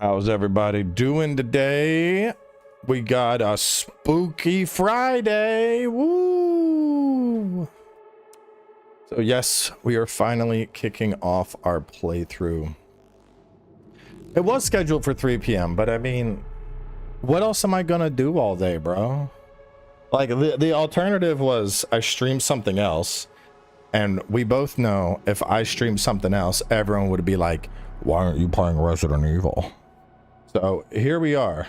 How's everybody doing today? We got a spooky Friday. Woo! So yes, we are finally kicking off our playthrough. It was scheduled for 3 p.m., but I mean, what else am I gonna do all day, bro? Like, the alternative was I stream something else, and we both know if I stream something else, everyone would be like, why aren't you playing Resident Evil? So here we are.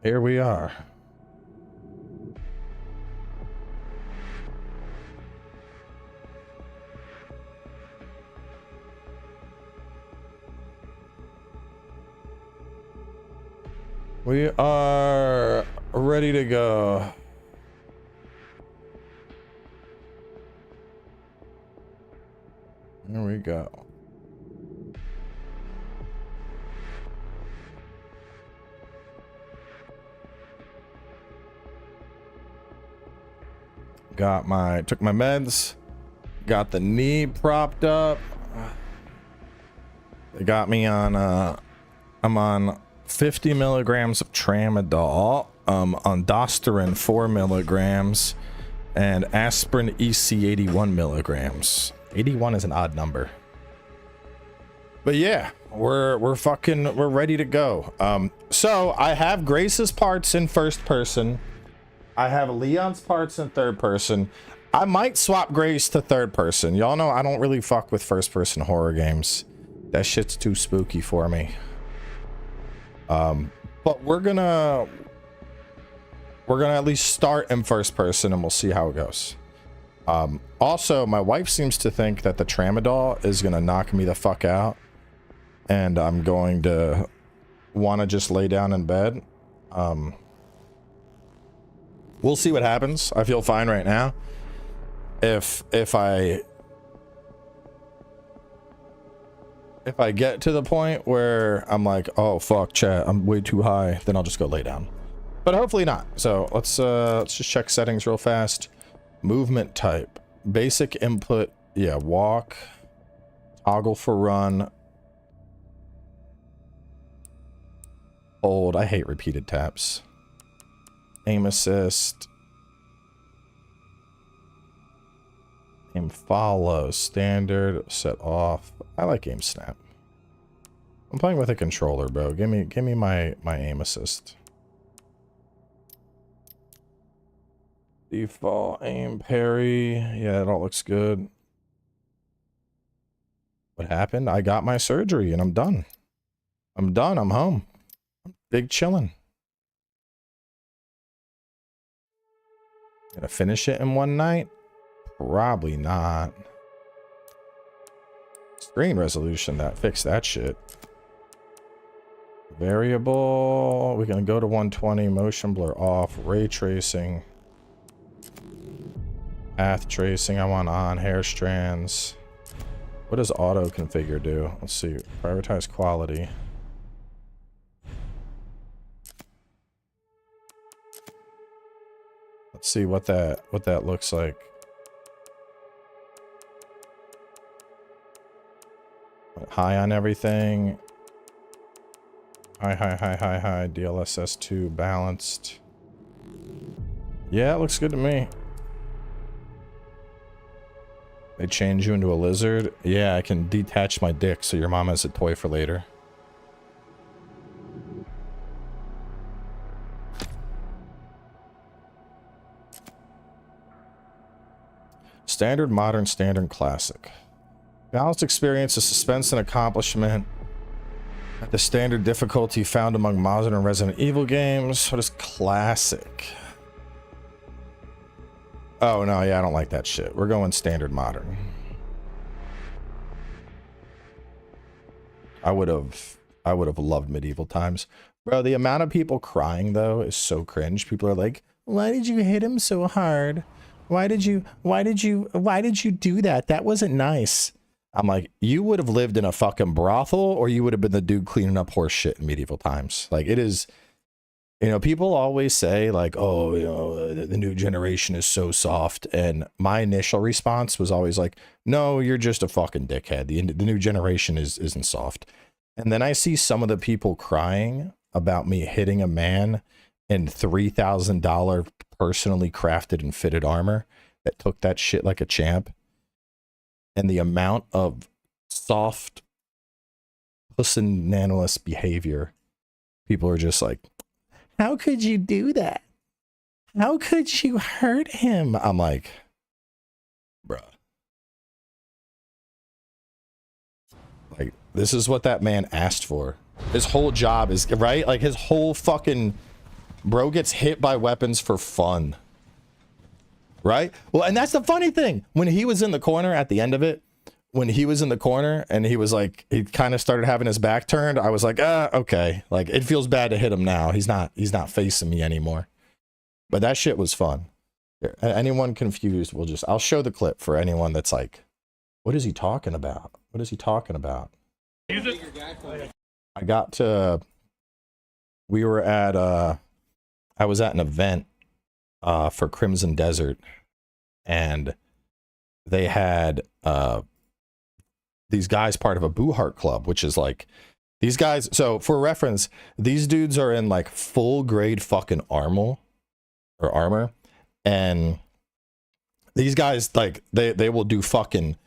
Here we are. We are ready to go. Here we go. Took my meds, got the knee propped up. They got me on, I'm on 50 milligrams of tramadol, on Dosterin 4 milligrams, and aspirin EC 81 milligrams. 81 is an odd number. But yeah, we're ready to go. So I have Grace's parts in first person. I have Leon's parts in third person. I might swap Grace to third person. Y'all know I don't really fuck with first person horror games. That shit's too spooky for me. But we're gonna at least start in first person and we'll see how it goes. Also, my wife seems to think that the tramadol is gonna knock me the fuck out, and I'm going to want to just lay down in bed. We'll see what happens. I feel fine right now. If I get to the point where I'm like, oh fuck, chat, I'm way too high, then I'll just go lay down. But hopefully not. So let's just check settings real fast. Movement type, basic input, yeah, walk, toggle for run, hold. I hate repeated taps. Aim assist, aim follow, standard, set off. I like aim snap. I'm playing with a controller, bro. Give me my aim assist. Default aim parry. Yeah, it all looks good. What happened? I got my surgery and I'm done. I'm done. I'm home. I'm big chilling. Gonna finish it in one night? Probably not. Screen resolution, that fixed that shit. Variable, we're gonna go to 120, motion blur off, ray tracing, path tracing, I want on, hair strands. What does auto configure do? Let's see, prioritize quality. Let's see what that looks like. High on everything. High. DLSS2 balanced. Yeah, it looks good to me. They change you into a lizard. Yeah, I can detach my dick so your mom has a toy for later. Standard, modern, standard, classic. Balanced experience, a suspense and accomplishment at the standard difficulty found among modern and Resident Evil games. What is classic? Oh no, yeah, I don't like that shit. We're going standard modern. I would have loved medieval times. Bro, the amount of people crying though is so cringe. People are like, why did you hit him so hard? Why did you do that? That wasn't nice. I'm like, you would have lived in a fucking brothel or you would have been the dude cleaning up horse shit in medieval times. Like, it is You know, people always say like, oh, you know, the new generation is so soft. And my initial response was always like, no, you're just a fucking dickhead. The new generation isn't soft. And then I see some of the people crying about me hitting a man in $3,000 personally crafted and fitted armor that took that shit like a champ. And the amount of soft pusillanimous behavior, people are just like, how could you do that? How could you hurt him? I'm like, bruh. Like, this is what that man asked for. His whole job is, right? Like, his whole fucking... Bro gets hit by weapons for fun. Right? Well, and that's the funny thing. When he was in the corner at the end of it, when he was in the corner and he was like, he kind of started having his back turned, I was like, okay. Like, it feels bad to hit him now. He's not facing me anymore. But that shit was fun. Anyone confused, I'll show the clip for anyone that's like, what is he talking about? What is he talking about? I got to, we were at, I was at an event for Crimson Desert, and they had these guys part of a Boohart Club, which is like, these guys, so for reference, these dudes are in like full grade fucking armor, and these guys, like, they will do fucking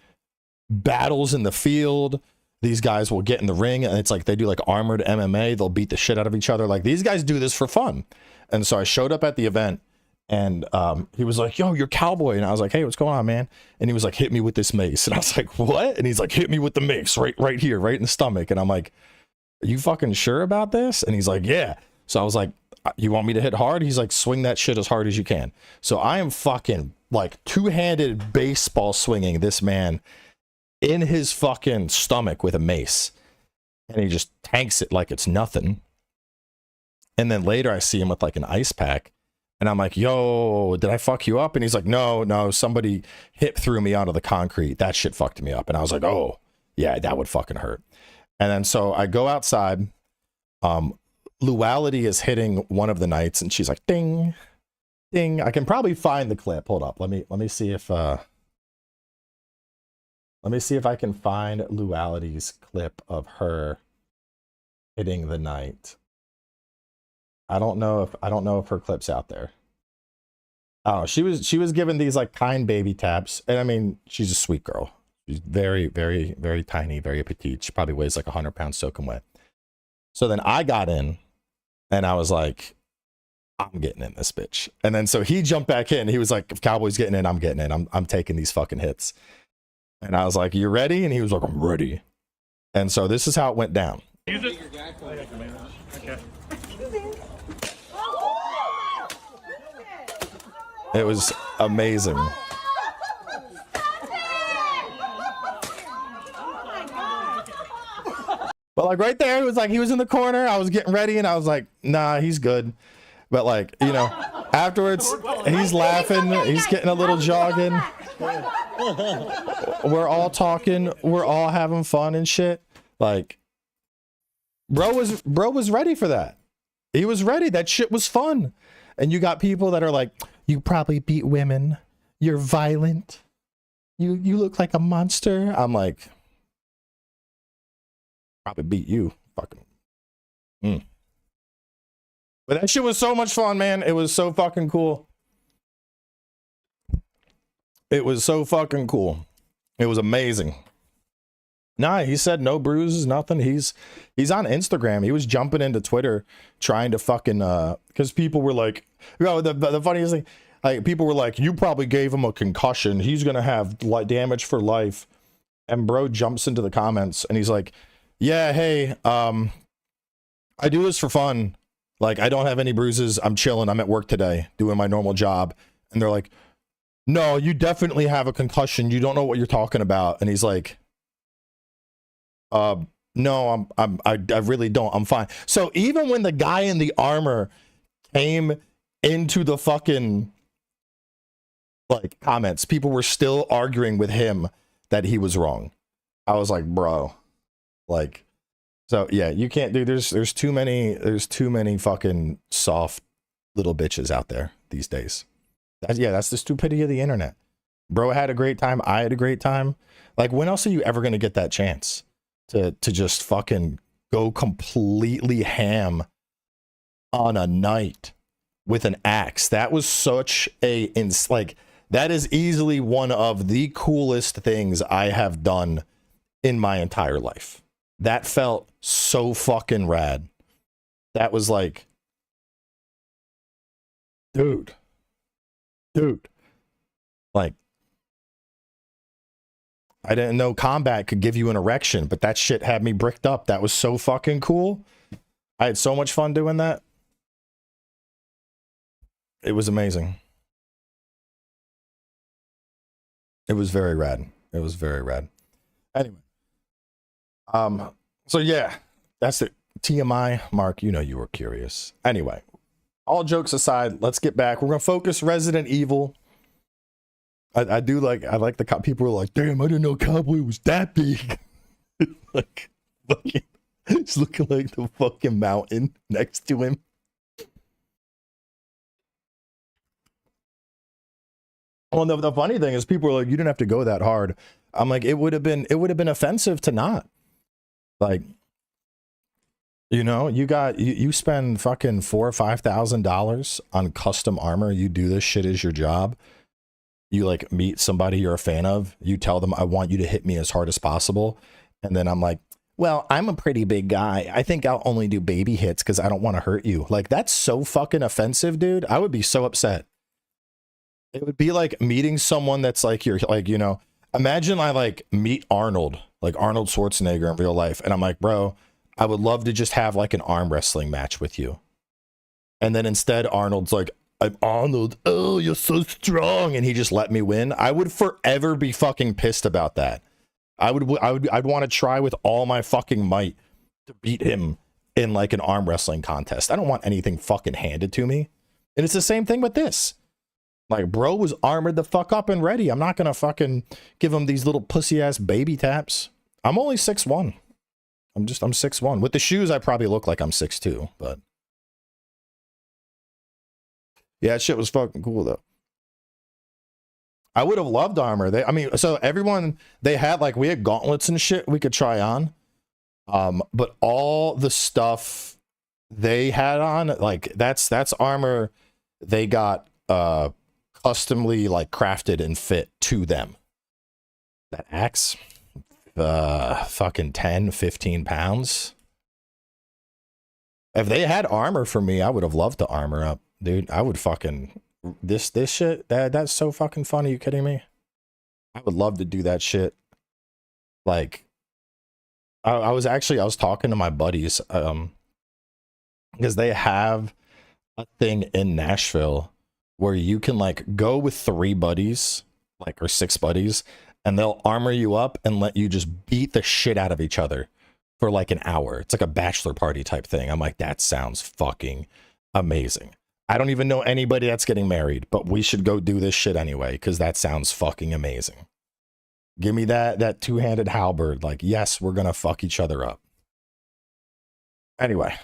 battles in the field. These guys will get in the ring, and it's like they do like armored MMA. They'll beat the shit out of each other. Like, these guys do this for fun. And so I showed up at the event, and he was like, yo, you're Cowboy. And I was like, hey, what's going on, man? And he was like, hit me with this mace. And I was like, what? And he's like, hit me with the mace right here, right in the stomach. And I'm like, are you fucking sure about this? And he's like, yeah. So I was like, you want me to hit hard? He's like, swing that shit as hard as you can. So I am fucking like two-handed baseball swinging this man in his fucking stomach with a mace. And he just tanks it like it's nothing. And then later I see him with like an ice pack, and I'm like, yo, did I fuck you up? And he's like, no, somebody hit through me onto the concrete. That shit fucked me up. And I was like, oh yeah, that would fucking hurt. And then so I go outside, Luality is hitting one of the knights, and she's like, ding, ding. I can probably find the clip. Hold up. Let me see if I can find Luality's clip of her hitting the knight. I don't know if her clip's out there. Oh, she was given these like kind baby taps, and I mean, she's a sweet girl. She's very, very, very tiny, very petite. She probably weighs like 100 pounds soaking wet. So then I got in, and I was like, I'm getting in this bitch. And then so he jumped back in. He was like, if Cowboy's getting in, I'm getting in. I'm taking these fucking hits. And I was like, you ready? And he was like, I'm ready. And so this is how it went down. Okay. It was amazing. But like right there, it was like he was in the corner. I was getting ready, and I was like, nah, he's good. But like, you know, afterwards, he's laughing. He's getting a little jogging. We're all talking. We're all having fun and shit. Like, bro was ready for that. He was ready. That shit was fun. And you got people that are like, you probably beat women. You're violent. You look like a monster. I'm like, probably beat you. Fucking. But that shit was so much fun, man. It was so fucking cool. It was so fucking cool. It was amazing. Nah, he said no bruises, nothing. He's on Instagram. He was jumping into Twitter trying to fucking because people were like, you know, the funniest thing, like, people were like, you probably gave him a concussion. He's gonna have damage for life. And bro jumps into the comments and he's like, yeah, hey, I do this for fun. Like, I don't have any bruises. I'm chilling. I'm at work today doing my normal job. And they're like, no, you definitely have a concussion. You don't know what you're talking about. And he's like, no, I really don't. I'm fine. So even when the guy in the armor came into the fucking like comments, people were still arguing with him that he was wrong. I was like, bro, like, So yeah, you can't do. There's too many fucking soft little bitches out there these days. That's the stupidity of the internet. Bro had a great time. I had a great time. Like, when else are you ever gonna get that chance to just fucking go completely ham on a night with an axe? That was such a that is easily one of the coolest things I have done in my entire life. That felt so fucking rad. That was like, dude, like, I didn't know combat could give you an erection, but that shit had me bricked up. That was so fucking cool. I had so much fun doing that. It was amazing. It was very rad. It was very rad. Anyway. So yeah, that's it. TMI, Mark, you know you were curious. Anyway, all jokes aside, let's get back. We're gonna focus Resident Evil. I like the people were like, damn, I didn't know Cowboy was that big. Like, fucking, it's looking like the fucking mountain next to him. Well, the funny thing is, people are like, you didn't have to go that hard. I'm like, it would have been offensive to not. Like, you know, you spend fucking $4,000 or $5,000 on custom armor. You do this shit as your job. You like meet somebody you're a fan of. You tell them, I want you to hit me as hard as possible. And then I'm like, well, I'm a pretty big guy. I think I'll only do baby hits because I don't want to hurt you. Like, that's so fucking offensive, dude. I would be so upset. It would be like meeting someone that's like, you're like, you know, imagine I like meet Arnold, like Arnold Schwarzenegger in real life. And I'm like, bro, I would love to just have like an arm wrestling match with you. And then instead Arnold's like, I'm Arnold. Oh, you're so strong. And he just let me win. I would forever be fucking pissed about that. I'd want to try with all my fucking might to beat him in like an arm wrestling contest. I don't want anything fucking handed to me. And it's the same thing with this. Like, bro was armored the fuck up and ready. I'm not gonna fucking give him these little pussy ass baby taps. I'm only 6'1". I'm 6'1". With the shoes, I probably look like I'm 6'2", but yeah, shit was fucking cool though. I would have loved armor. I mean, so everyone, they had like, we had gauntlets and shit we could try on. But all the stuff they had on, like that's armor they got customly like crafted and fit to them. That axe, fucking 10, 15 pounds. If they had armor for me, I would have loved to armor up, dude. I would fucking this shit. That's so fucking funny. You kidding me? I would love to do that shit. Like, I was talking to my buddies, because they have a thing in Nashville where you can like go with 3 buddies, like, or 6 buddies, and they'll armor you up and let you just beat the shit out of each other for like an hour. It's like a bachelor party type thing. I'm like, that sounds fucking amazing. I don't even know anybody that's getting married, but we should go do this shit anyway, because that sounds fucking amazing. Give me that two-handed halberd. Like, yes, we're gonna fuck each other up. Anyway,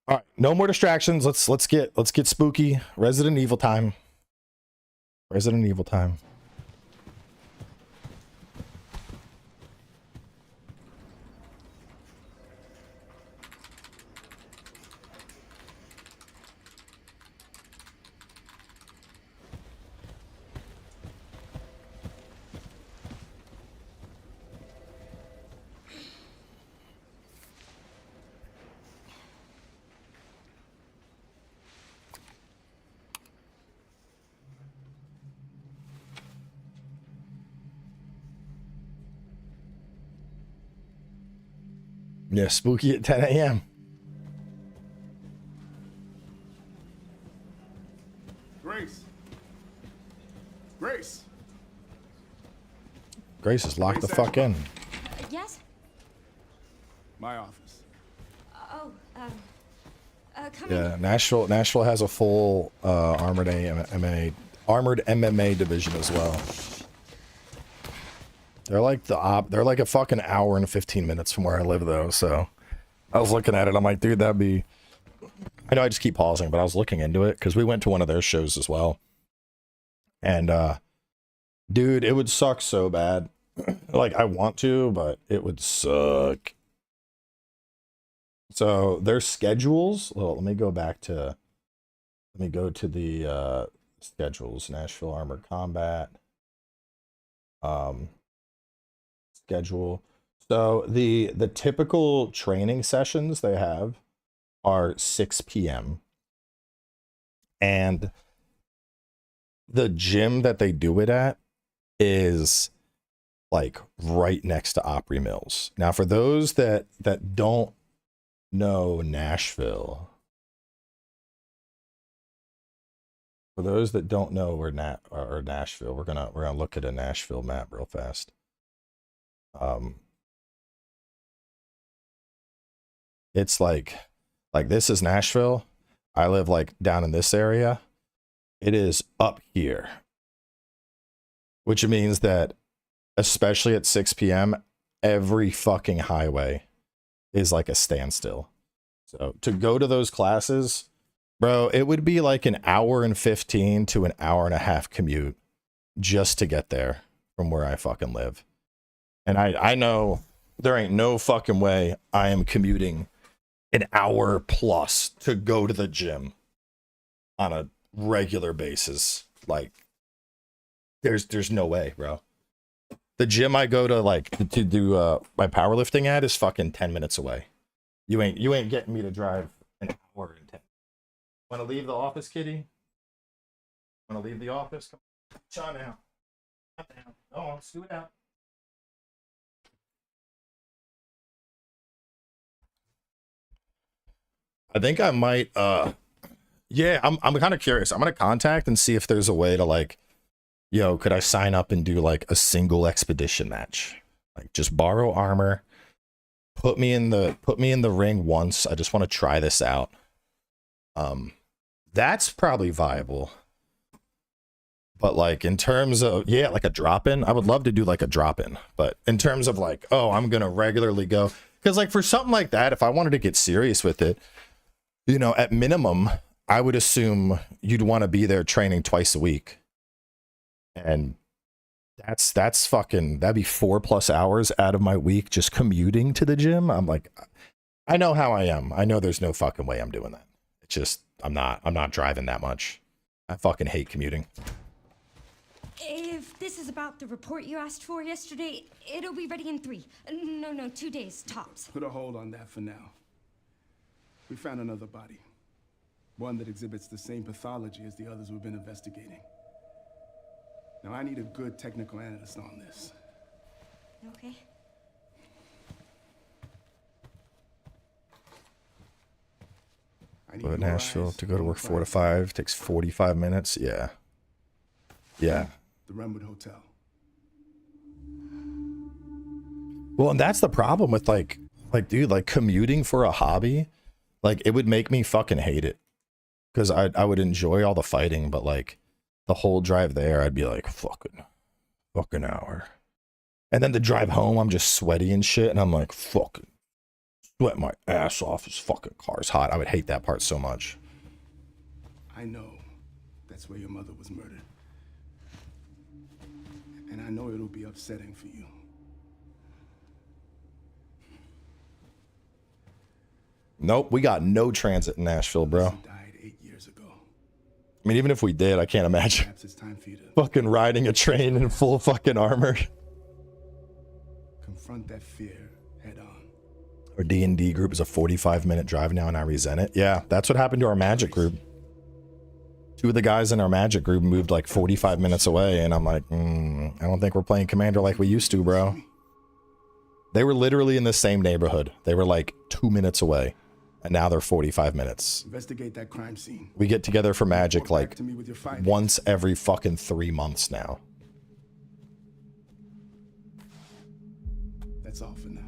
all right, no more distractions. Let's get spooky. Resident Evil time. Resident Evil time. Yeah, spooky at 10 a.m. Grace. Grace. Grace is locked the fuck in. Yes? My office. Oh, come Yeah, in. Nashville has a full armored MMA division as well. They're like a fucking hour and 15 minutes from where I live though, so I was looking at it. I'm like, dude, that'd be. I know I just keep pausing, but I was looking into it because we went to one of their shows as well. And dude, it would suck so bad. Like I want to, but it would suck. So their schedules. Well, let me go to the schedules. Nashville Armored Combat schedule. So the typical training sessions they have are 6 p.m. and the gym that they do it at is like right next to Opry Mills. Now, for those that don't know Nashville, for those that don't know where Nashville, we're gonna look at a Nashville map real fast. It's like this is Nashville. I live like down in this area. It is up here, which means that especially at 6 p.m., every fucking highway is like a standstill. So to go to those classes, bro, it would be like an hour and 15 to an hour and a half commute just to get there from where I fucking live. And I know there ain't no fucking way I am commuting an hour plus to go to the gym on a regular basis. Like there's no way, bro. The gym I go to like to do my powerlifting at is fucking 10 minutes away. You ain't getting me to drive an hour and 10. Want to leave the office, kitty? Want to leave the office? Come on, Sean now. Go on, let's do it out. I think I might yeah, I'm kind of curious. I'm gonna contact and see if there's a way to like, yo, could I sign up and do like a single expedition match? Like just borrow armor, put me in the ring once. I just want to try this out. That's probably viable. But like in terms of, yeah, like a drop-in, I would love to do like a drop-in. But in terms of like, oh, I'm gonna regularly go, because like for something like that, if I wanted to get serious with it, you know, at minimum, I would assume you'd want to be there training twice a week. And that's fucking, that'd be 4+ hours out of my week just commuting to the gym. I'm like, I know how I am. I know there's no fucking way I'm doing that. It's just, I'm not driving that much. I fucking hate commuting. If this is about the report you asked for yesterday, it'll be ready in 3. No, 2 days tops. Put a hold on that for now. We found another body. One that exhibits the same pathology as the others we've been investigating. Now, I need a good technical analyst on this. Okay. I Go to Nashville to go to work 4 to 5. Takes 45 minutes. Yeah. Yeah. The Renwood Hotel. Well, and that's the problem with like, dude, like commuting for a hobby, like it would make me fucking hate it. Because I would enjoy all the fighting, but like the whole drive there, I'd be like, fucking hour. And then the drive home, I'm just sweaty and shit. And I'm like, fucking sweat my ass off. This fucking car's hot. I would hate that part so much. I know that's where your mother was murdered. And I know it'll be upsetting for you. Nope, we got no transit in Nashville, bro. Died 8 years ago. I mean, even if we did, I can't imagine Perhaps it's time for you to fucking riding a train in full fucking armor. confront that fear head on. Our D&D group is a 45-minute drive now, and I resent it. Yeah, that's what happened to our magic group. 2 of the guys in our magic group moved like 45 minutes away, and I'm like, I don't think we're playing Commander like we used to, bro. They were literally in the same neighborhood. They were like 2 minutes away, and now they're 45 minutes. Investigate that crime scene. We get together for magic like to me with your findings. once every fucking 3 months now. That's all for now.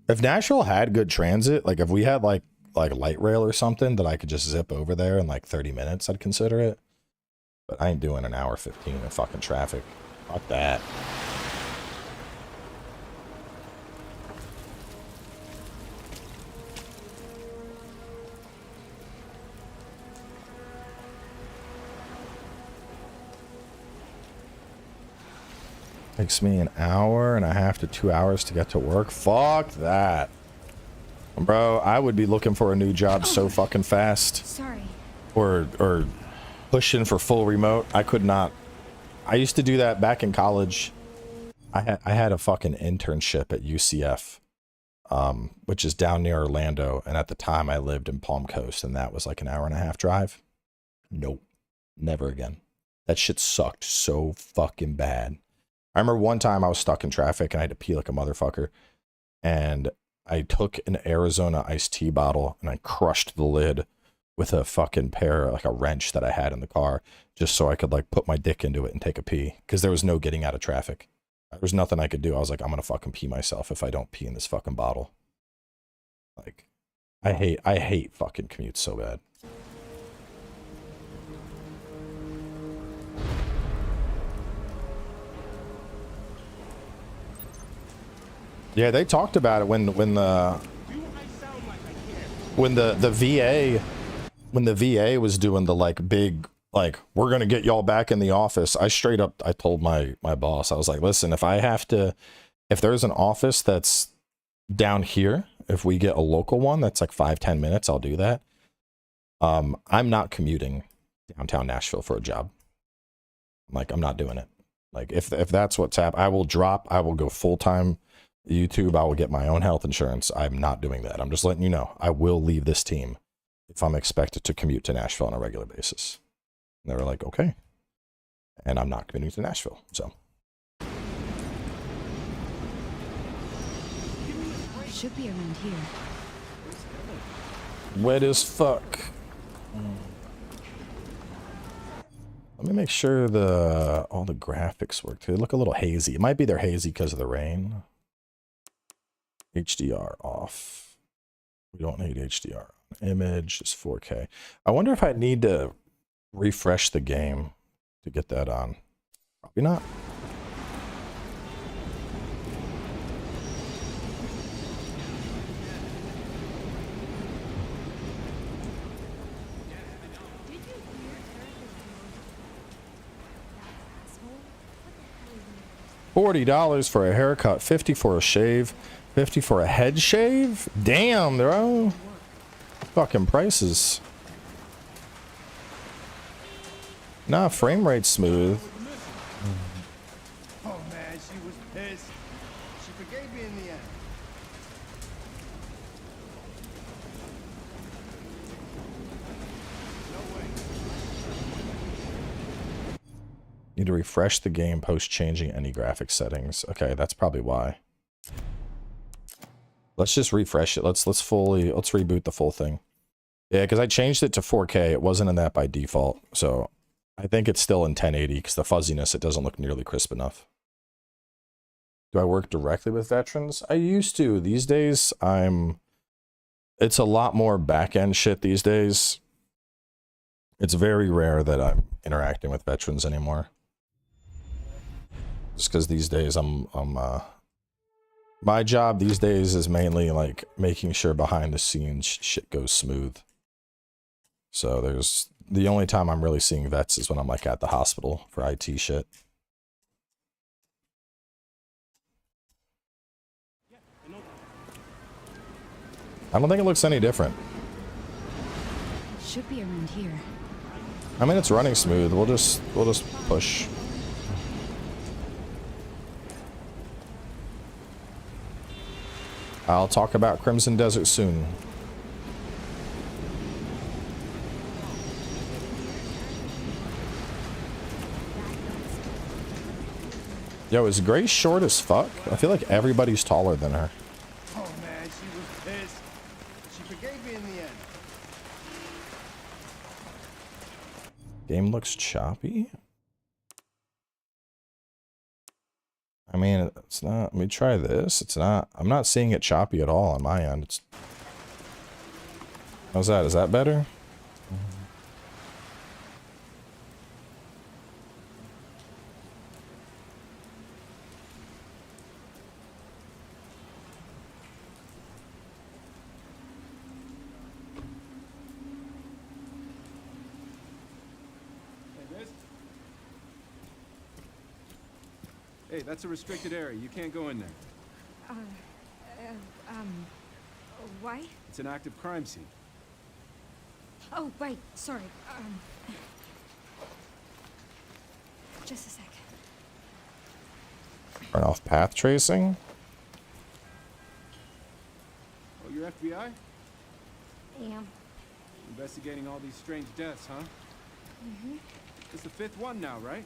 If Nashville had good transit, like if we had like light rail or something that I could just zip over there in like 30 minutes, I'd consider it. But I ain't doing an hour 15 in fucking traffic. Fuck that. Takes me an hour and a half to 2 hours to get to work. Fuck that. Bro, I would be looking for a new job so fucking fast. Sorry. Or pushing for full remote. I could not. I used to do that back in college. I had a fucking internship at UCF, which is down near Orlando, and at the time I lived in Palm Coast, and that was like an hour and a half drive. Nope. Never again. That shit sucked so fucking bad. I remember one time I was stuck in traffic and I had to pee like a motherfucker, and I took an Arizona iced tea bottle and I crushed the lid with a fucking pair, like a wrench that I had in the car, just so I could like put my dick into it and take a pee, because there was no getting out of traffic. There was nothing I could do. I was like, I'm gonna fucking pee myself if I don't pee in this fucking bottle. Like, I hate fucking commutes so bad. Yeah, they talked about it when the VA was doing the like big, like, we're gonna get y'all back in the office. I straight up, I told my boss, I was like, listen, if there's an office that's down here, if we get a local one that's like 5-10 minutes, I'll do that. I'm not commuting downtown Nashville for a job. Like, I'm not doing it. Like, if that's what's happening, I will go full-time YouTube. I will get my own health insurance. I'm not doing that. I'm just letting you know. I will leave this team if I'm expected to commute to Nashville on a regular basis. And they were like, okay. And I'm not commuting to Nashville, so. Should be around here. Wet as fuck. Let me make sure all the graphics work. They look a little hazy. It might be they're hazy because of the rain. HDR off. We don't need HDR. Image is 4K. I wonder if I need to refresh the game to get that on. Probably not. $40 for a haircut, $50 for a shave, $50 for a head shave? Damn, they're all fucking prices. Nah, frame rate's smooth. Oh man, she was pissed. She forgave me in the end. No way. Need to refresh the game post changing any graphic settings. Okay, that's probably why. Let's just refresh it. Let's reboot the full thing. Yeah, because I changed it to 4K. It wasn't in that by default, so I think it's still in 1080 because the fuzziness, it doesn't look nearly crisp enough. Do I work directly with veterans? I used to. These days, it's a lot more back-end shit these days. It's very rare that I'm interacting with veterans anymore. Just because these days my job these days is mainly like making sure behind the scenes shit goes smooth. So the only time I'm really seeing vets is when I'm like at the hospital for IT shit. I don't think it looks any different. Should be around here. I mean, it's running smooth. We'll just push. I'll talk about Crimson Desert soon. Yo, is Grace short as fuck? I feel like everybody's taller than her. Oh man, she was pissed. She forgave me in the end. Game looks choppy. I mean, it's not. Let me try this. It's not. I'm not seeing it choppy at all on my end. How's that? Is that better? Hey, that's a restricted area. You can't go in there. Why? It's an active crime scene. Oh, right. Sorry. Just a sec. Turn off path tracing. Oh, you're FBI? Yeah. Investigating all these strange deaths, huh? Mm-hmm. It's the 5th one now, right?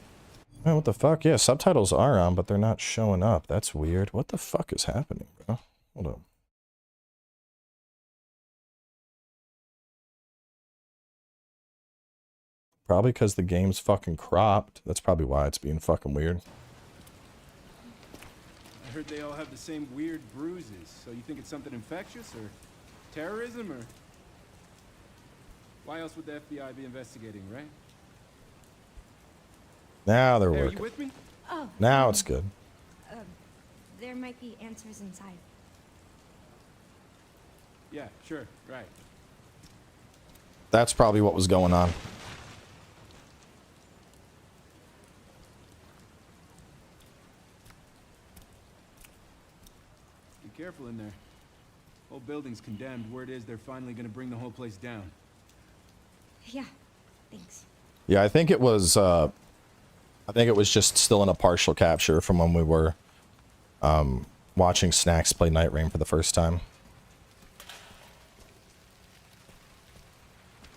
Man, what the fuck? Yeah, subtitles are on, but they're not showing up. That's weird. What the fuck is happening, bro? Hold on. Probably because the game's fucking cropped. That's probably why it's being fucking weird. I heard they all have the same weird bruises. So you think it's something infectious or terrorism or... Why else would the FBI be investigating, right? Now they're Hey, are you working. with me? Oh. Now it's good. There might be answers inside. Yeah, sure, right. That's probably what was going on. Be careful in there. Whole building's condemned. Word is they're finally gonna bring the whole place down. Yeah. Thanks. Yeah, I think it was just still in a partial capture from when we were watching Snacks play Night Rain for the first time.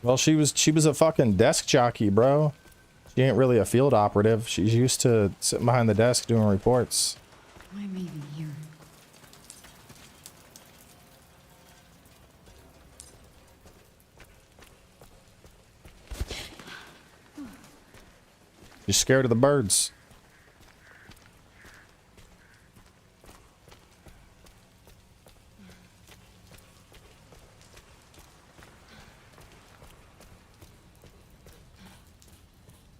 Well, she was a fucking desk jockey, bro. She ain't really a field operative. She's used to sitting behind the desk doing reports. Why am I even here? She's scared of the birds.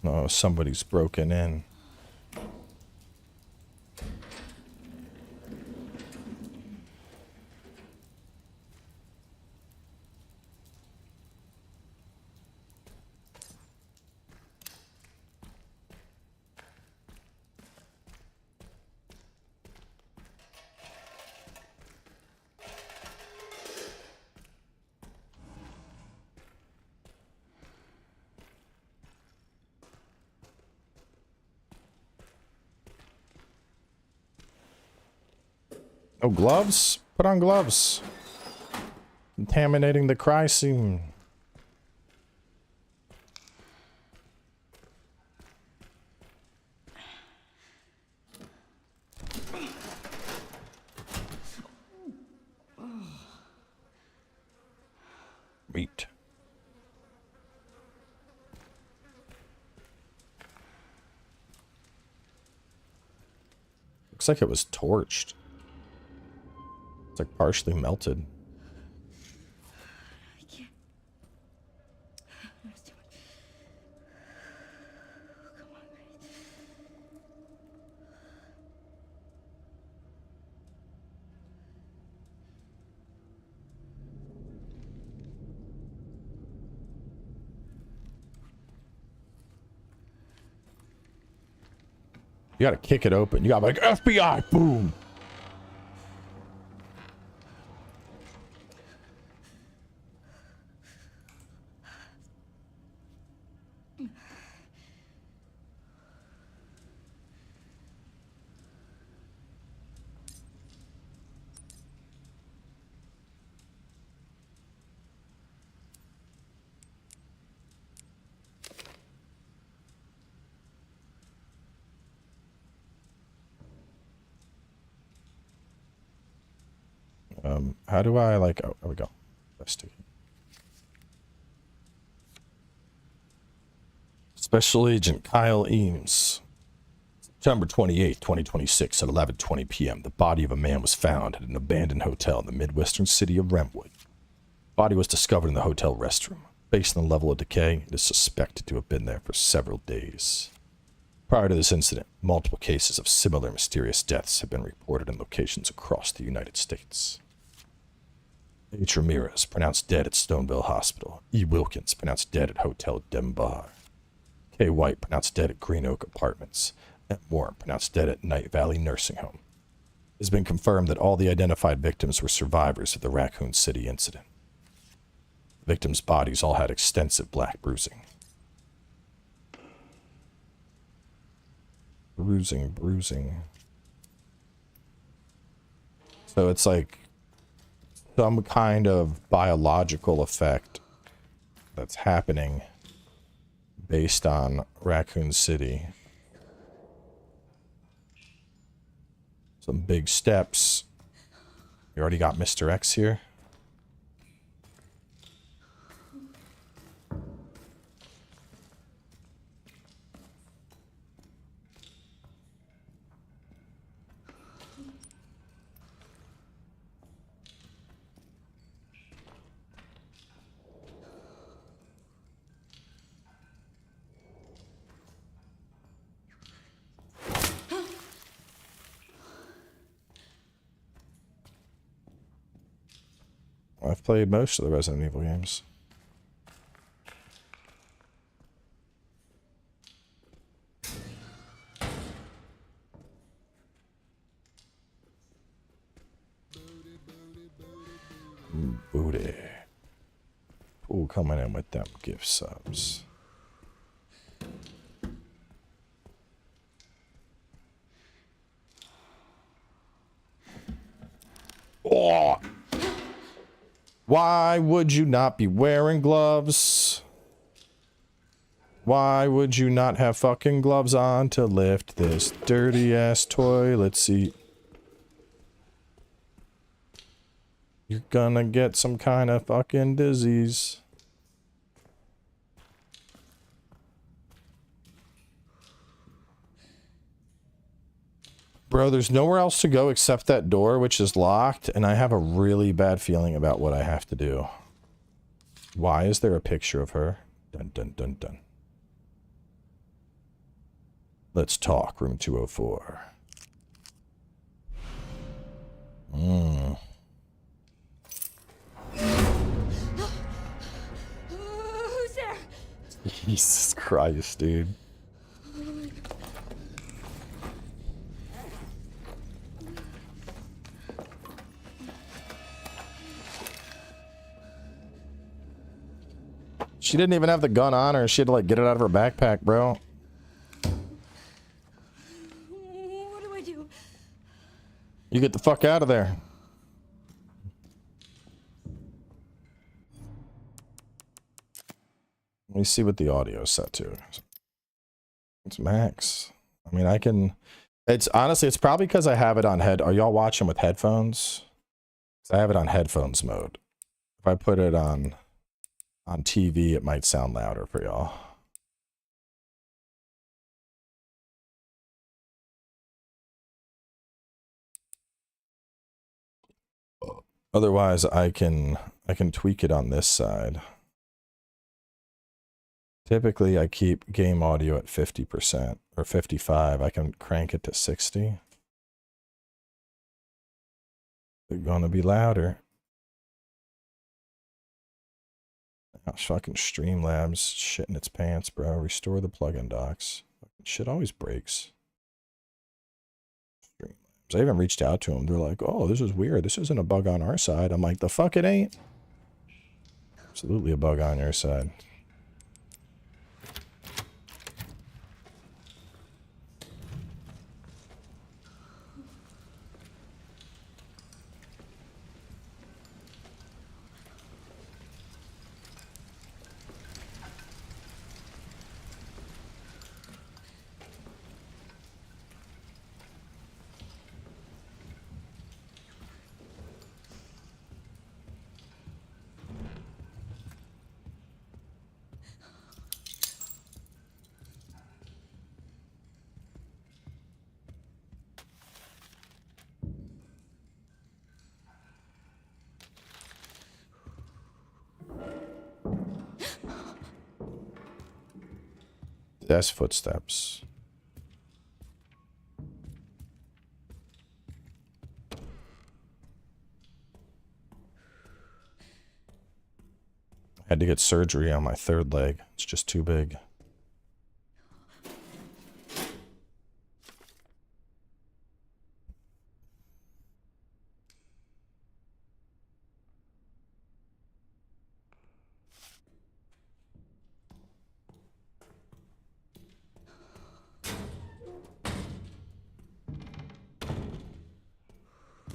Oh, somebody's broken in. Oh, gloves? Put on gloves. Contaminating the crime scene. Meat. Looks like it was torched. It's like partially melted. I can't. Let's do it. Come on, Grace. You gotta kick it open. You gotta be like, FBI, boom. How do I like, oh, there we go. Investigate. Special Agent Kyle Eames. September 28, 2026 at 11:20 p.m. The body of a man was found at an abandoned hotel in the midwestern city of Brentwood. Body was discovered in the hotel restroom. Based on the level of decay, it is suspected to have been there for several days. Prior to this incident, multiple cases of similar mysterious deaths have been reported in locations across the United States. H. Ramirez, pronounced dead at Stoneville Hospital. E. Wilkins, pronounced dead at Hotel Dembar. K. White, pronounced dead at Green Oak Apartments. and more, pronounced dead at Night Valley Nursing Home. It has been confirmed that all the identified victims were survivors of the Raccoon City incident. The victims' bodies all had extensive black bruising. Bruising. So it's like some kind of biological effect that's happening based on Raccoon City. Some big steps. You already got Mr. X here. I've played most of the Resident Evil games. Booty. Ooh, coming in with them gift subs. Oh! Why would you not be wearing gloves? Why would you not have fucking gloves on to lift this dirty ass toilet seat? You're gonna get some kind of fucking disease. Bro, there's nowhere else to go except that door, which is locked, and I have a really bad feeling about what I have to do. Why is there a picture of her? Dun dun dun dun. Let's talk, room 204. Who's there? Jesus Christ, dude. She didn't even have the gun on her. She had to like get it out of her backpack, bro. What do I do? You get the fuck out of there. Let me see what the audio is set to. It's max. I mean, I can... It's honestly, it's probably because I have it on head... Are y'all watching with headphones? 'Cause I have it on headphones mode. If I put it on TV, it might sound louder for y'all. Otherwise, I can tweak it on this side. Typically, I keep game audio at 50% or 55. I can crank it to 60. They're gonna be louder. Fucking Streamlabs shitting its pants, bro. Restore the plugin docs. Shit always breaks. Streamlabs. I even reached out to them. They're like, oh, this is weird. This isn't a bug on our side. I'm like, the fuck it ain't. Absolutely a bug on your side. That's footsteps. I had to get surgery on my third leg. It's just too big.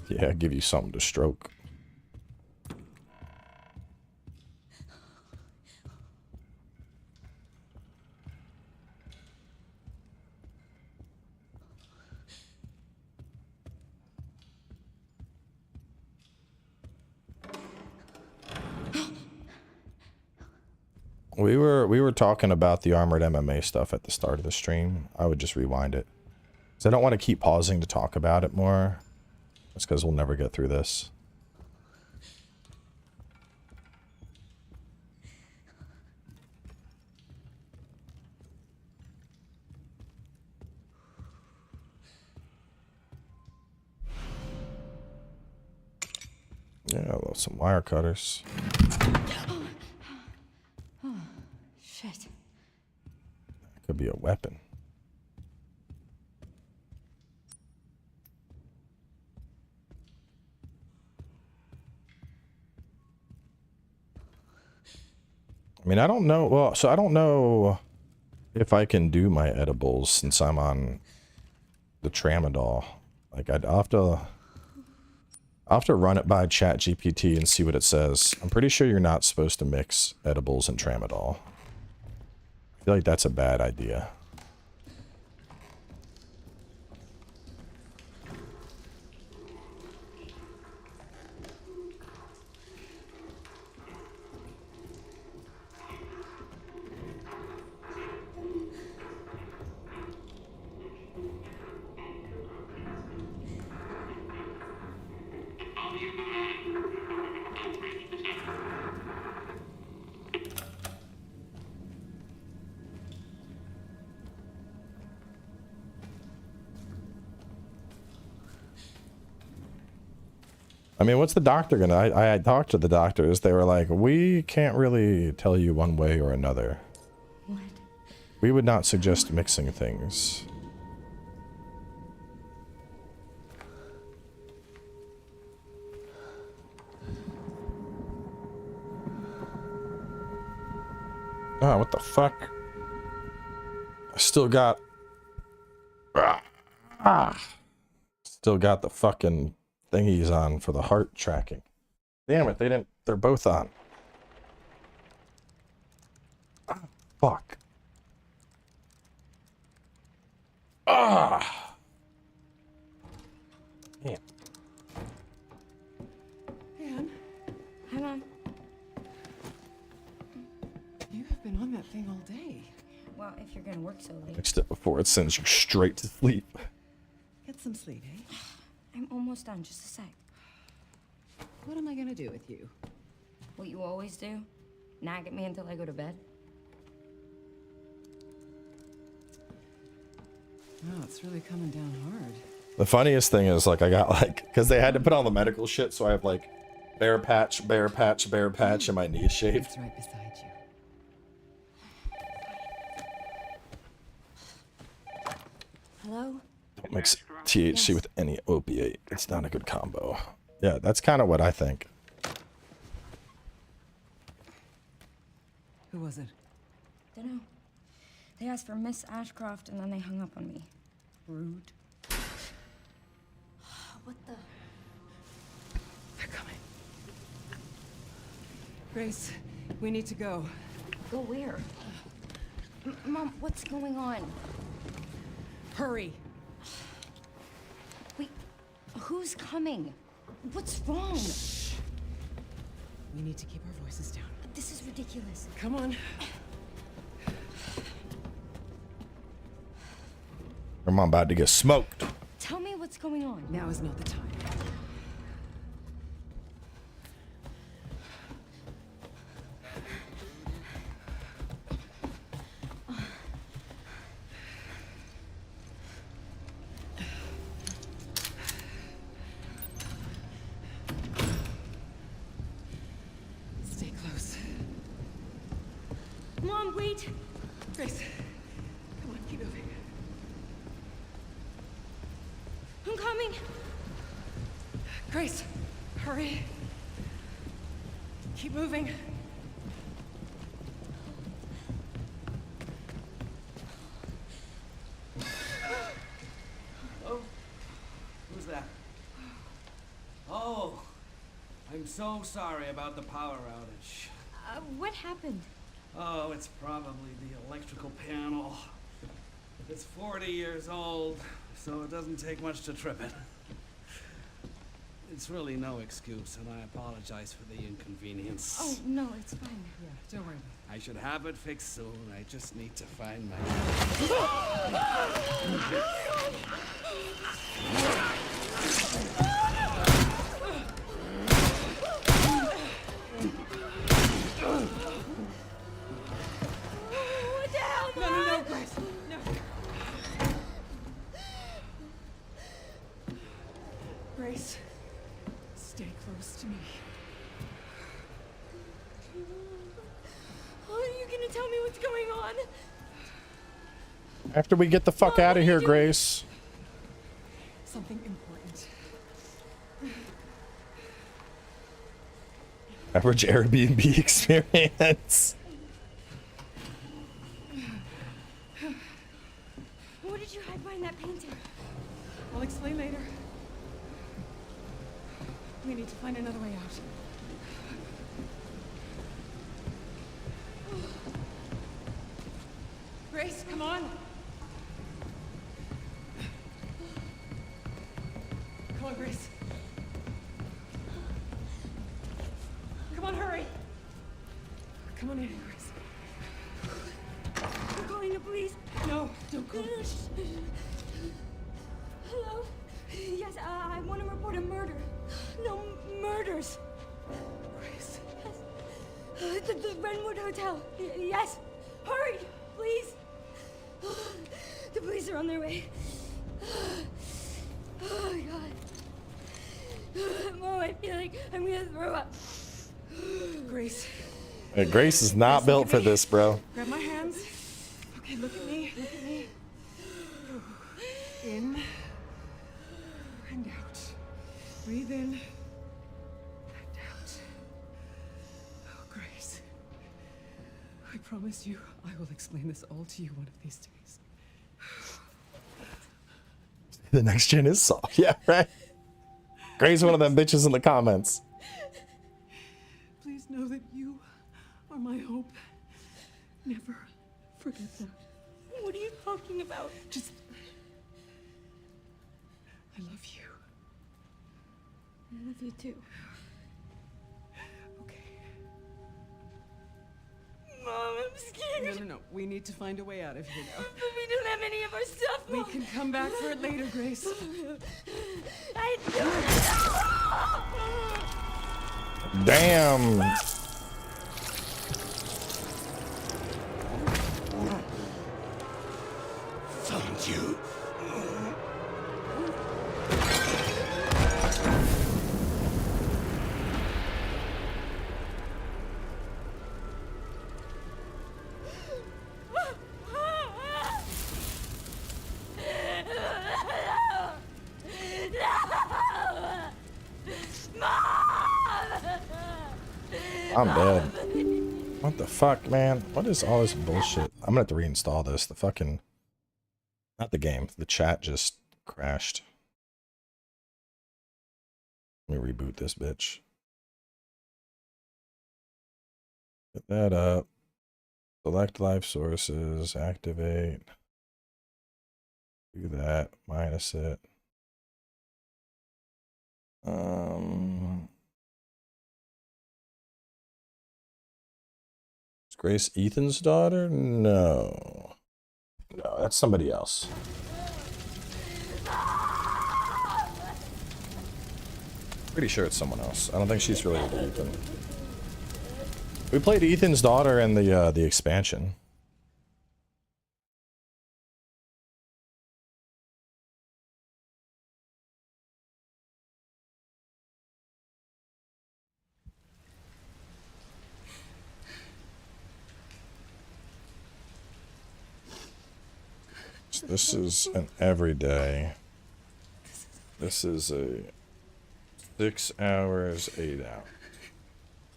Yeah, give you something to stroke. We were talking about the armored MMA stuff at the start of the stream. I would just rewind it. So I don't want to keep pausing to talk about it more. That's because we'll never get through this. Yeah, well, some wire cutters. Oh, shit. Could be a weapon. I mean, I don't know. Well, so I don't know if I can do my edibles since I'm on the tramadol. Like, I'll have to run it by ChatGPT and see what it says. I'm pretty sure you're not supposed to mix edibles and tramadol. I feel like that's a bad idea. I mean, what's the doctor gonna... I talked to the doctors. They were like, we can't really tell you one way or another. What? We would not suggest mixing things. Oh, what the fuck? I still got... Still got the fucking thingies on for the heart tracking. Damn it, they didn't... They're both on. Ah, fuck. Ah! Damn. Anne, Hi, Mom. you have been on that thing all day. Well, if you're gonna work so late. Fixed it before it sends you straight to sleep. Get some sleep, eh? I'm almost done, just a sec. What am I gonna do with you? What you always do? Nag at me until I go to bed? Oh, it's really coming down hard. The funniest thing is, like, I got, like... Because they had to put on the medical shit, so I have, like, bare patch, bare patch, bare patch, and my knees shaved. It's right beside you. Hello? Don't mix THC with any opiate. It's not a good combo. Yeah, that's kind of what I think. Who was it? Dunno. They asked for Miss Ashcroft and then they hung up on me. Rude. What the? They're coming. Grace, we need to go. Go where? Mom, what's going on? Hurry. Wait, who's coming? What's wrong? We need to keep our voices down. This is ridiculous. Come on. Your mom about to get smoked. Tell me what's going on. Now is not the time. Stay close. Mom, wait! Grace, come on, keep moving. I'm coming! Grace, hurry. Keep moving. Oh, who's that? so sorry about the power outage. What happened? Oh, it's probably the electrical panel. It's 40 years old, so it doesn't take much to trip it. It's really no excuse, and I apologize for the inconvenience. Oh, no, it's fine. Yeah, don't worry about I should have it fixed soon. I just need to find my... What the hell? it. No, Grace. No. Grace, stay close to me. Are you gonna tell me what's going on? After we get the fuck out of here, Grace. Something important. Average Airbnb experience. What did you hide behind that painting? I'll explain later. We need to find another way out. Grace, come on. Come on, Grace. Come on, hurry. Come on in, Grace. I'm calling the police. No, don't go. Hello? Yes, I want to report a murder. No, murders. Grace. Yes. The Renwood Hotel. Yes. Hurry, please. The police are on their way. Oh, my God. Oh, I feel like I'm gonna throw up. Grace, Hey, Grace is not built for this, bro. grab my hands. Okay, look at me. Look at me. In and out. Breathe in and out. Oh, Grace. I promise you, I will explain this all to you one of these days. The next gen is soft. Yeah, right. Grace, one of them bitches in the comments. Please know that you are my hope. Never forget that. What are you talking about? Just... I love you. I love you too. Okay. Mom, I'm scared. No. We need to find a way out of here now. But we don't have any of our stuff, We Mom. can come back for it later, Grace. I Damn. Found you. I'm dead. What the fuck, man? What is all this bullshit? I'm gonna have to reinstall this. The fucking... Not the game. The chat just crashed. Let me reboot this bitch. Get that up. Select live sources. Activate. Do that. Minus it. Is Grace Ethan's daughter? No. No, that's somebody else. Pretty sure it's someone else. I don't think she's related to Ethan. We played Ethan's daughter in the expansion. This is an everyday. This is a 6 hours, 8 hours.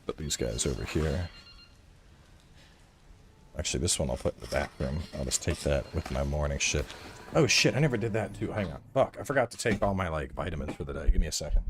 Put these guys over here. Actually, this one I'll put in the bathroom. I'll just take that with my morning shit. Oh shit, I never did that too. Hang on. Fuck, I forgot to take all my like vitamins for the day. Give me a second.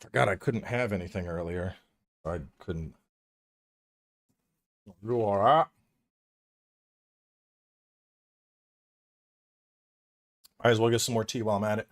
Forgot I couldn't have anything earlier. I couldn't. You all right? Might as well get some more tea while I'm at it.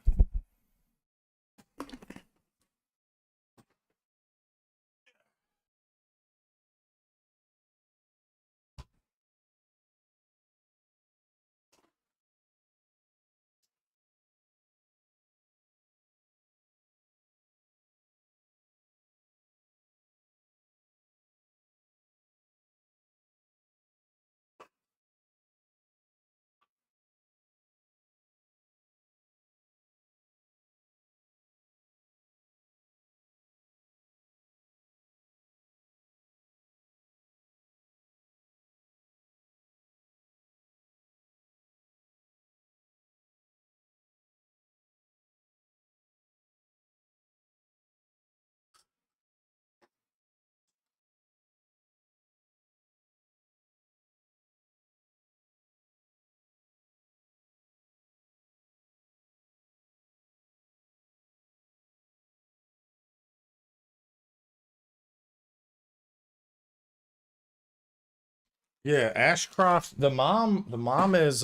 Yeah, Ashcroft, the mom is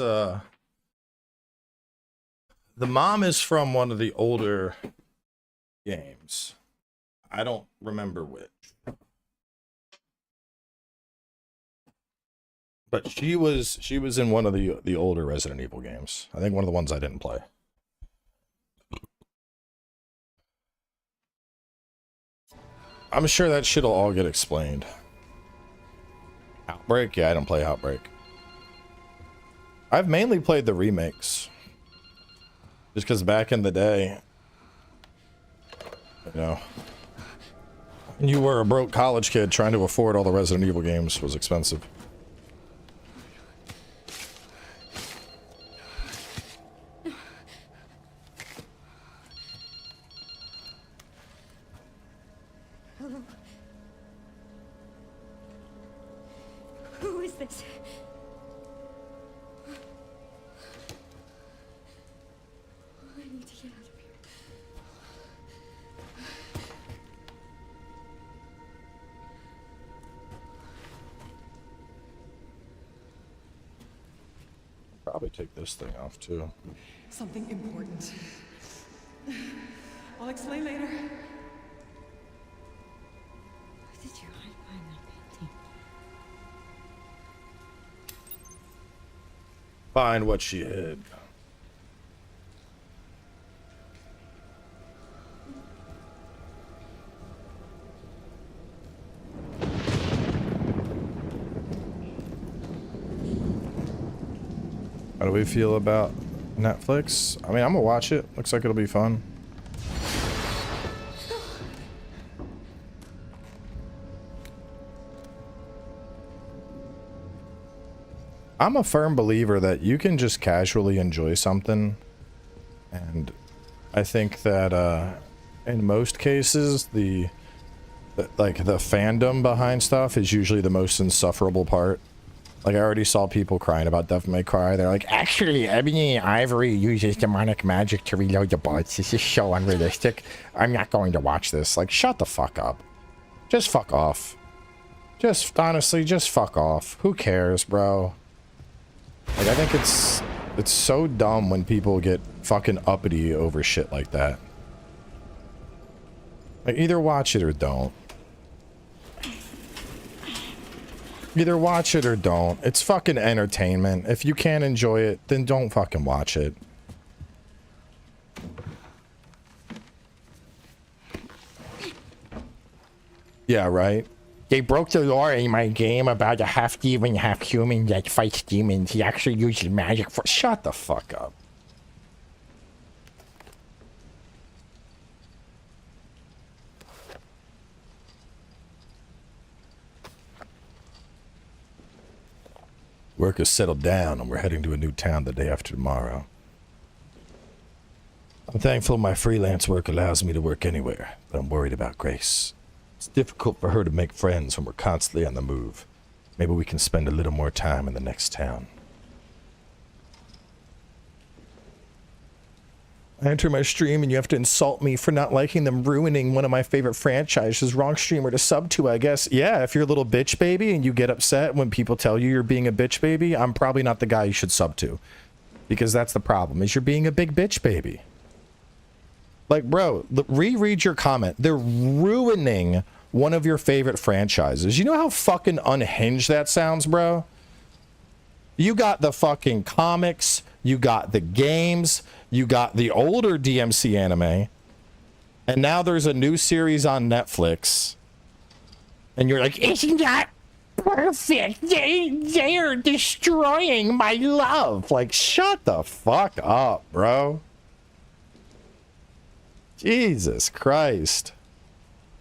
from one of the older games. I don't remember which. But she was in one of the older Resident Evil games. I think one of the ones I didn't play. I'm sure that shit'll all get explained. Outbreak? Yeah, I don't play Outbreak. I've mainly played the remakes. Just because back in the day, you know, when you were a broke college kid trying to afford all the Resident Evil games was expensive. Who is this? I need to get out of here. Probably take this thing off too. Something important. I'll explain later. What did you hide behind that painting? Find what she hid. How do we feel about Netflix? I mean, I'm gonna watch it. Looks like it'll be fun. I'm a firm believer that you can just casually enjoy something, and I think that in most cases the fandom behind stuff is usually the most insufferable part. Like, I already saw people crying about Devil May Cry. They're like, actually, Ebony Ivory uses demonic magic to reload the bullets. This is so unrealistic. I'm not going to watch this. Like, shut the fuck up. Just fuck off. Just, honestly, just fuck off. Who cares, bro? Like, I think it's so dumb when people get fucking uppity over shit like that. Like, either watch it or don't. Either watch it or don't. It's fucking entertainment. If you can't enjoy it, then don't fucking watch it. Yeah, right? They broke the law in my game about a half-demon, half-human that fights demons. He actually uses magic for— Shut the fuck up. Work has settled down and we're heading to a new town the day after tomorrow. I'm thankful my freelance work allows me to work anywhere, but I'm worried about Grace. It's difficult for her to make friends when we're constantly on the move. Maybe we can spend a little more time in the next town. I enter my stream and you have to insult me for not liking them ruining one of my favorite franchises. Wrong streamer to sub to, I guess. Yeah, if you're a little bitch baby and you get upset when people tell you you're being a bitch baby, I'm probably not the guy you should sub to. Because that's the problem, is you're being a big bitch baby. Like, bro, reread your comment. They're ruining one of your favorite franchises. You know how fucking unhinged that sounds, bro? You got the fucking comics, you got the games, you got the older DMC anime, and now there's a new series on Netflix, and you're like, it's not perfect. They are destroying my love. Like, shut the fuck up, bro. Jesus Christ.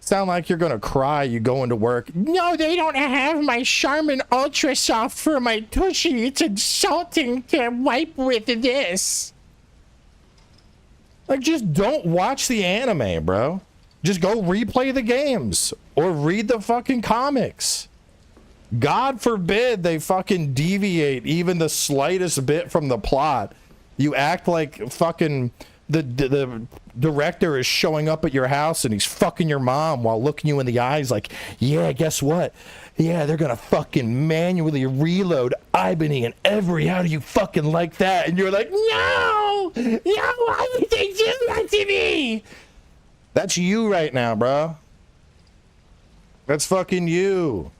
Sound like you're gonna cry, you go into work. No, they don't have my Charmin Ultra Soft for my tushy. It's insulting to wipe with this. Like, just don't watch the anime, bro. Just go replay the games or read the fucking comics. God forbid they fucking deviate even the slightest bit from the plot. You act like fucking the director is showing up at your house and he's fucking your mom while looking you in the eyes like, yeah, guess what? Yeah, they're gonna fucking manually reload Ibony and Every. How do you fucking like that? And you're like, no! No, why would they do that to me? That's you right now, bro. That's fucking you.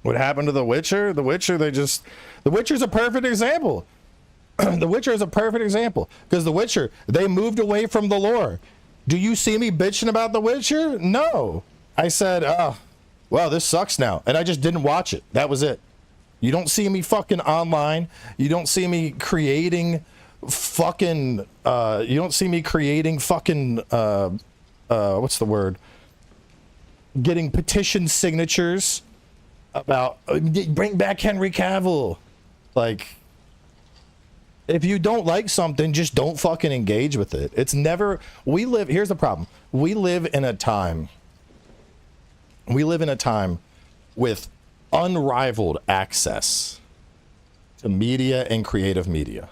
What happened to The Witcher? The Witcher, The Witcher's a perfect example. The Witcher is a perfect example because The Witcher, they moved away from the lore. Do you see me bitching about The Witcher? No. I said, oh, well, this sucks now. And I just didn't watch it. That was it. You don't see me fucking online. You don't see me creating fucking, what's the word? Getting petition signatures about bring back Henry Cavill. Like, if you don't like something, just don't fucking engage with it. It's never, here's the problem. We live in a time with unrivaled access to media and creative media.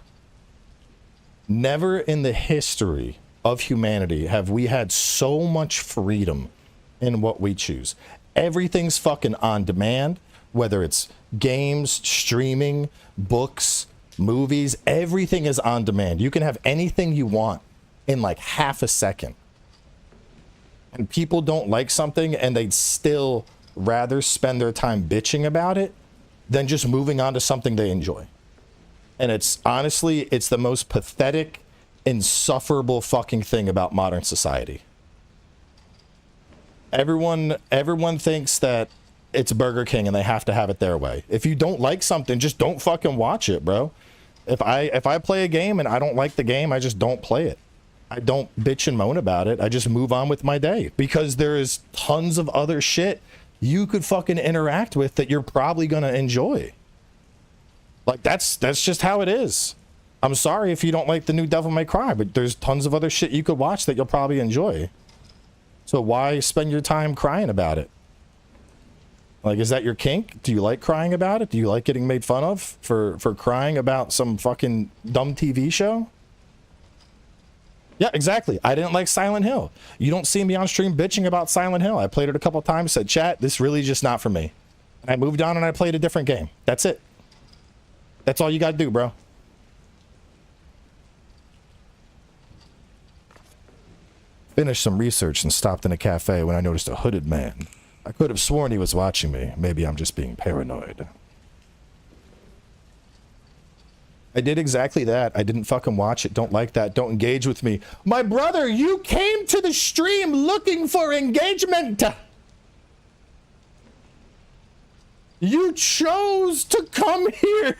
Never in the history of humanity have we had so much freedom in what we choose. Everything's fucking on demand, whether it's games, streaming, books, movies, everything is on demand. You can have anything you want in like half a second. And people don't like something and they'd still rather spend their time bitching about it than just moving on to something they enjoy. And it's honestly, it's the most pathetic, insufferable fucking thing about modern society. Everyone thinks that it's Burger King and they have to have it their way. If you don't like something, just don't fucking watch it, bro. If I play a game and I don't like the game, I just don't play it. I don't bitch and moan about it. I just move on with my day because there is tons of other shit you could fucking interact with that you're probably gonna enjoy. Like, that's just how it is. I'm sorry if you don't like the new Devil May Cry, but there's tons of other shit you could watch that you'll probably enjoy. So why spend your time crying about it? Like, is that your kink? Do you like crying about it? Do you like getting made fun of for crying about some fucking dumb TV show? Yeah, exactly. I didn't like Silent Hill. You don't see me on stream bitching about Silent Hill. I played it a couple of times, said, chat, this really just not for me. And I moved on and I played a different game. That's it. That's all you gotta do, bro. Finished some research and stopped in a cafe when I noticed a hooded man. I could have sworn he was watching me. Maybe I'm just being paranoid. I did exactly that. I didn't fucking watch it. Don't like that. Don't engage with me. My brother, you came to the stream looking for engagement. You chose to come here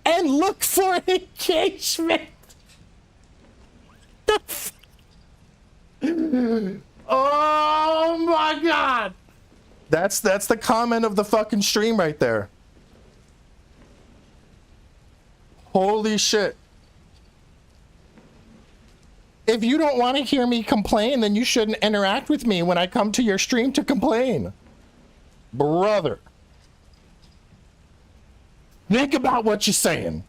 and look for engagement. Oh my God. That's the comment of the fucking stream right there. Holy shit. If you don't want to hear me complain, then you shouldn't interact with me when I come to your stream to complain. Brother. Think about what you're saying.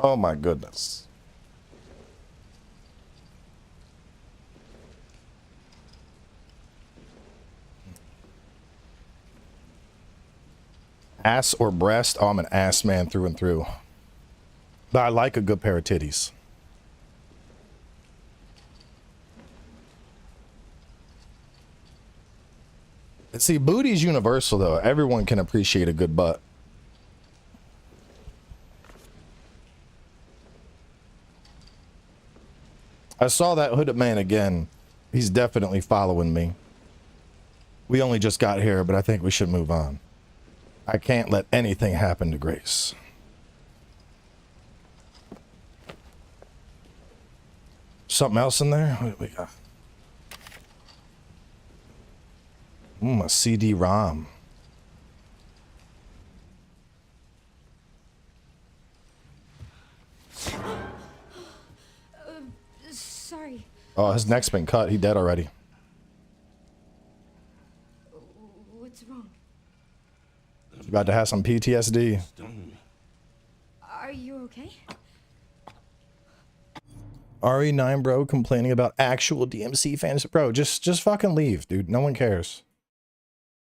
Oh my goodness. Ass or breast? Oh, I'm an ass man through and through. But I like a good pair of titties. See, booty's universal though. Everyone can appreciate a good butt. I saw that hooded man again. He's definitely following me. We only just got here, but I think we should move on. I can't let anything happen to Grace. Something else in there? What do we got? A CD-ROM. Sorry. Oh, his neck's been cut. He dead already. What's wrong? He's about to have some PTSD. Are you okay? RE9 bro complaining about actual DMC fans. Bro, just fucking leave, dude. No one cares.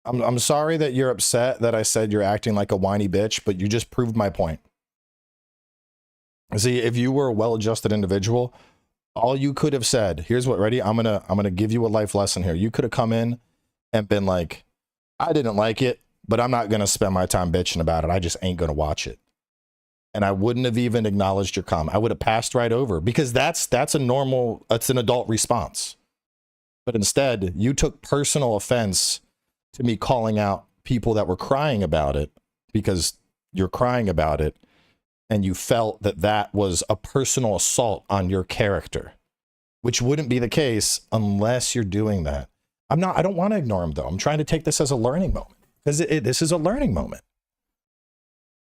I'm sorry that you're upset that I said you're acting like a whiny bitch, but you just proved my point. See, if you were a well-adjusted individual, all you could have said, here's what, ready? I'm gonna give you a life lesson here. You could have come in and been like, I didn't like it, but I'm not gonna spend my time bitching about it. I just ain't gonna watch it. And I wouldn't have even acknowledged your comment. I would have passed right over, because that's an adult response. But instead, you took personal offense to me calling out people that were crying about it, because you're crying about it, and you felt that that was a personal assault on your character, which wouldn't be the case unless you're doing that. I don't want to ignore him though. I'm trying to take this as a learning moment, because this is a learning moment.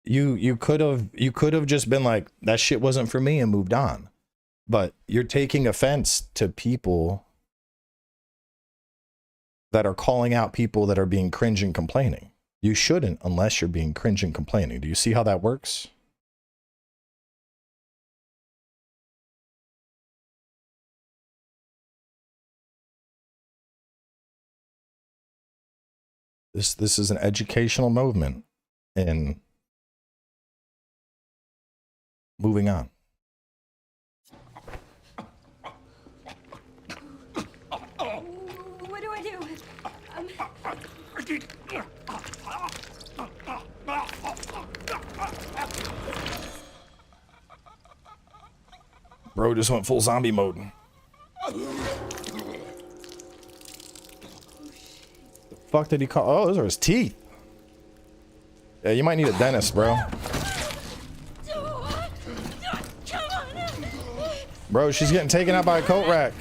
You could have just been like, that shit wasn't for me, and moved on. But you're taking offense to people that are calling out people that are being cringe and complaining. You shouldn't unless you're being cringe and complaining. Do you see how that works? This is an educational movement in moving on. What do I do? Bro just went full zombie mode. The fuck did he call? Oh, those are his teeth. Yeah, you might need a dentist, bro. Bro, she's getting taken out by a coat rack.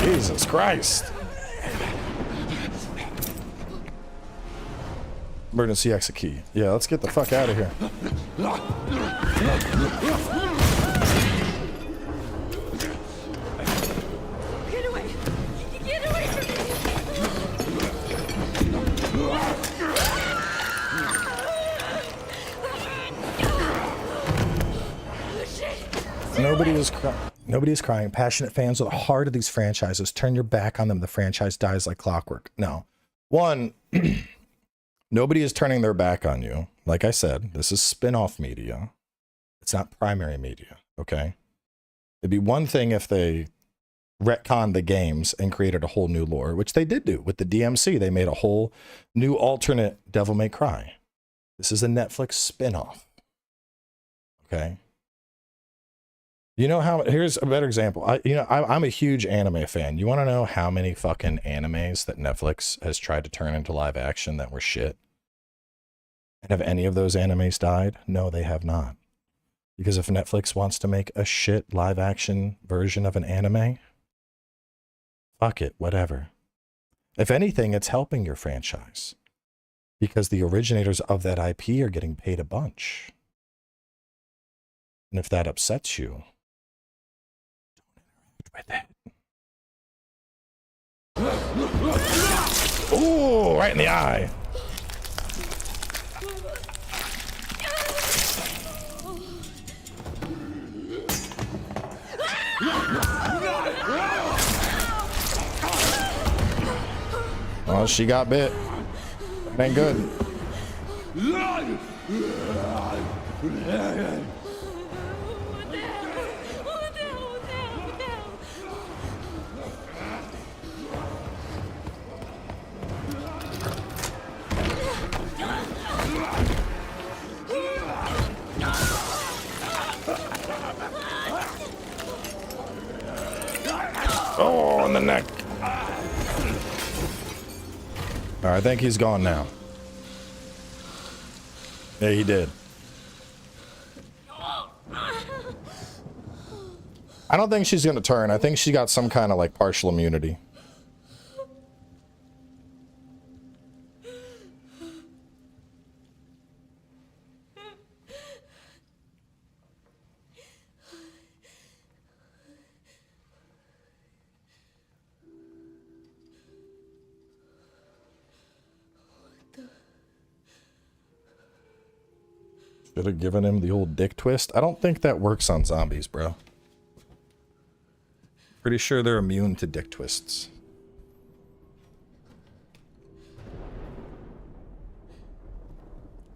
Jesus Christ. Emergency exit key. Yeah, let's get the fuck out of here. Get away! Get away from me! Nobody is crying. Passionate fans are the heart of these franchises. Turn your back on them. The franchise dies like clockwork. No. One, nobody is turning their back on you. Like I said, this is spin-off media. It's not primary media, okay? It'd be one thing if they retconned the games and created a whole new lore, which they did do with the DMC. They made a whole new alternate Devil May Cry. This is a Netflix spin-off, okay? You know how, here's a better example. I'm a huge anime fan. You want to know how many fucking animes that Netflix has tried to turn into live action that were shit? And have any of those animes died? No, they have not. Because if Netflix wants to make a shit live action version of an anime, fuck it, whatever. If anything, it's helping your franchise. Because the originators of that IP are getting paid a bunch. And if that upsets you, don't interact with it. Ooh, right in the eye. Oh, she got bit. That ain't good. Oh, in the neck. All right, I think he's gone now. Yeah, he did. I don't think she's gonna turn. I think she got some kind of like partial immunity. Should have given him the old dick twist. I don't think that works on zombies, bro. Pretty sure they're immune to dick twists.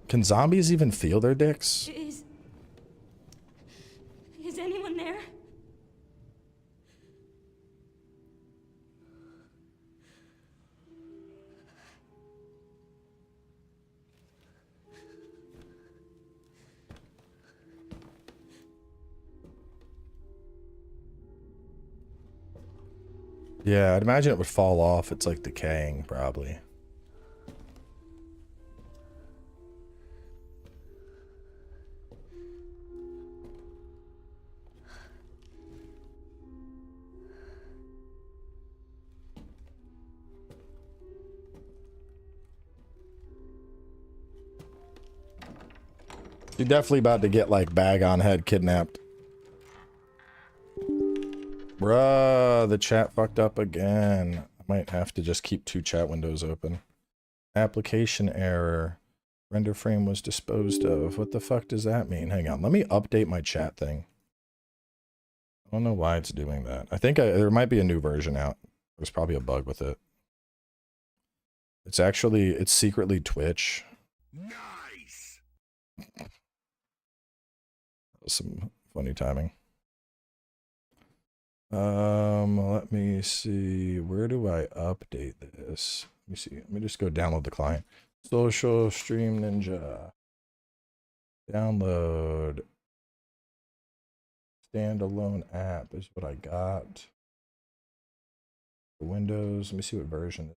Can zombies even feel their dicks? Is anyone there? Yeah, I'd imagine it would fall off. It's like decaying, probably. You're definitely about to get like bag on head kidnapped. Bruh, the chat fucked up again. I might have to just keep 2 chat windows open. Application error. Render frame was disposed of. What the fuck does that mean? Hang on, let me update my chat thing. I don't know why it's doing that. I think there might be a new version out. There's probably a bug with it. It's secretly Twitch. Nice. That was some funny timing. Let me see. Where do I update this? Let me see. Let me just go download the client. Social Stream Ninja. Download. Standalone app is what I got. Windows. Let me see what version.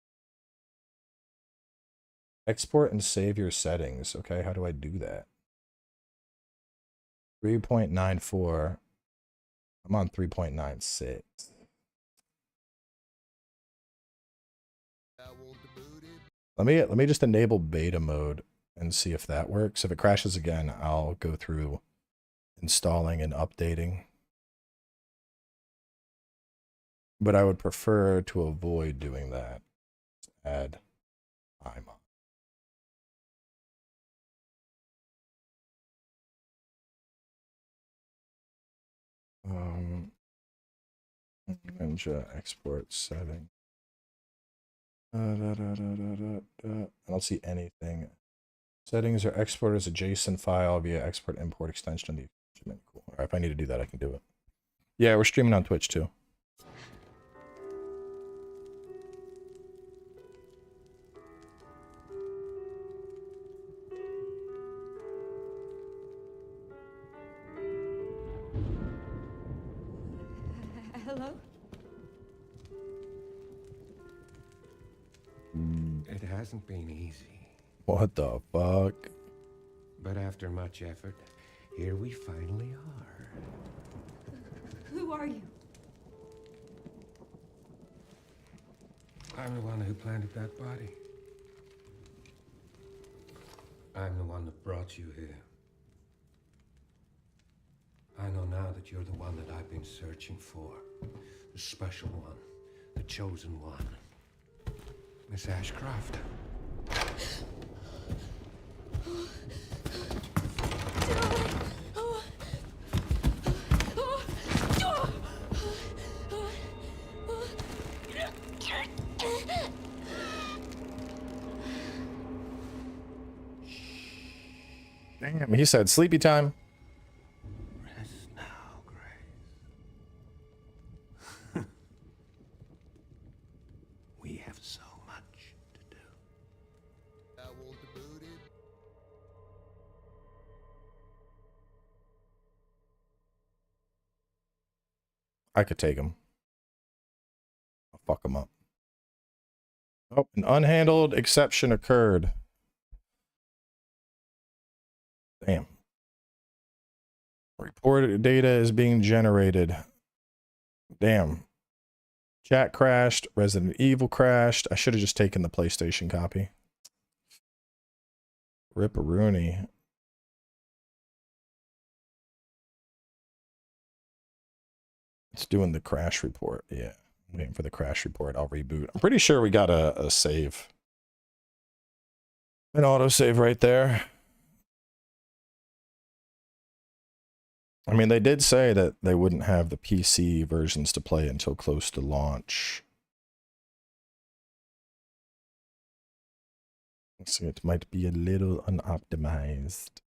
Export and save your settings. Okay, how do I do that? 3.94. I'm on 3.96. Let me just enable beta mode and see if that works. If it crashes again, I'll go through installing and updating. But I would prefer to avoid doing that. Add time on. Ninja export setting. I don't see anything. Settings are export as a JSON file via export import extension. Cool. All right, if I need to do that, I can do it. Yeah, we're streaming on Twitch too. Hello? It hasn't been easy. What the fuck? But after much effort, here we finally are. Who are you? I'm the one who planted that body. I'm the one that brought you here. I know now that you're the one that I've been searching for. The special one. The chosen one. Miss Ashcroft. Damn, he said sleepy time. Rest now, Grace. We have so much to do. I could take him. I'll fuck him up. Oh, an unhandled exception occurred. Damn. Reported data is being generated. Damn. Chat crashed. Resident Evil crashed. I should have just taken the PlayStation copy. Ripperoonie. It's doing the crash report. Yeah. I'm waiting for the crash report. I'll reboot. I'm pretty sure we got a save. An autosave right there. I mean, they did say that they wouldn't have the PC versions to play until close to launch. So it might be a little unoptimized.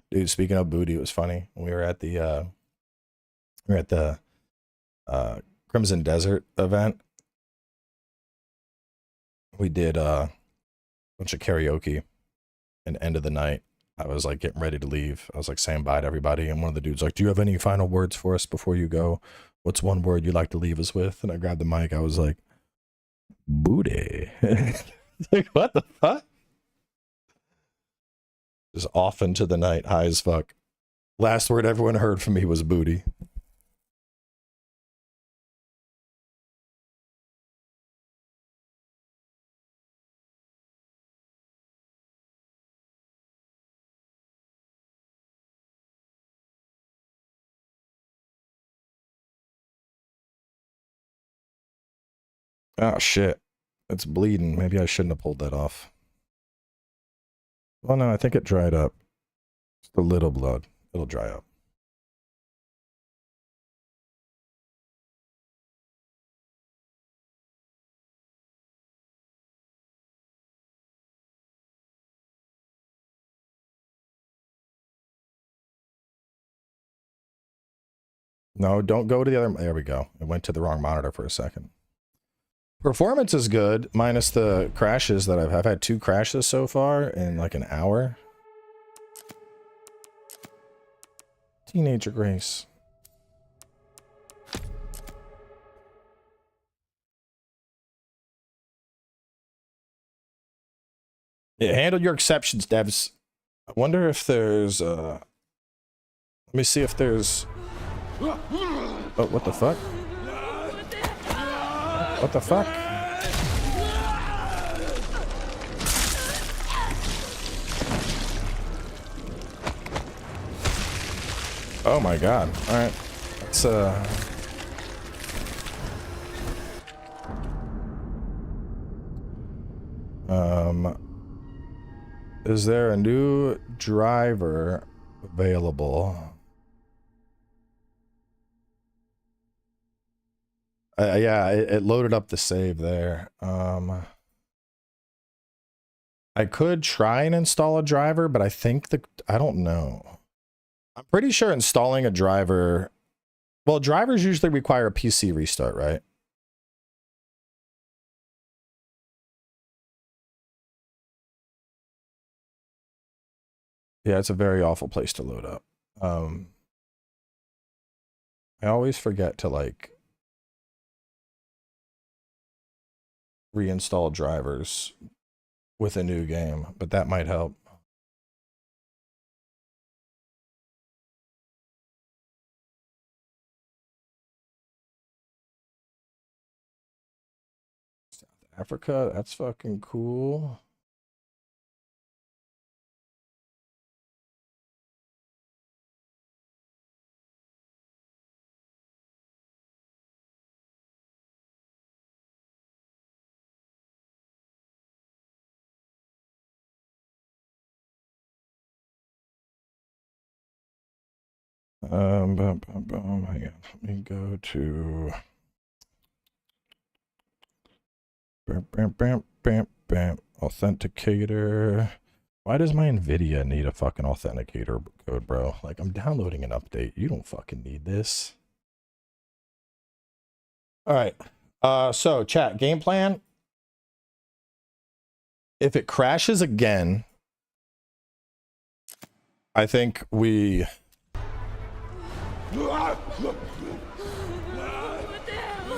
Dude, speaking of booty, it was funny. We were at the Crimson Desert event. We did a bunch of karaoke, and end of the night, I was like getting ready to leave. I was like saying bye to everybody, and one of the dudes like, "Do you have any final words for us before you go? What's one word you'd like to leave us with?" And I grabbed the mic. I was like, "Booty." Like, what the fuck? Just off into the night, high as fuck. Last word everyone heard from me was booty. Oh shit. It's bleeding. Maybe I shouldn't have pulled that off. Well, no, I think it dried up. Just a little blood. It'll dry up. No, don't go to the other. There we go. It went to the wrong monitor for a second. Performance is good, minus the crashes that I've had 2 crashes so far in like an hour. Teenager Grace. Yeah, handle your exceptions, devs. I wonder if there's let me see if there's oh, what the fuck? What the fuck? Oh my god. Alright. Let's is there a new driver available? Yeah, it loaded up the save there. I could try and install a driver, but I think I don't know. I'm pretty sure installing a driver, well, drivers usually require a PC restart, right? Yeah, it's a very awful place to load up. I always forget to like reinstall drivers with a new game, but that might help. Africa, that's fucking cool. Hang on. Let me go to authenticator. Why does my NVIDIA need a fucking authenticator code, bro? Like, I'm downloading an update. You don't fucking need this. All right. So chat, game plan. If it crashes again, I think we... What the hell? What the hell? What the hell?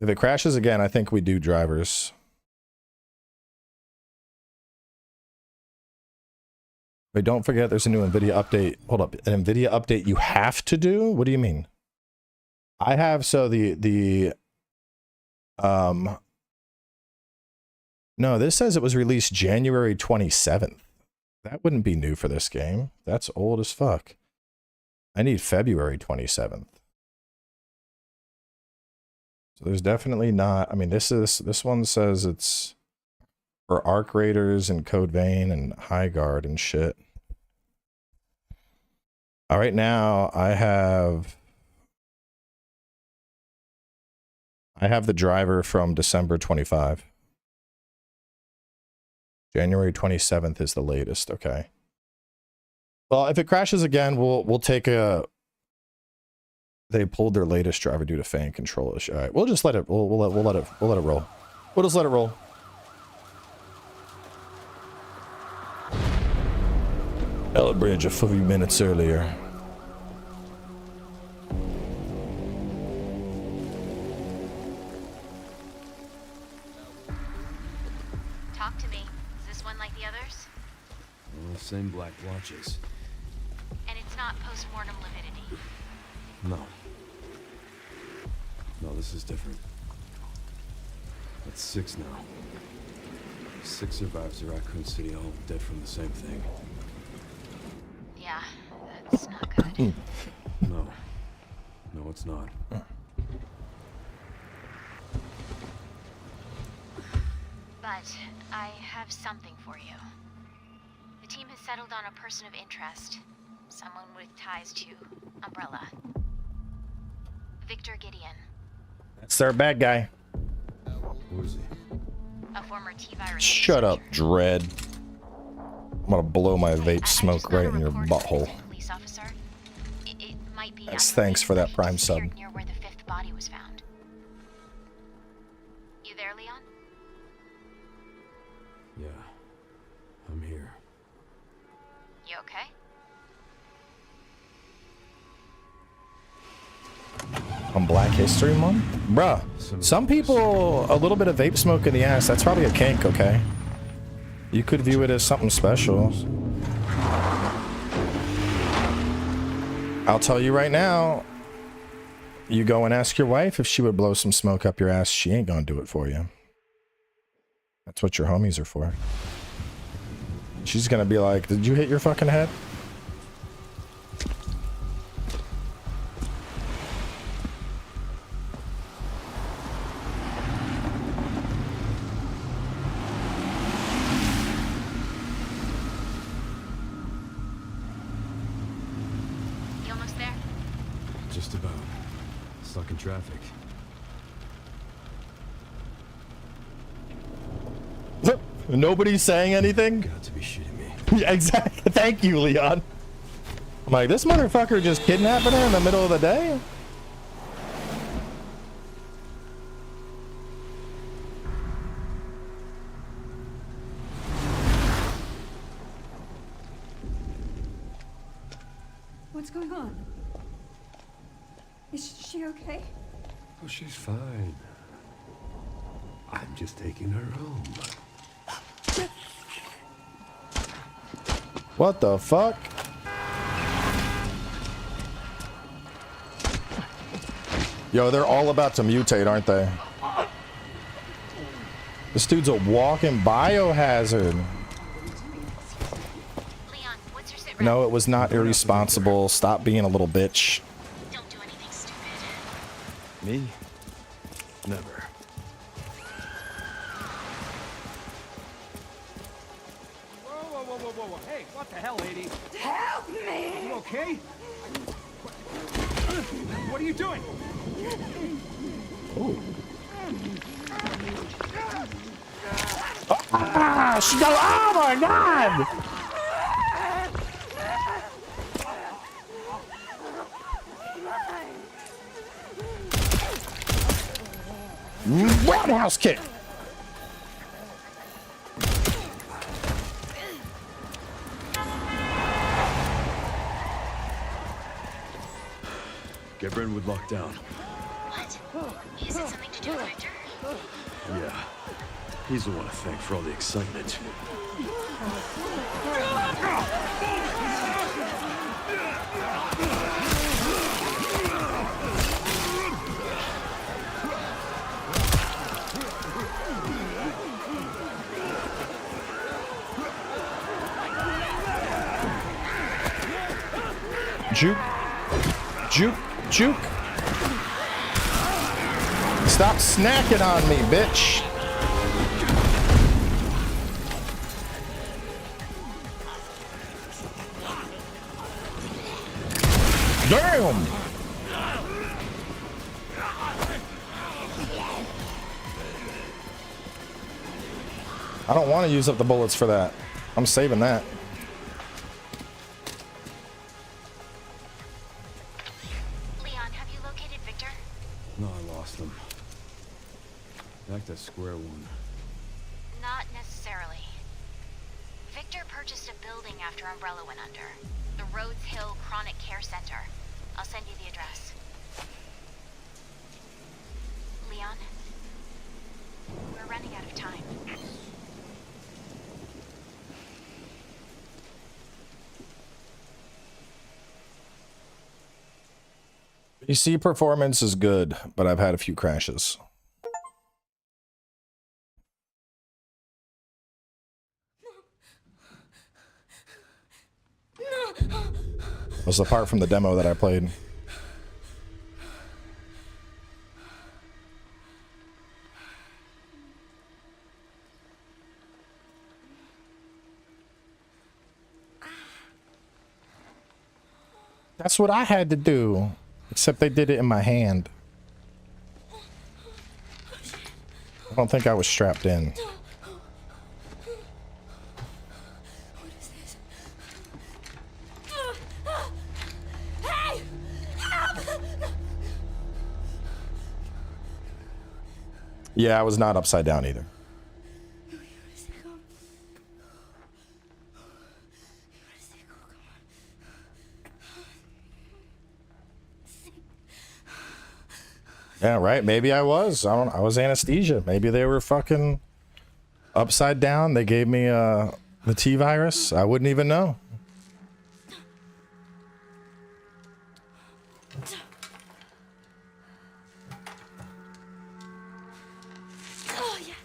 If it crashes again, I think we do drivers. Wait, don't forget there's a new NVIDIA update. Hold up. An NVIDIA update you have to do? What do you mean? I have, so no, this says it was released January 27th. That wouldn't be new for this game. That's old as fuck. I need February 27th. So there's definitely not, I mean, this one says it's for Arc Raiders and Code Vein and High Guard and shit. All right, now I have the driver from December 25. January 27th is the latest. Okay. Well, if it crashes again, we'll take a. They pulled their latest driver due to fan control issue. All right, we'll just let it. We'll let it roll. We'll just let it roll. Ella Bridge a few minutes earlier. Talk to me. Is this one like the others? Well, same black blotches. And it's not post-mortem lividity. No. No, this is different. That's 6 now. 6 survivors of Raccoon City, all dead from the same thing. Yeah, that's not good. No. No, it's not. But I have something for you. The team has settled on a person of interest. Someone with ties to Umbrella. Victor Gideon. That's their bad guy. Who is he? A former T-virus. Shut up, Dread. I'm gonna blow my vape smoke right in your butthole. Police officer. It might be Thanks, thanks for that Prime sub. near where the 5th body was found. You there, Leon? Yeah. I'm here. You okay? On Black History Month? Bruh, some people, a little bit of vape smoke in the ass, that's probably a kink, okay? You could view it as something special. I'll tell you right now, you go and ask your wife if she would blow some smoke up your ass, she ain't gonna do it for you. That's what your homies are for. She's gonna be like, did you hit your fucking head? You almost there? Just about. Stuck in traffic. Nobody's saying anything? Got to be shitting me. Yeah, exactly. Thank you, Leon. I'm like, this motherfucker just kidnapping her in the middle of the day? What's going on? Is she okay? Oh, she's fine. I'm just taking her home. What the fuck? Yo, they're all about to mutate, aren't they? This dude's a walking biohazard. Leon, what's your sit rep? No, it was not irresponsible. Stop being a little bitch. Don't do anything stupid. Me? Never. Whoa. Hey, what the hell, lady? Help me! You okay? What are you doing? Ah, she go, oh my god! Roundhouse kick. Get Brentwood locked down. What? Is it something to do with Victor? Yeah. He's the one to thank for all the excitement. Juke. Juke. Juke. Stop snacking on me, bitch. Damn. I don't want to use up the bullets for that. I'm saving that. Leon, have you located Victor? No, I lost him. Back to square one. Not necessarily. Victor purchased a building after Umbrella went under. The Rhodes Hill Chronic Care Center. I'll send you the address. Leon? We're running out of time. PC performance is good, but I've had a few crashes. Was the part from the demo that I played. That's what I had to do, except they did it in my hand. I don't think I was strapped in. Yeah, I was not upside down either. Yeah, right. Maybe I was. I don't. I was anesthesia. Maybe they were fucking upside down. They gave me the T virus. I wouldn't even know. Oh, yes.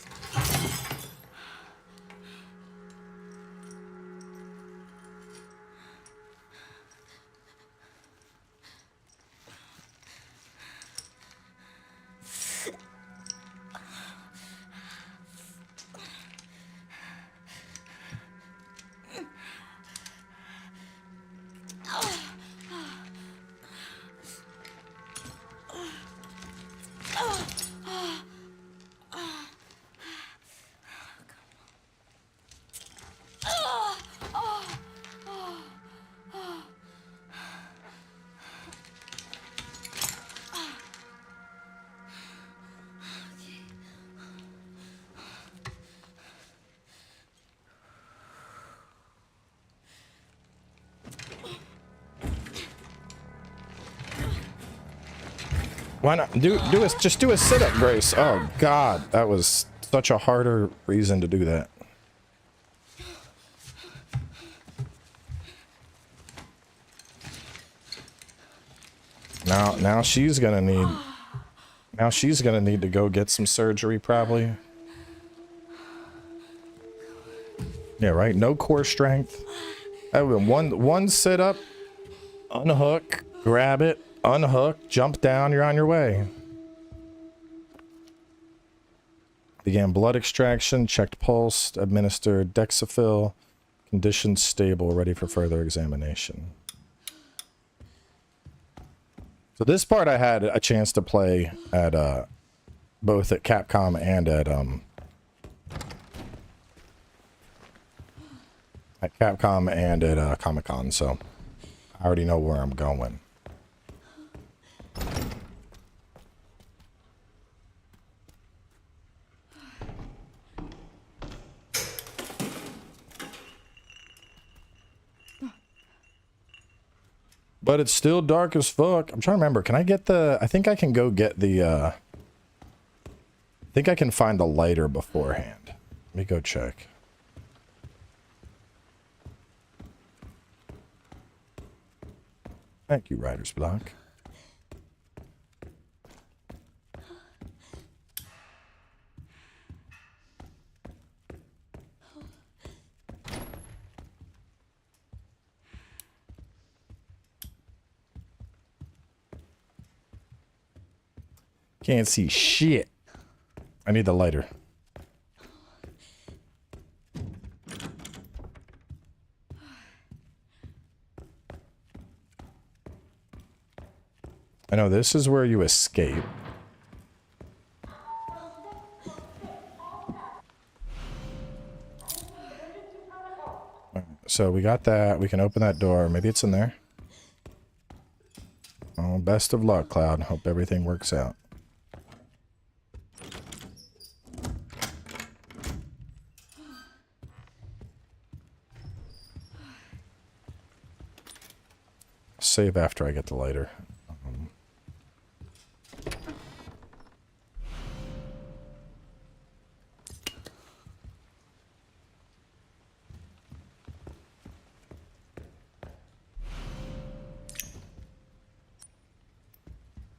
Why not just do a sit-up, Grace? Oh God, that was such a harder reason to do that. Now she's gonna need. Now she's gonna need to go get some surgery, probably. Yeah, right. No core strength. One sit up, unhook, grab it, unhook, jump down. You're on your way. Began blood extraction. Checked pulse. Administered Dexafil. Condition stable. Ready for further examination. So this part I had a chance to play at both at Capcom and at Comic-Con, so I already know where I'm going. But it's still dark as fuck. I'm trying to remember. Can I get the... I think I can go get the... I think I can find the lighter beforehand. Let me go check. Thank you, Writer's Block. Can't see shit. I need the lighter. I know this is where you escape. So we got that. We can open that door. Maybe it's in there. Oh, best of luck, Cloud. Hope everything works out. Save after I get the lighter.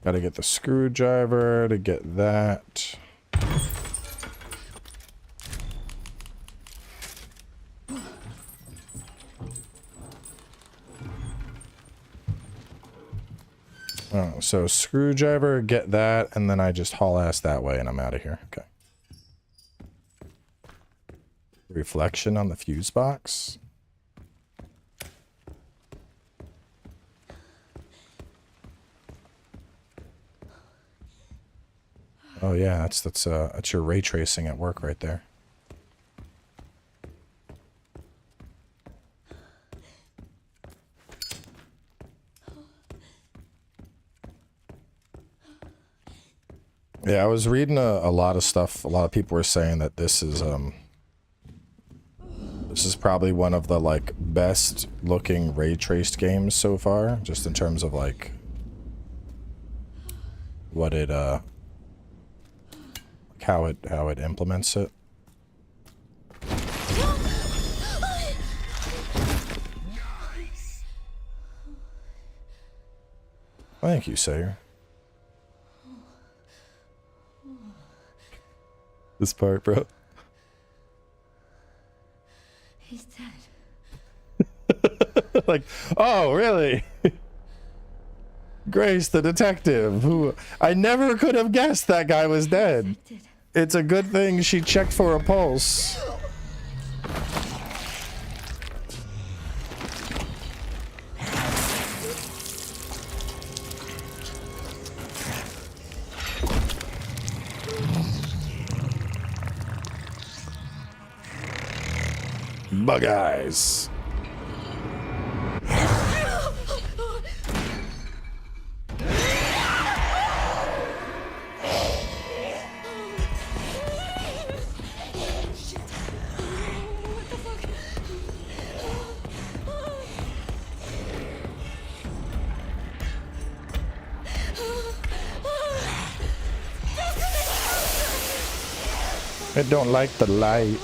Gotta get the screwdriver to get that. Oh, so screwdriver, get that, and then I just haul ass that way and I'm out of here. Okay. Reflection on the fuse box. Oh yeah, that's your ray tracing at work right there. Yeah, I was reading a lot of stuff. A lot of people were saying that this is probably one of the like best looking ray traced games so far, just in terms of like what it how it implements it. Thank you, Sayer. This part, bro. He's dead. Like, oh, really? Grace, the detective, who I never could have guessed that guy was dead. It's a good thing she checked for a pulse. Bug eyes. I don't like the light.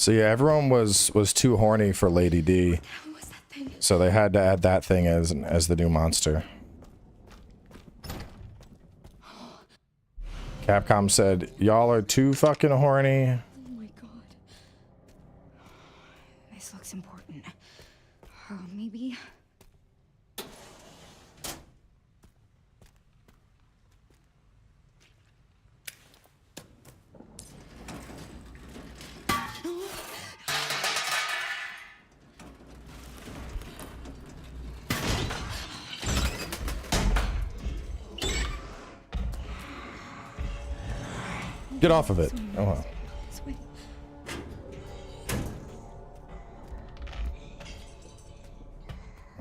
So yeah, everyone was too horny for Lady D. What was that thing? So they had to add that thing as the new monster. Capcom said, y'all are too fucking horny. Oh my god. This looks important. Oh, maybe. Get off of it. Oh well. Sweet.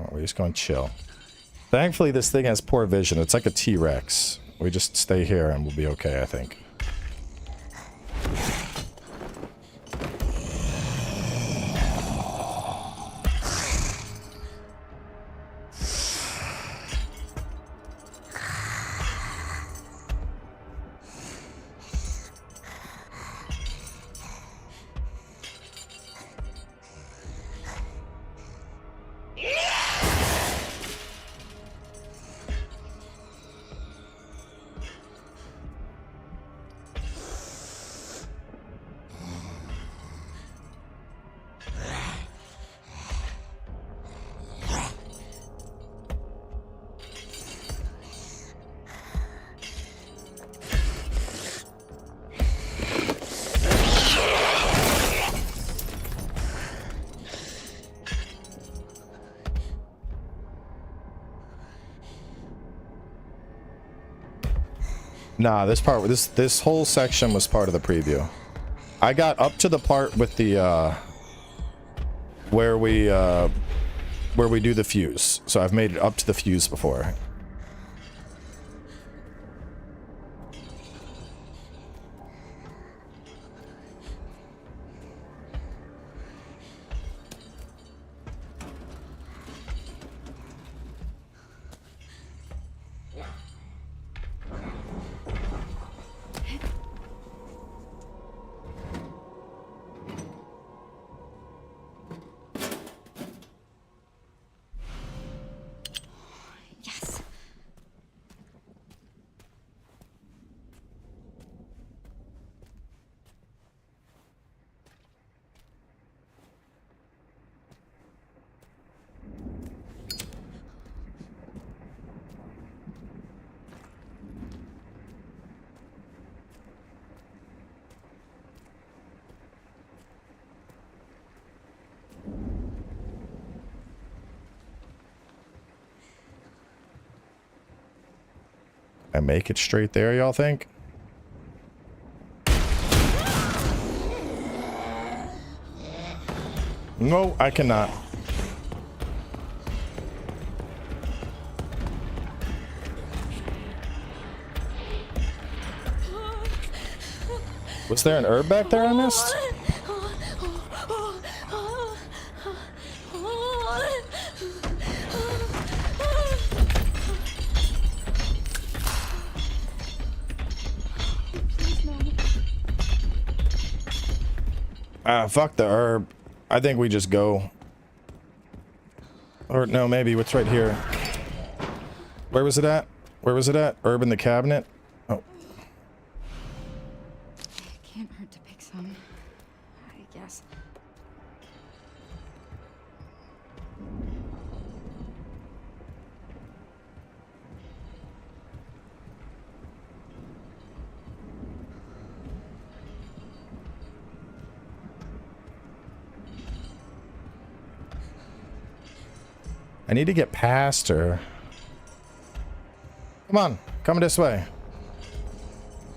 Oh, we're just gonna chill. Thankfully, this thing has poor vision. It's like a T-Rex. We just stay here and we'll be okay, I think. Nah, this whole section was part of the preview. I got up to the part with the where we do the fuse. So I've made it up to the fuse before. Yes. I make it straight there, y'all think? No, I cannot. Was there an herb back there I missed? Ah, fuck the herb. I think we just go. Or no, maybe what's right here. Where was it at? Where was it at? Herb in the cabinet? Oh. Can't hurt to pick some, I guess. I need to get past her. Come on, come this way.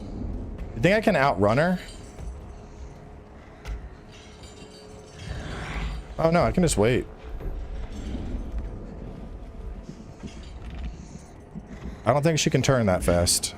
You think I can outrun her? Oh no, I can just wait. I don't think she can turn that fast.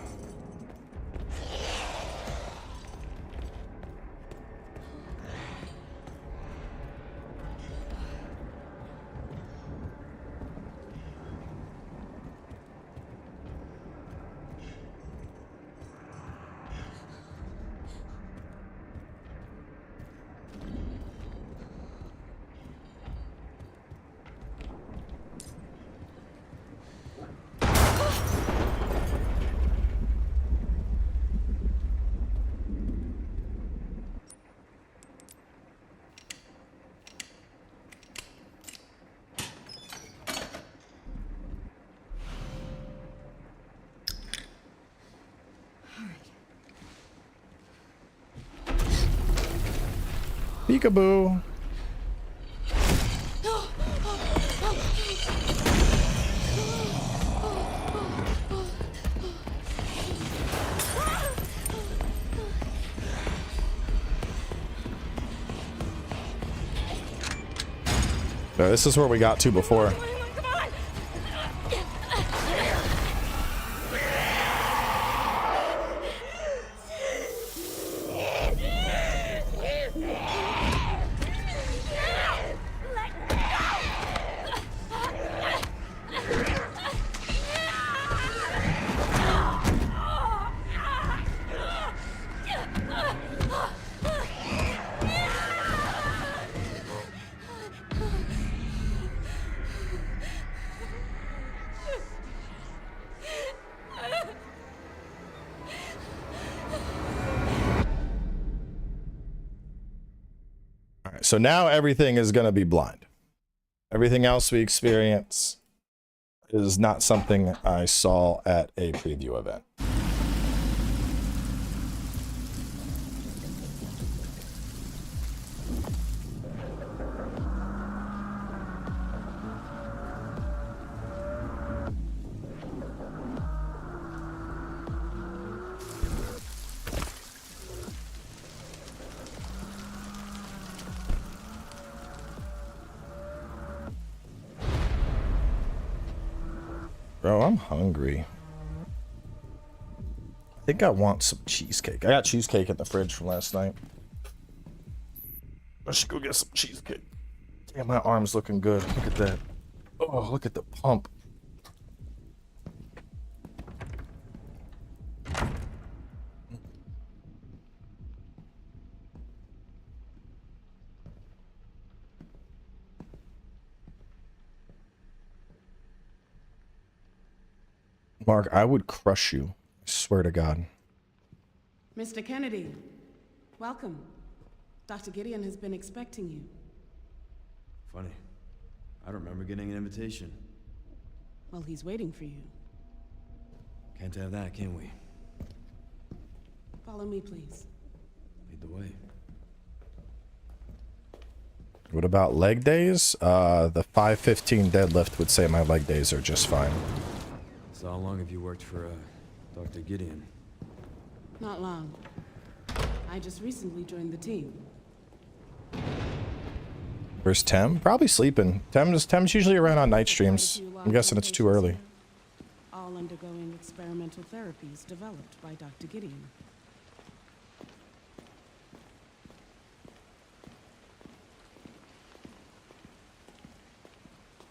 Peekaboo. No, this is where we got to before. So now everything is going to be blind. Everything else we experience is not something I saw at a preview event. Bro, I'm hungry. I think I want some cheesecake. I got cheesecake in the fridge from last night. I should go get some cheesecake. Damn, my arm's looking good. Look at that. Oh, look at the pump. Mark, I would crush you. I swear to God. Mr. Kennedy, welcome. Dr. Gideon has been expecting you. Funny. I don't remember getting an invitation. Well, he's waiting for you. Can't have that, can we? Follow me, please. Lead the way. What about leg days? The 515 deadlift would say my leg days are just fine. So how long have you worked for, Dr. Gideon? Not long. I just recently joined the team. Where's Tem? Probably sleeping. Tem's usually around on night streams. I'm guessing it's too early. All undergoing experimental therapies developed by Dr. Gideon.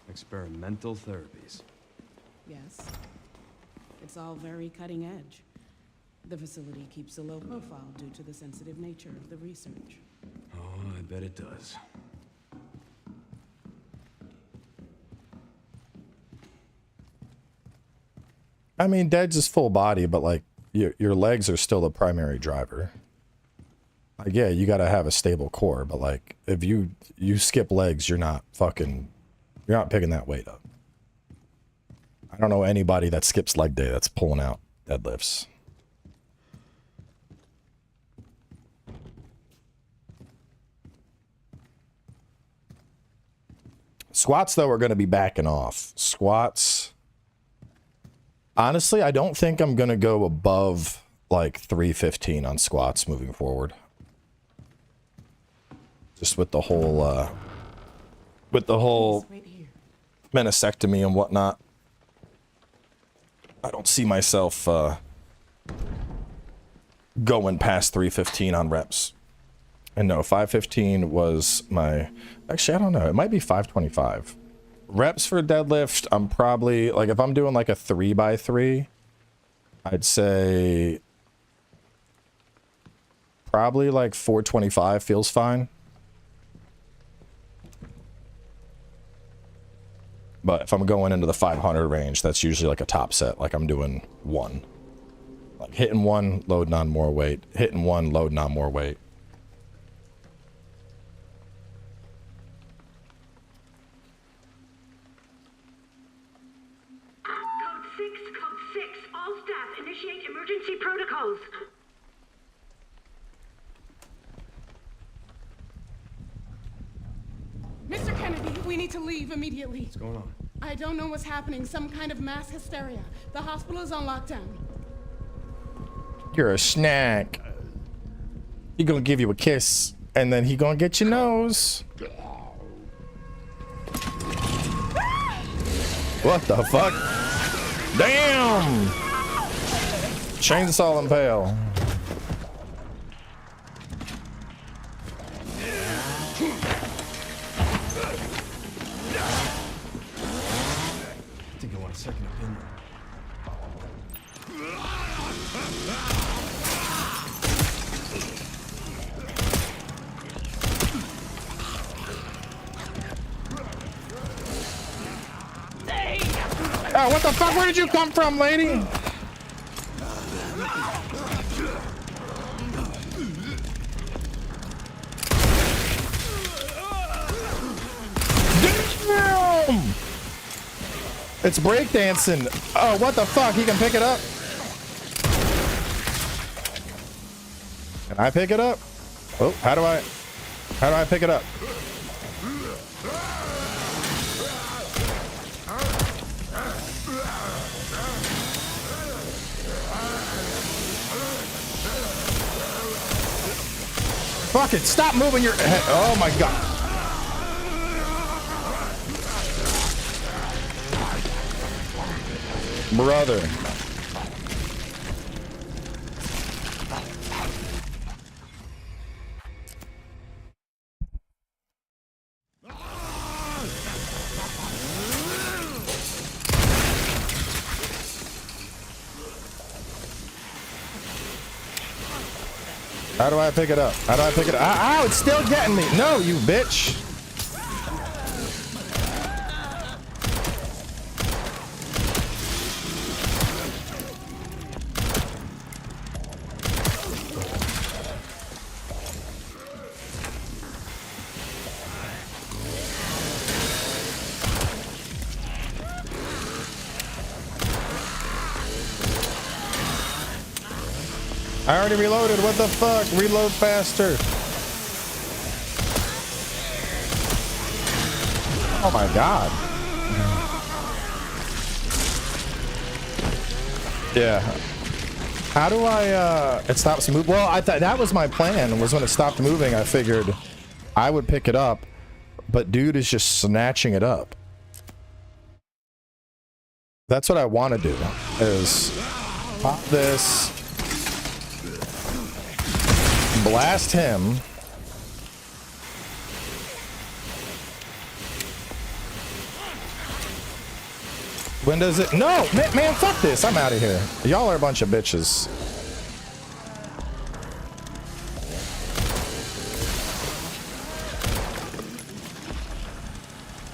Experimental therapies. Yes. It's all very cutting edge. The facility keeps a low profile due to the sensitive nature of the research. Oh, I bet it does. I mean, Dead's is full body, but like your legs are still the primary driver. Like, yeah, you got to have a stable core, but like if you skip legs, you're not picking that weight up. I don't know anybody that skips leg day that's pulling out deadlifts. Squats, though, are going to be backing off. Squats. Honestly, I don't think I'm going to go above like 315 on squats moving forward. Just with the whole meniscectomy and whatnot. I don't see myself going past 315 on reps. And no, 515 was my... Actually, I don't know. It might be 525. Reps for deadlift, I'm probably... Like, if I'm doing like a 3x3, I'd say... Probably like 425 feels fine. But if I'm going into the 500 range, that's usually like a top set. Like I'm doing one. Like hitting one, loading on more weight. Hitting one, loading on more weight. Code 6, all staff, initiate emergency protocols. need to leave immediately. What's going on? I don't know what's happening. Some kind of mass hysteria. The hospital is on lockdown. You're a snack. He gonna give you a kiss, and then he gonna get your nose. What the fuck? Damn! Chainsaw impale. I think I want a second opinion. Oh, what the fuck? Where did you come from, lady? Damn! It's breakdancing. Oh, what the fuck? He can pick it up. Can I pick it up? Oh, how do I pick it up? Fuck it, stop moving your head. Oh my god. Brother. How do I pick it up? How do I pick it up? Ow, it's still getting me. No, you bitch. I already reloaded. What the fuck? Reload faster. Oh my god. Yeah. How do I it stops moving? Well, I thought that was my plan, was when it stopped moving, I figured I would pick it up, but dude is just snatching it up. That's what I want to do, is pop this, blast him. When does it? No, man, fuck this. I'm out of here. Y'all are a bunch of bitches.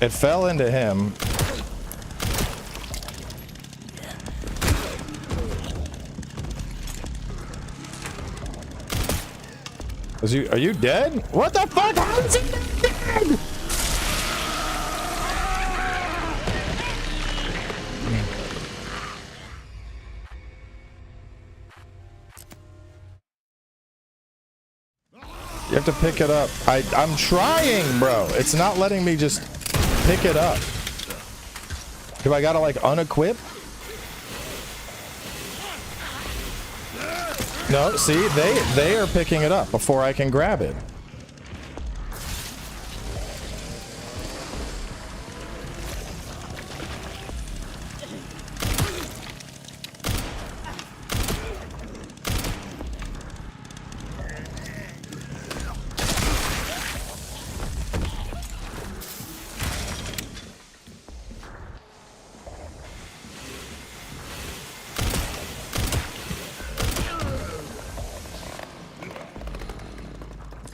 It fell into him. Are you dead? What the fuck? How is he dead? You have to pick it up. I'm trying, bro. It's not letting me just pick it up. Do I gotta like unequip? No, see, they are picking it up before I can grab it.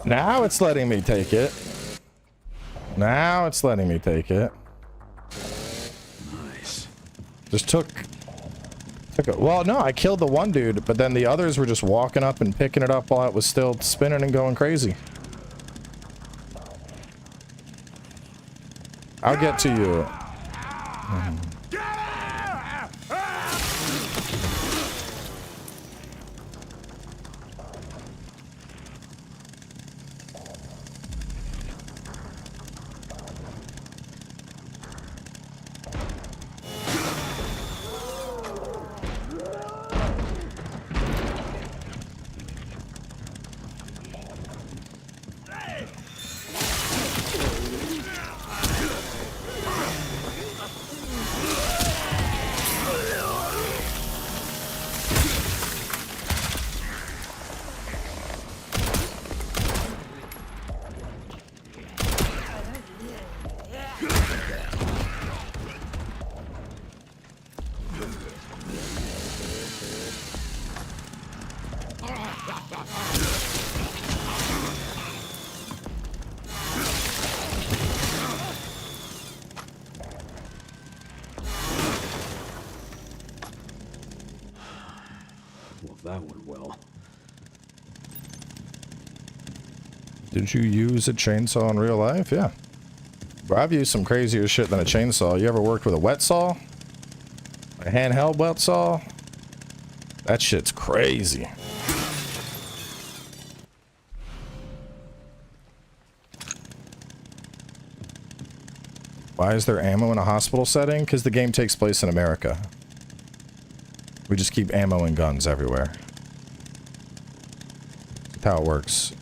Now it's letting me take it. Now it's letting me take it. Nice. Just took it. Well, no, I killed the one dude, but then the others were just walking up and picking it up while it was still spinning and going crazy. I'll get to you. if that went well. Did you use a chainsaw in real life? Yeah. Bro, I've used some crazier shit than a chainsaw. You ever worked with a wet saw? A handheld wet saw? That shit's crazy. Why is there ammo in a hospital setting? Because the game takes place in America. We just keep ammo and guns everywhere. That's how it works.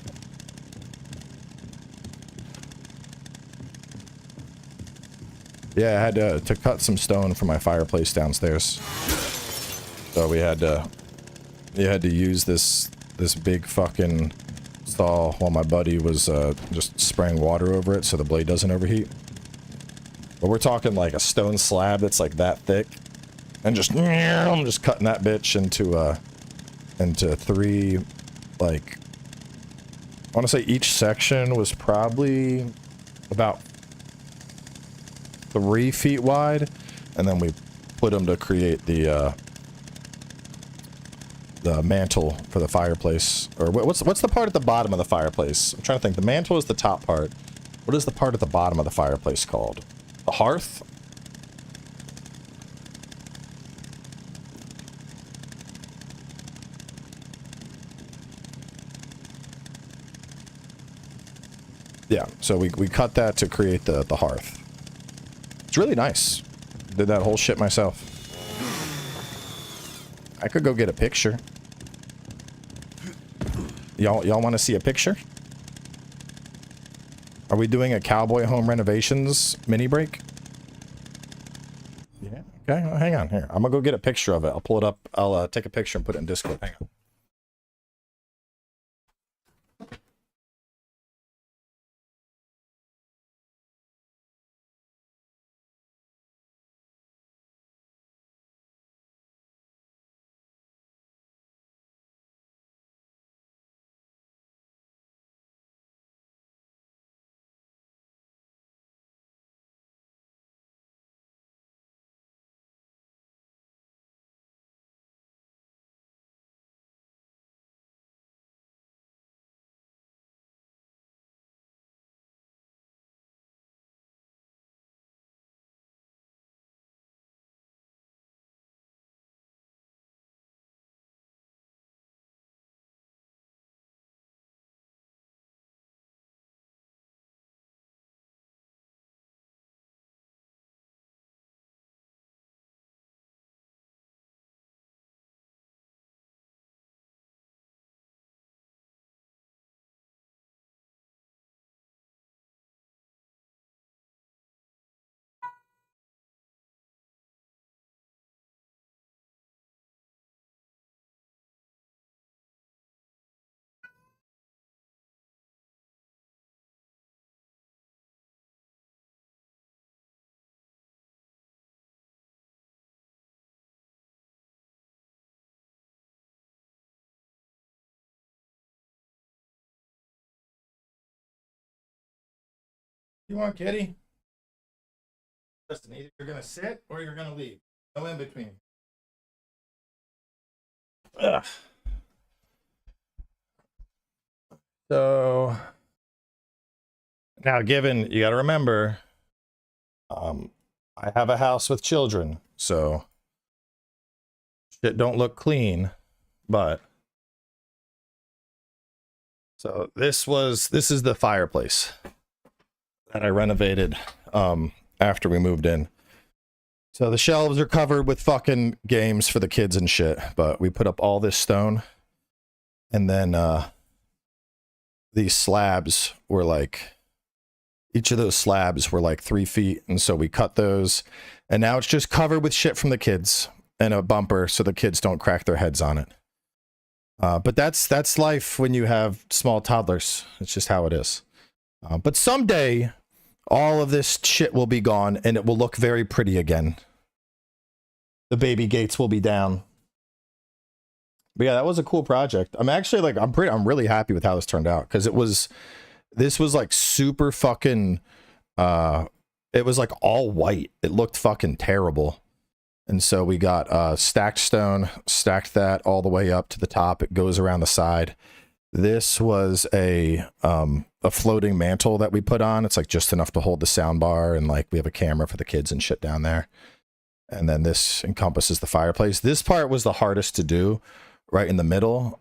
Yeah, I had to cut some stone for my fireplace downstairs. So we had to use this big fucking saw while my buddy was just spraying water over it so the blade doesn't overheat. But we're talking like a stone slab that's like that thick, and I'm just cutting that bitch into three, like, I want to say each section was probably about 3 feet wide, and then we put them to create the mantle for the fireplace. Or what's the part at the bottom of the fireplace? I'm trying to think. The mantle is the top part. What is the part at the bottom of the fireplace called? The hearth? Yeah, so we cut that to create the hearth. It's really nice. Did that whole shit myself. I could go get a picture. Y'all want to see a picture? Are we doing a cowboy home renovations mini break? Yeah. Okay, well, hang on here. I'm gonna go get a picture of it. I'll pull it up. I'll take a picture and put it in Discord. Hang on. You want kitty? Justin, either you're gonna sit or you're gonna leave. No in between. Ugh. So now, given you got to remember, I have a house with children, so shit don't look clean. But so this is the fireplace that I renovated after we moved in. So the shelves are covered with fucking games for the kids and shit, but we put up all this stone, and then these slabs were like, each of those slabs were like 3 feet, and so we cut those, and now it's just covered with shit from the kids and a bumper so the kids don't crack their heads on it. But that's life when you have small toddlers. It's just how it is. But someday, all of this shit will be gone, and it will look very pretty again. The baby gates will be down. But yeah, that was a cool project. I'm actually like, I'm really happy with how this turned out, because this was like super fucking, it was like all white. It looked fucking terrible. And so we got stacked stone, stacked that all the way up to the top. It goes around the side. This was a floating mantle that we put on. It's like just enough to hold the sound bar, and like we have a camera for the kids and shit down there. And then this encompasses the fireplace. This part was the hardest to do, right in the middle,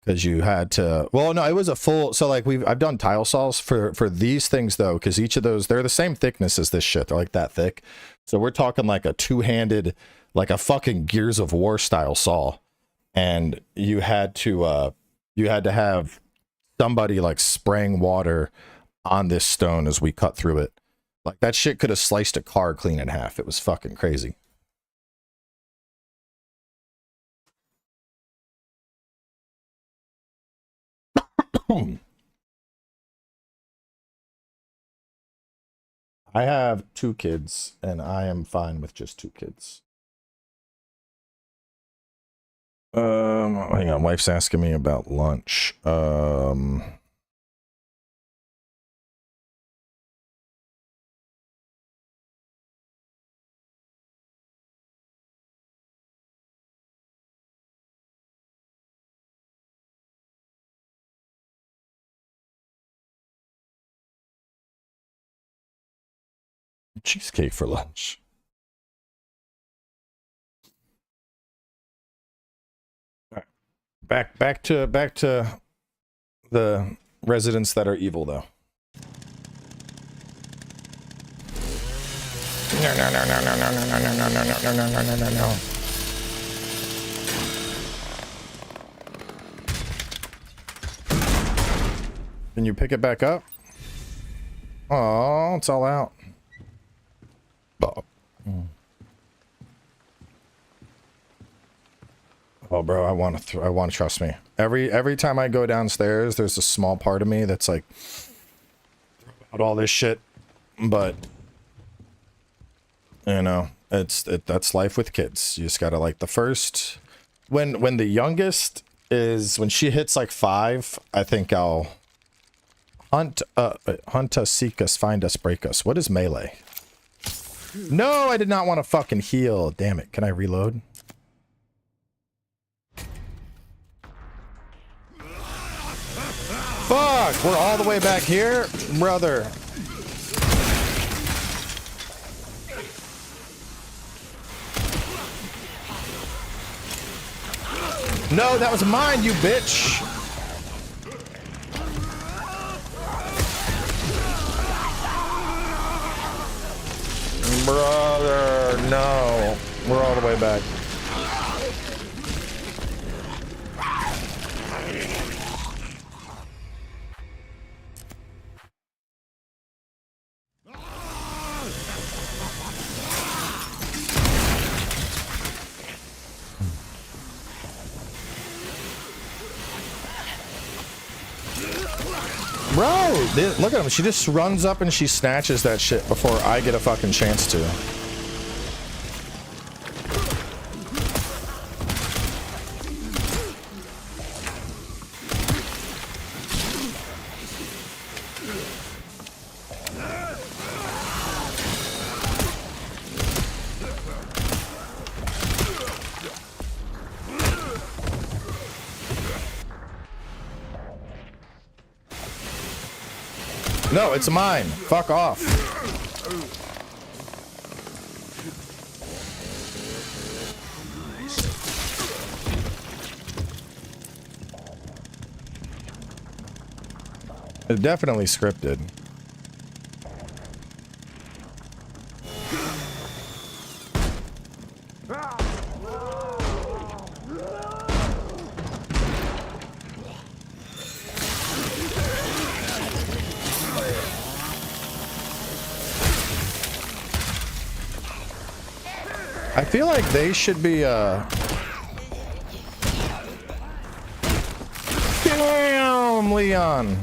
because you had to, well, no, it was a full, so like I've done tile saws for these things though, because each of those, they're the same thickness as this shit. They're like that thick. So we're talking like a two-handed, like a fucking Gears of War style saw. And you had to have somebody like spraying water on this stone as we cut through it. Like that shit could have sliced a car clean in half. It was fucking crazy. I have 2 kids, and I am fine with just 2 kids. Hang on, wife's asking me about lunch. Cheesecake for lunch. All right. Back to the residents that are evil though. No. Can you pick it back up? Oh, it's all out. Oh, bro, I want to trust me. Every time I go downstairs, there's a small part of me that's like about all this shit, but you know, that's life with kids. You just gotta like the first when the youngest is when she hits like 5, I think I'll hunt us, seek us, find us, break us. What is melee? No, I did not want to fucking heal. Damn it. Can I reload? Fuck! We're all the way back here? Brother. No, that was mine, you bitch! Brother, no. We're all the way back. Bro, look at him. She just runs up and she snatches that shit before I get a fucking chance to. No, it's mine. Fuck off. It's definitely scripted. I feel like they should be, Damn, Leon!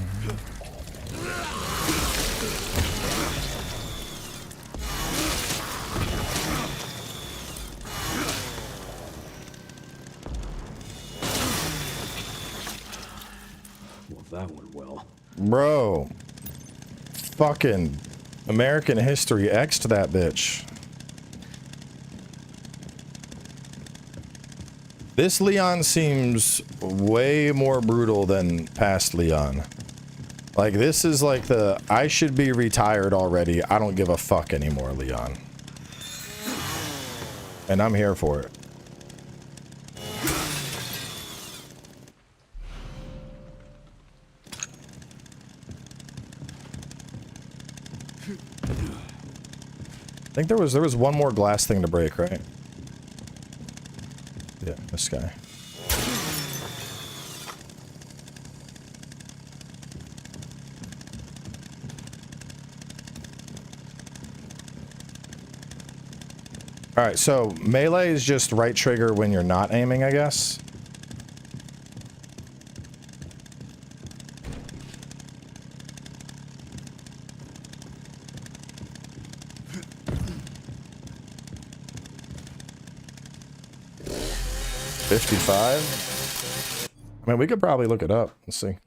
Well, that went well. Bro. Fucking American History X'd that bitch. This Leon seems way more brutal than past Leon. Like, this is like the I should be retired already, I don't give a fuck anymore Leon. And I'm here for it. I think there was one more glass thing to break, right? Yeah, this guy. All right, so melee is just right trigger when you're not aiming, I guess. $55. I mean, we could probably look it up. Let's see.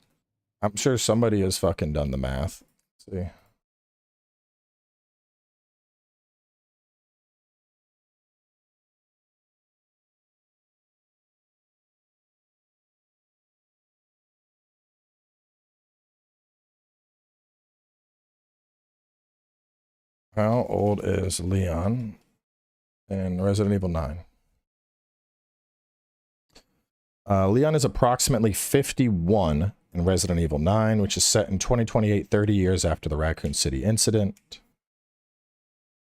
I'm sure somebody has fucking done the math. Let's see. How old is Leon in Resident Evil 9? Leon is approximately 51 in Resident Evil 9, which is set in 2028, 30 years after the Raccoon City incident.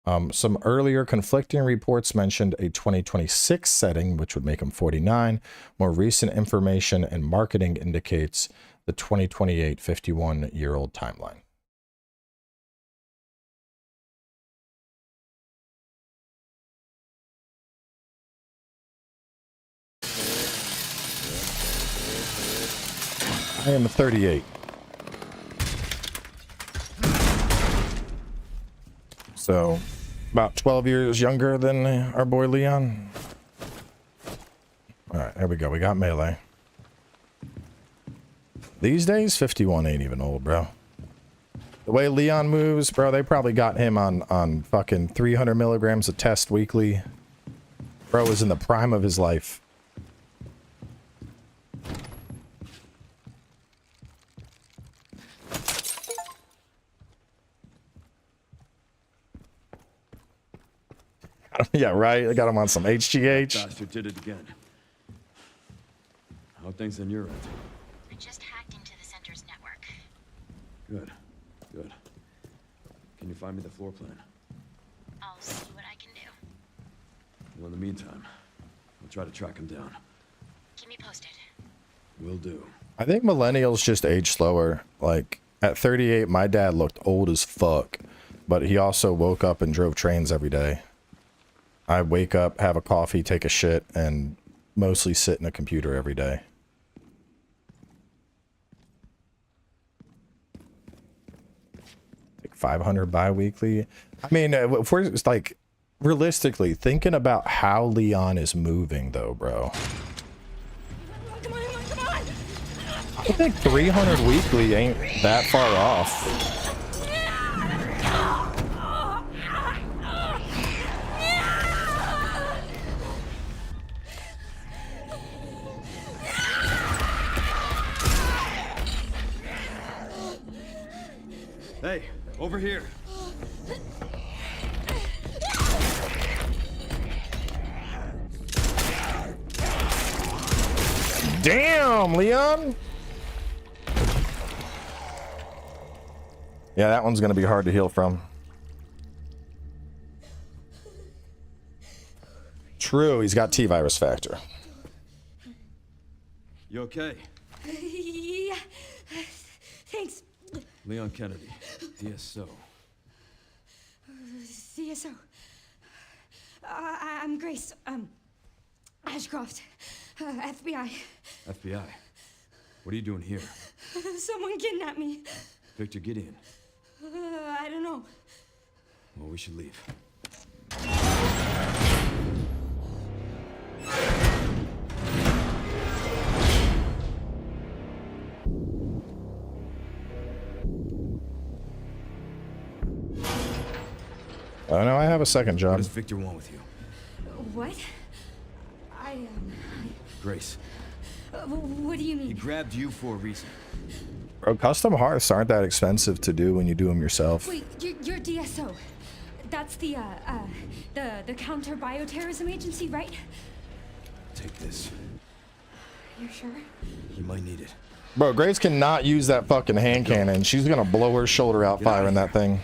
Some earlier conflicting reports mentioned a 2026 setting, which would make him 49. More recent information and marketing indicates the 2028 51-year-old timeline. I am a 38. So, about 12 years younger than our boy Leon. Alright, there we go. We got melee. These days, 51 ain't even old, bro. The way Leon moves, bro, they probably got him on fucking 300 milligrams of test weekly. Bro was in the prime of his life. Yeah, right. I got him on some HGH. Bastard did it again. How things on your end? I just hacked into the center's network. Good. Good. Can you find me the floor plan? I'll see what I can do. Well, in the meantime, I'll try to track him down. Keep me posted. Will do. I think millennials just age slower. Like, at 38, my dad looked old as fuck, but he also woke up and drove trains every day. I wake up, have a coffee, take a shit, and mostly sit in a computer every day. Like 500 bi-weekly. I mean, if we're just like, realistically, thinking about how Leon is moving, though, bro. Come on, come on! I think 300 weekly ain't that far off. Hey, over here. Damn, Leon. Yeah, that one's gonna be hard to heal from. True, he's got T-virus factor. You okay? Yeah. Thanks. Leon Kennedy, DSO. CSO. I'm Grace. Ashcroft. FBI. FBI? What are you doing here? Someone kidnapped me. Victor Gideon. I don't know. Well, we should leave. Oh no, I have a second job. What does Victor want with you? What? Grace, What do you he mean? grabbed you for a reason. Bro, custom hearths aren't that expensive to do when you do them yourself. Wait, you're DSO. That's the counter bioterrorism agency, right? Take this. You sure? You might need it. Bro, Grace cannot use that fucking hand cannon. She's gonna blow her shoulder out firing that thing.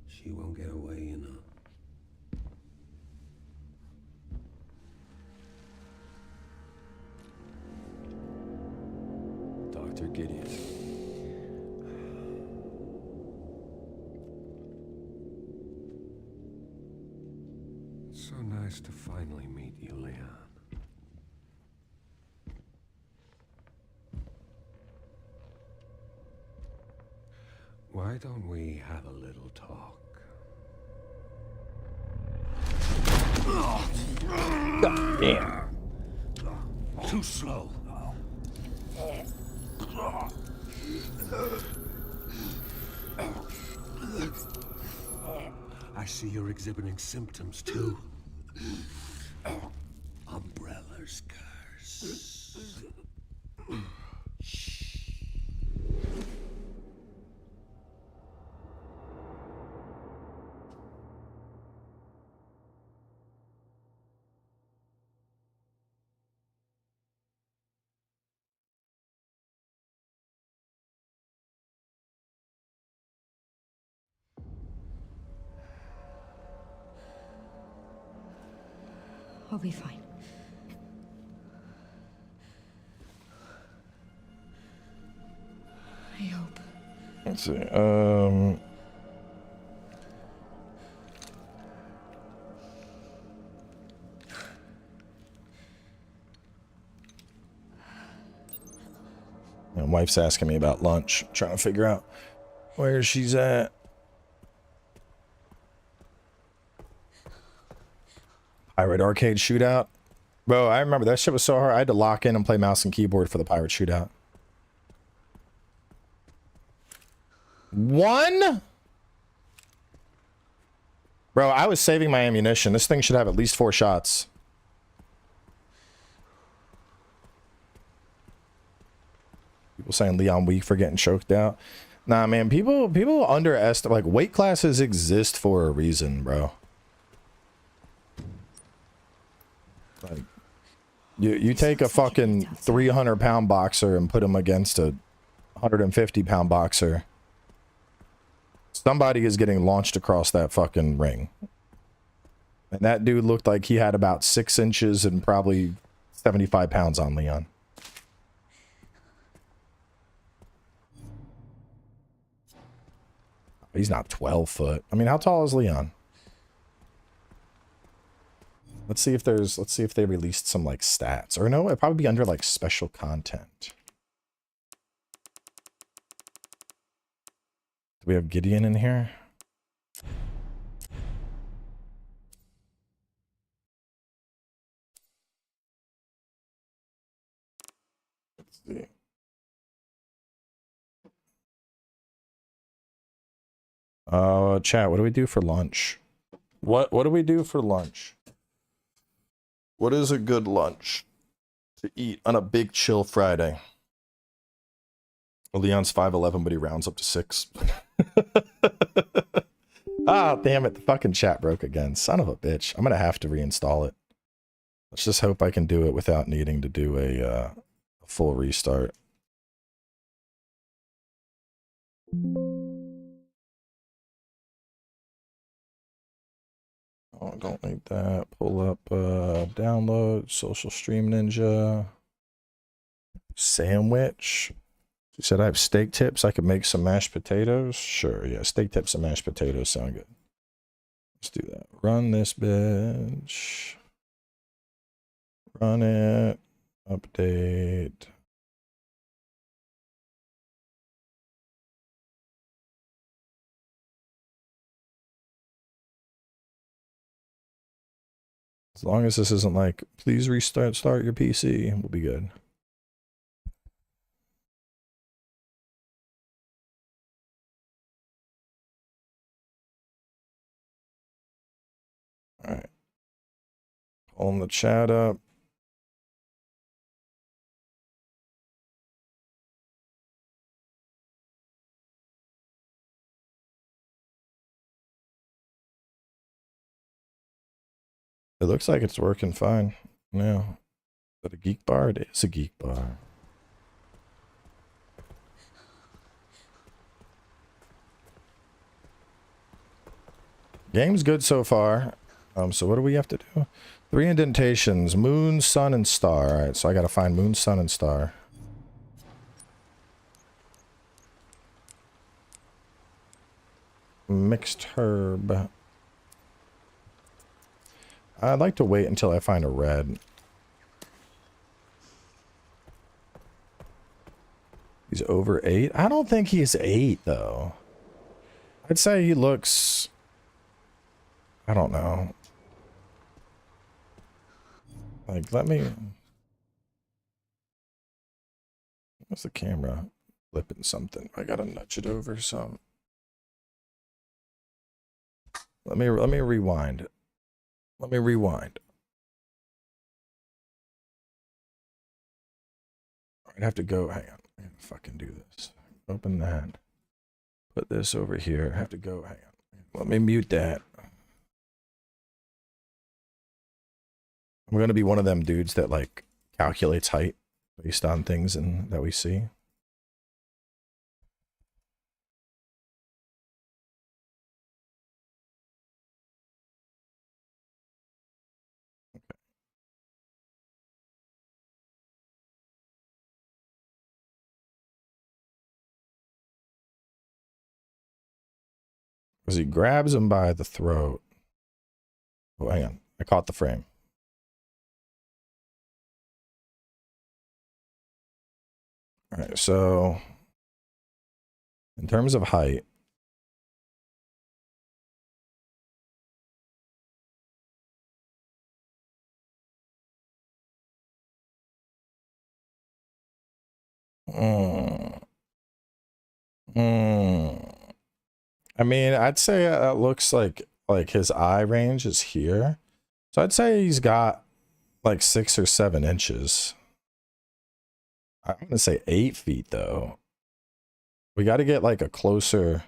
She won't get away, you know. Dr. Gideon. So nice to finally meet you, Leon. Why don't we have a little talk? God damn. Too slow. I see you're exhibiting symptoms too. Umbrella's curse. I'll be fine. I hope. Let's see. My wife's asking me about lunch, trying to figure out where she's at. Pirate Arcade Shootout. Bro, I remember that shit was so hard. I had to lock in and play mouse and keyboard for the Pirate Shootout. One? Bro, I was saving my ammunition. This thing should have at least 4 shots. People saying Leon weak for getting choked out. Nah, man, people underestimate, like, weight classes exist for a reason, bro. Like, you take a fucking 300-pound boxer and put him against a 150-pound boxer. Somebody is getting launched across that fucking ring. And that dude looked like he had about 6 inches and probably 75 pounds on Leon. He's not 12 foot. I mean, how tall is Leon? Let's see if they released some like stats. Or no, it'd probably be under like special content. Do we have Gideon in here? Let's see. Chat, what do we do for lunch? What do we do for lunch? What is a good lunch to eat on a big chill Friday? Well, Leon's 5'11", but he rounds up to 6. Ah, damn it. The fucking chat broke again. Son of a bitch. I'm going to have to reinstall it. Let's just hope I can do it without needing to do a full restart. Oh, don't need that. Pull up, download, Social Stream Ninja. Sandwich. She said I have steak tips. I could make some mashed potatoes. Sure, yeah. Steak tips and mashed potatoes sound good. Let's do that. Run this bitch. Run it. Update. As long as this isn't like, please start your PC, we'll be good. Pulling the chat up. It looks like it's working fine. Yeah. Is that a geek bar? It is a geek bar. Game's good so far. So what do we have to do? 3 indentations. Moon, sun, and star. Alright, so I gotta find moon, sun, and star. Mixed herb. I'd like to wait until I find a red. He's over 8? I don't think he's 8, though. I'd say he looks... I don't know. Like, let me... What's the camera? Flipping something. I gotta nudge it over some. Let me rewind. Let me rewind. I'd have to go, hang on. I gotta fucking do this. Open that. Put this over here. I have to go, hang on. Let me mute that. I'm gonna be one of them dudes that like calculates height based on things and that we see. Because he grabs him by the throat. Oh, hang on. I caught the frame. All right, so in terms of height, I mean, I'd say it looks like his eye range is here. So I'd say he's got like 6 or 7 inches. I'm going to say 8 feet though. We got to get like a closer